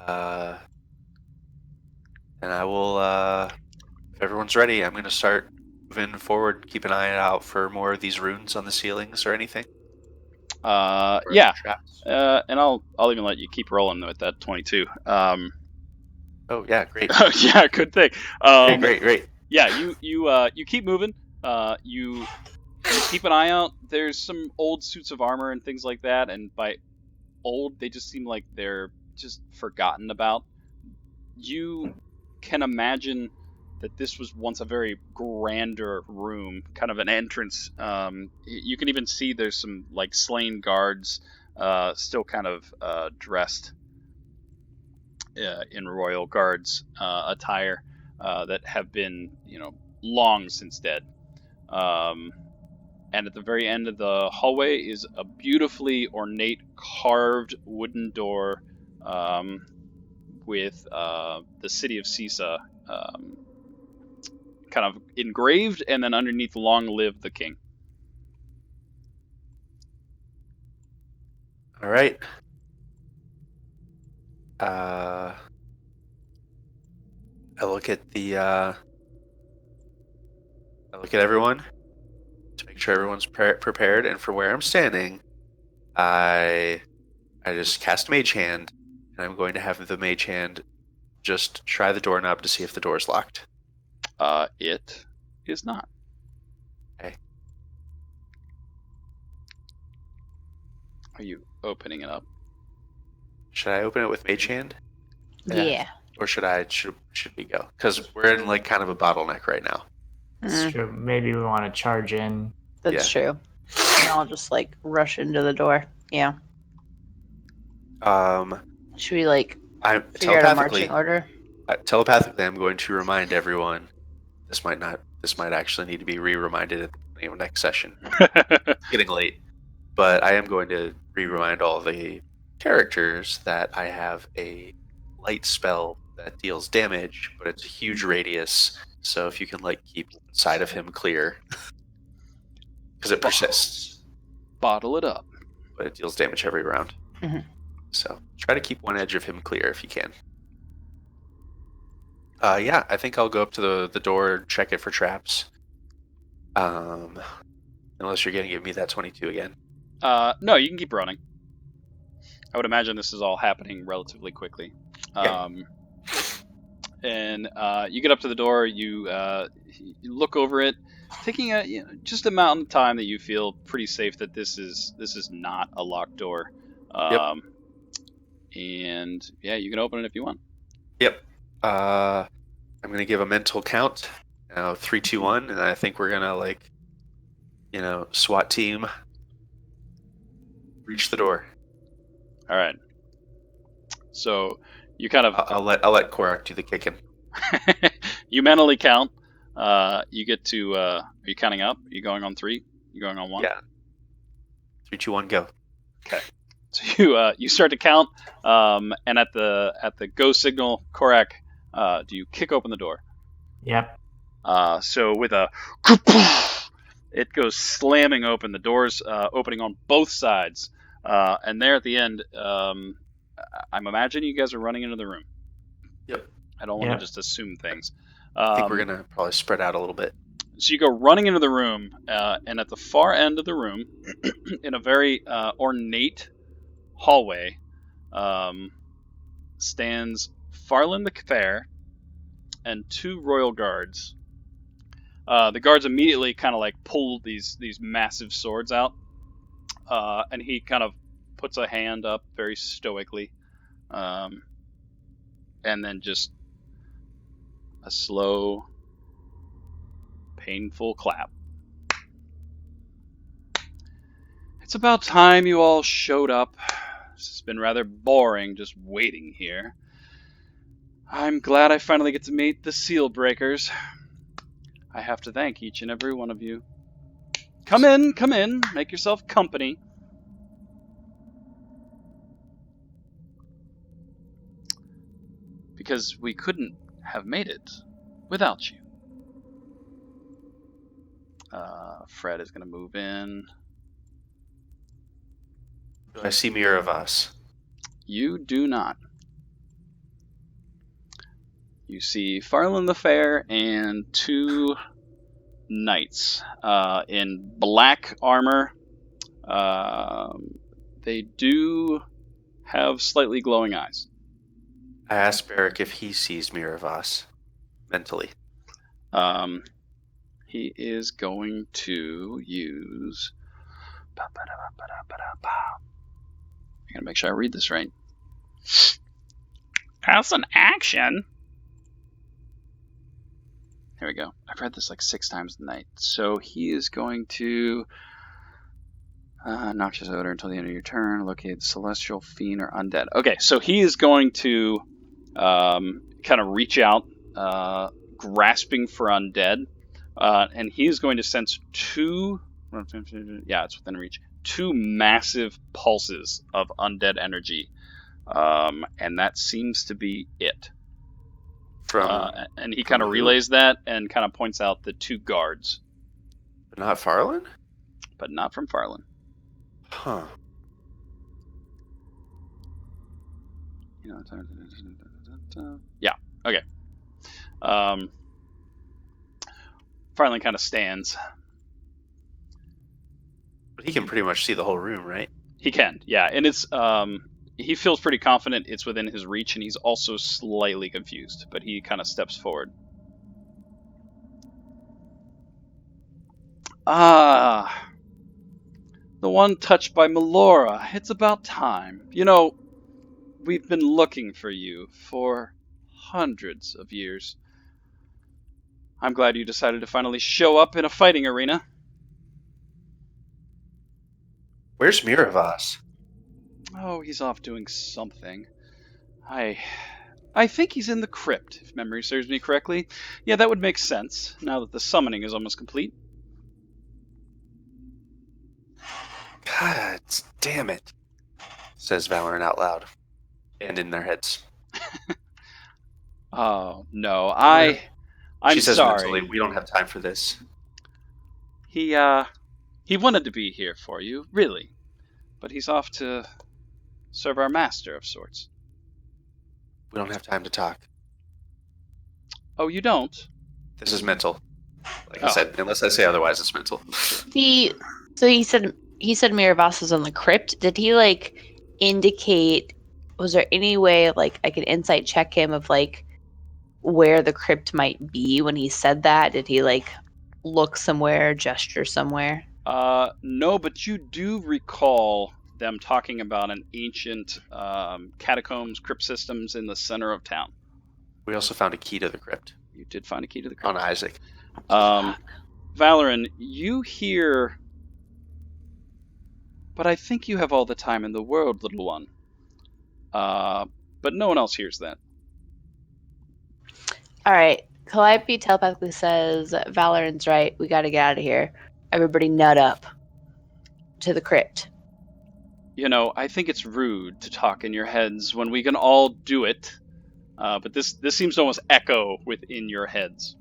And I will, if everyone's ready, I'm going to start moving forward. Keep an eye out for more of these runes on the ceilings or anything. Or Yeah. Traps. And I'll even let you keep rolling with that 22. Oh yeah, great. Yeah, good thing. Great. Yeah, you keep moving. You keep an eye out. There's some old suits of armor and things like that, and by old, they just seem like they're just forgotten about. You can imagine that this was once a very grander room, kind of an entrance. You can even see there's some like slain guards, still kind of dressed in royal guards attire that have been, long since dead. And at the very end of the hallway is a beautifully ornate carved wooden door with the city of Sisa kind of engraved, and then underneath, "Long live the king." All right. I look at everyone to make sure everyone's prepared, and for where I'm standing, I just cast Mage Hand, and I'm going to have the Mage Hand just try the doorknob to see if the door is locked. It is not. Okay. Are you opening it up? Should I open it with Mage Hand? Yeah. Or should we go? Because we're in like kind of a bottleneck right now. It's true. Maybe we want to charge in. That's true. And I'll just like rush into the door. Yeah. Should we like I'm figure out a marching order? telepathically, I'm going to remind everyone. This might actually need to be re-reminded at the beginning of next session. It's getting late, but I am going to re-remind all the characters that I have a light spell that deals damage, but it's a huge radius. So if you can like keep one side of him clear, because it persists, Bottle it up. but it deals damage every round. Mhm. So try to keep one edge of him clear if you can. Yeah, I think I'll go up to the door, check it for traps. Unless you're going to give me that 22 again. No, you can keep running. I would imagine this is all happening relatively quickly. Yeah. And you get up to the door. You look over it, taking just the amount of time that you feel pretty safe that this is not a locked door. And yeah, you can open it if you want. Yep. I'm going to give a mental count. 3, 2, 1, and I think we're going to SWAT team reach the door. All right. So you kind of I'll let Korak do the kicking. you mentally count. You get to. Are you counting up? Are you going on 3? You going on 1? Yeah. 3, 2, 1, go. Okay. So you start to count, and at the go signal, Korak, do you kick open the door? Yep. So with a, it goes slamming open. The doors opening on both sides, and there at the end, I'm imagining you guys are running into the room. Yep. I don't want to just assume things. I think we're gonna probably spread out a little bit. So you go running into the room, and at the far end of the room, in a very ornate hallway, stands Farlen the Fair and 2 royal guards. The guards immediately kind of like pull these massive swords out, and he kind of puts a hand up very stoically, and then just a slow, painful clap. It's about time you all showed up. It's been rather boring just waiting here. I'm glad I finally get to meet the Seal Breakers. I have to thank each and every one of you. Come in, make yourself company. Because we couldn't have made it without you. Fred is going to move in. Do I see Mirror of Us? You do not. You see Farlen the Fair and 2 knights in black armor. They do have slightly glowing eyes. I asked Barrick if he sees Mirror of Us mentally. He is going to use. I gotta make sure I read this right. As an action. Here we go. I've read this like 6 times tonight. So he is going to noxious odor until the end of your turn. Locate celestial, fiend, or undead. Okay, so he is going to kind of reach out, grasping for undead, and he is going to sense 2. Yeah, it's within reach. 2 massive pulses of undead energy, and that seems to be it. And he kind of relays that and kind of points out the 2 guards. But not Farlen? But not from Farlen. Huh. Yeah, okay. Farlen kind of stands. But he can pretty much see the whole room, right? He can, yeah. And it's he feels pretty confident it's within his reach, and he's also slightly confused, but he kind of steps forward. Ah, the one touched by Melora. It's about time. You know, we've been looking for you for hundreds of years. I'm glad you decided to finally show up in a fighting arena. Where's Mirror of Us? Oh, he's off doing something. I think he's in the crypt, if memory serves me correctly. Yeah, that would make sense, now that the summoning is almost complete. God damn it, says Valorant out loud. And in their heads. Oh, no, I'm she says sorry. Mentally, we don't have time for this. He wanted to be here for you, really. But he's off to serve our master of sorts. We don't have time to talk. Oh, you don't? This is mental. Like I said, unless I say otherwise, it's mental. So he said Mirabas is on the crypt. Did he like indicate? Was there any way like I could insight check him of like where the crypt might be when he said that? Did he like look somewhere, gesture somewhere? No, but you do recall them talking about an ancient catacombs, crypt systems in the center of town. We also found a key to the crypt. You did find a key to the crypt. On Isaac. Valoran, you hear... But I think you have all the time in the world, little one. But no one else hears that. Alright. Calliope telepathically says, Valoran's right. We gotta get out of here. Everybody nut up to the crypt. You know, I think it's rude to talk in your heads when we can all do it. But this seems to almost echo within your heads.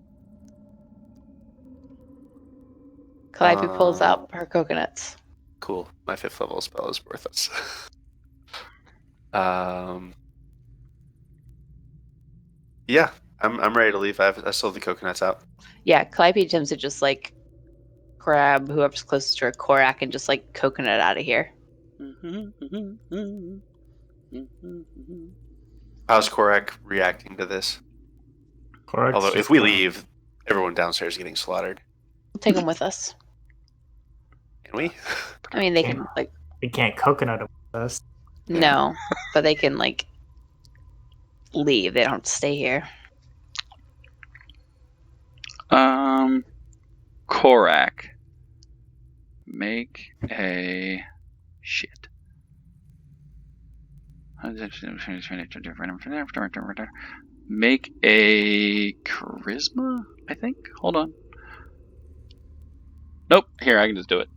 Calliope pulls out her coconuts. Cool. My 5th level spell is worth us. Yeah, I'm ready to leave. I still have the coconuts out. Yeah, Calliope attempts to just like grab whoever's closest to her Korak and just like coconut out of here. How's Korak reacting to this? Korak's Although, just if we leave, everyone downstairs is getting slaughtered. We'll take them with us. Can we? I mean, they can like we can't coconut them with us. no, but they can like leave. They don't have to stay here. Korak, make a Shit. Make a charisma, I think. Hold on. Nope. Here, I can just do it.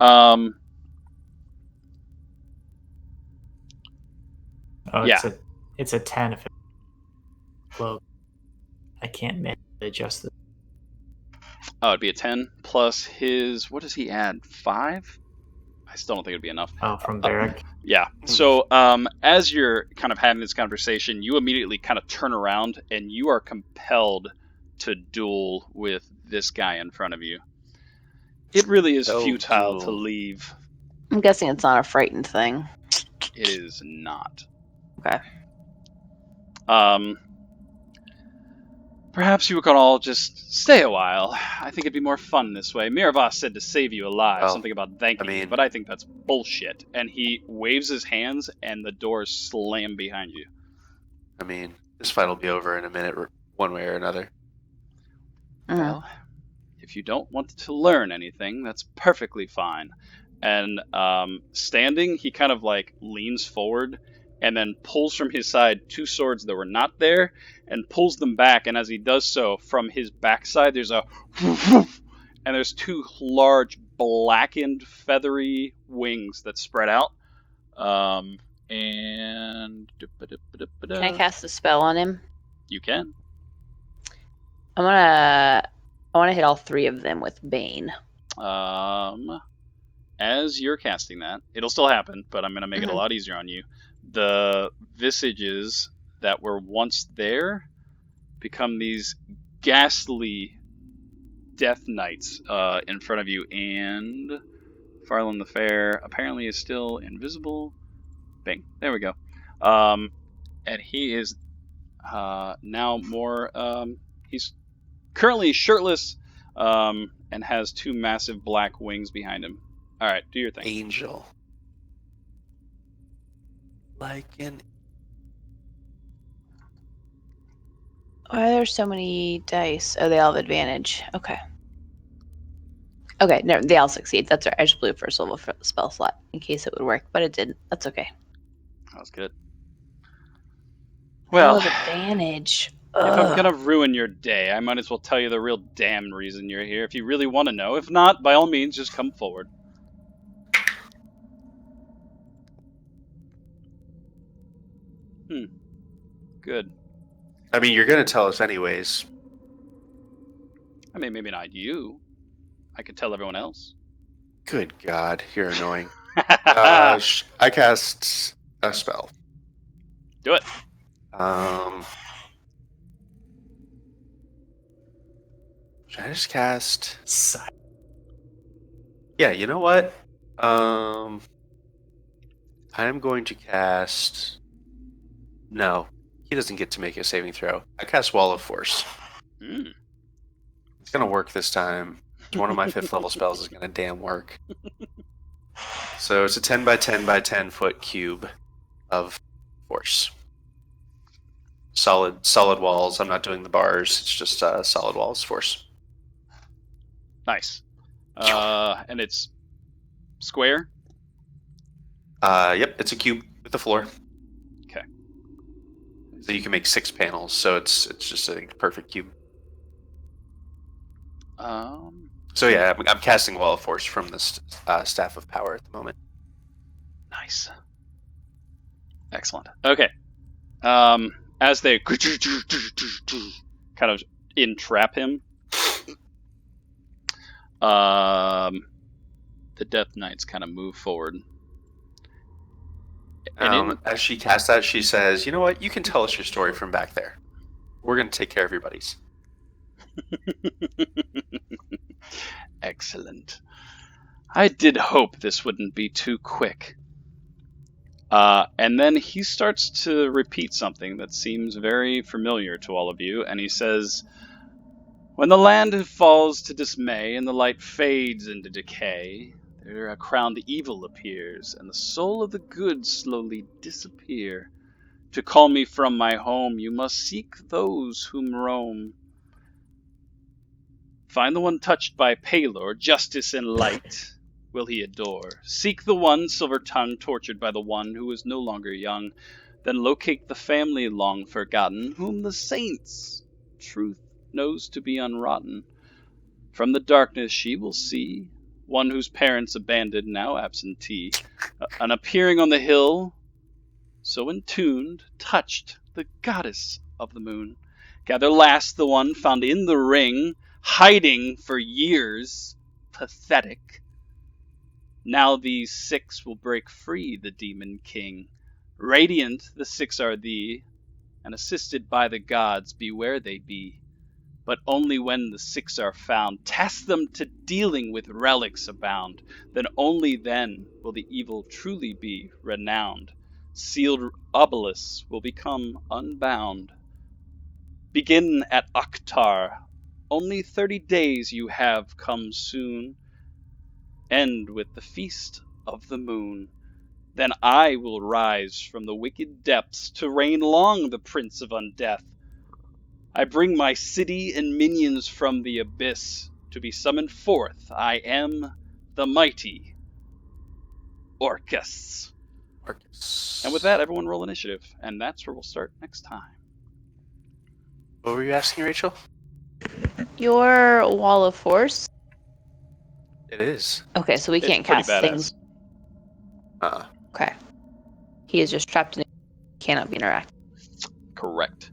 Oh, Yeah. it's a 10 if it's cloak. I can't manually adjust it. Oh, it'd be a 10 plus his. What does he add? 5? I still don't think it'd be enough. Oh, from Barrick. Yeah. So, as you're kind of having this conversation, you immediately kind of turn around and you are compelled to duel with this guy in front of you. It really is Oh, futile to duel. leave. I'm guessing it's not a frightened thing. It is not. Okay. Perhaps you could all just stay a while. I think it'd be more fun this way. Miravas said to save you alive, Well, something about thanking you, mean- but I think that's bullshit. And he waves his hands, and the doors slam behind you. I mean, this fight will be over in a minute, one way or another. Well, if you don't want to learn anything, that's perfectly fine. And standing, he kind of like leans forward and then pulls from his side 2 swords that were not there and pulls them back. And as he does so, from his backside, there's a and there's 2 large blackened feathery wings that spread out. And Can I cast a spell on him? You can. I want to hit all 3 of them with Bane. As you're casting that, it'll still happen, but I'm going to make it a lot easier on you. The visages that were once there become these ghastly death knights in front of you, and Farlen the Fair apparently is still invisible. Bing. There we go. And he is now more... he's currently shirtless and has 2 massive black wings behind him. All right, do your thing. Angel. Like an... Why are there so many dice? Oh, they all have advantage. Okay. Okay, no, they all succeed. That's right. I just blew a first level spell slot in case it would work, but it didn't. That's okay. That was good. They Well, all have advantage. if I'm Ugh. gonna ruin your day, I might as well tell you the real damn reason you're here. If you really want to know. If not, by all means, just come forward. Good. I mean, you're going to tell us anyways. I mean, maybe not you. I could tell everyone else. Good God, you're annoying. I cast a spell. Do it. Should I just cast... Sigh. Yeah, you know what? I'm going to cast... No, he doesn't get to make a saving throw. I cast Wall of Force. Mm. It's going to work this time. One of my 5th level spells is going to damn work. So it's a 10 by 10 by 10 foot cube of force. Solid walls. I'm not doing the bars. It's just solid walls force. Nice. And it's square? Yep, it's a cube with a floor. Okay. So you can make 6 panels, so it's just a perfect cube. So yeah, I'm casting Wall of Force from this Staff of Power at the moment. Nice. Excellent. Okay. As they kind of entrap him, the Death Knights kind of move forward. As she casts that, she says, "You know what? You can tell us your story from back there. We're going to take care of your buddies." Excellent. I did hope this wouldn't be too quick. And then he starts to repeat something that seems very familiar to all of you, and he says, "When the land falls to dismay and the light fades into decay, there a crowned evil appears, and the soul of the good slowly disappear. To call me from my home, you must seek those whom roam. Find the one touched by Palor, justice and light will he adore. Seek the one, silver tongue, tortured by the one who is no longer young. Then locate the family long forgotten, whom the saints truth knows to be unrotten. From the darkness she will see one whose parents abandoned, now absentee. An appearing on the hill, so entuned, touched the goddess of the moon. Gather last the one found in the ring, hiding for years, pathetic. Now these 6 will break free the demon king. Radiant the 6 are thee, and assisted by the gods be where they be. But only when the 6 are found, task them to dealing with relics abound. Then only then will the evil truly be renowned. Sealed obelisks will become unbound. Begin at Akhtar. Only 30 days you have come soon. End with the feast of the moon. Then I will rise from the wicked depths to reign long the Prince of Undeath. I bring my city and minions from the abyss to be summoned forth. I am the mighty Orcus. And with that, everyone roll initiative, and that's where we'll start next time. What were you asking, Rachel? Your wall of force. It is. Okay, so we It's can't pretty cast badass. things. Uh, Okay. He is just trapped in it. Cannot be interacted. Correct.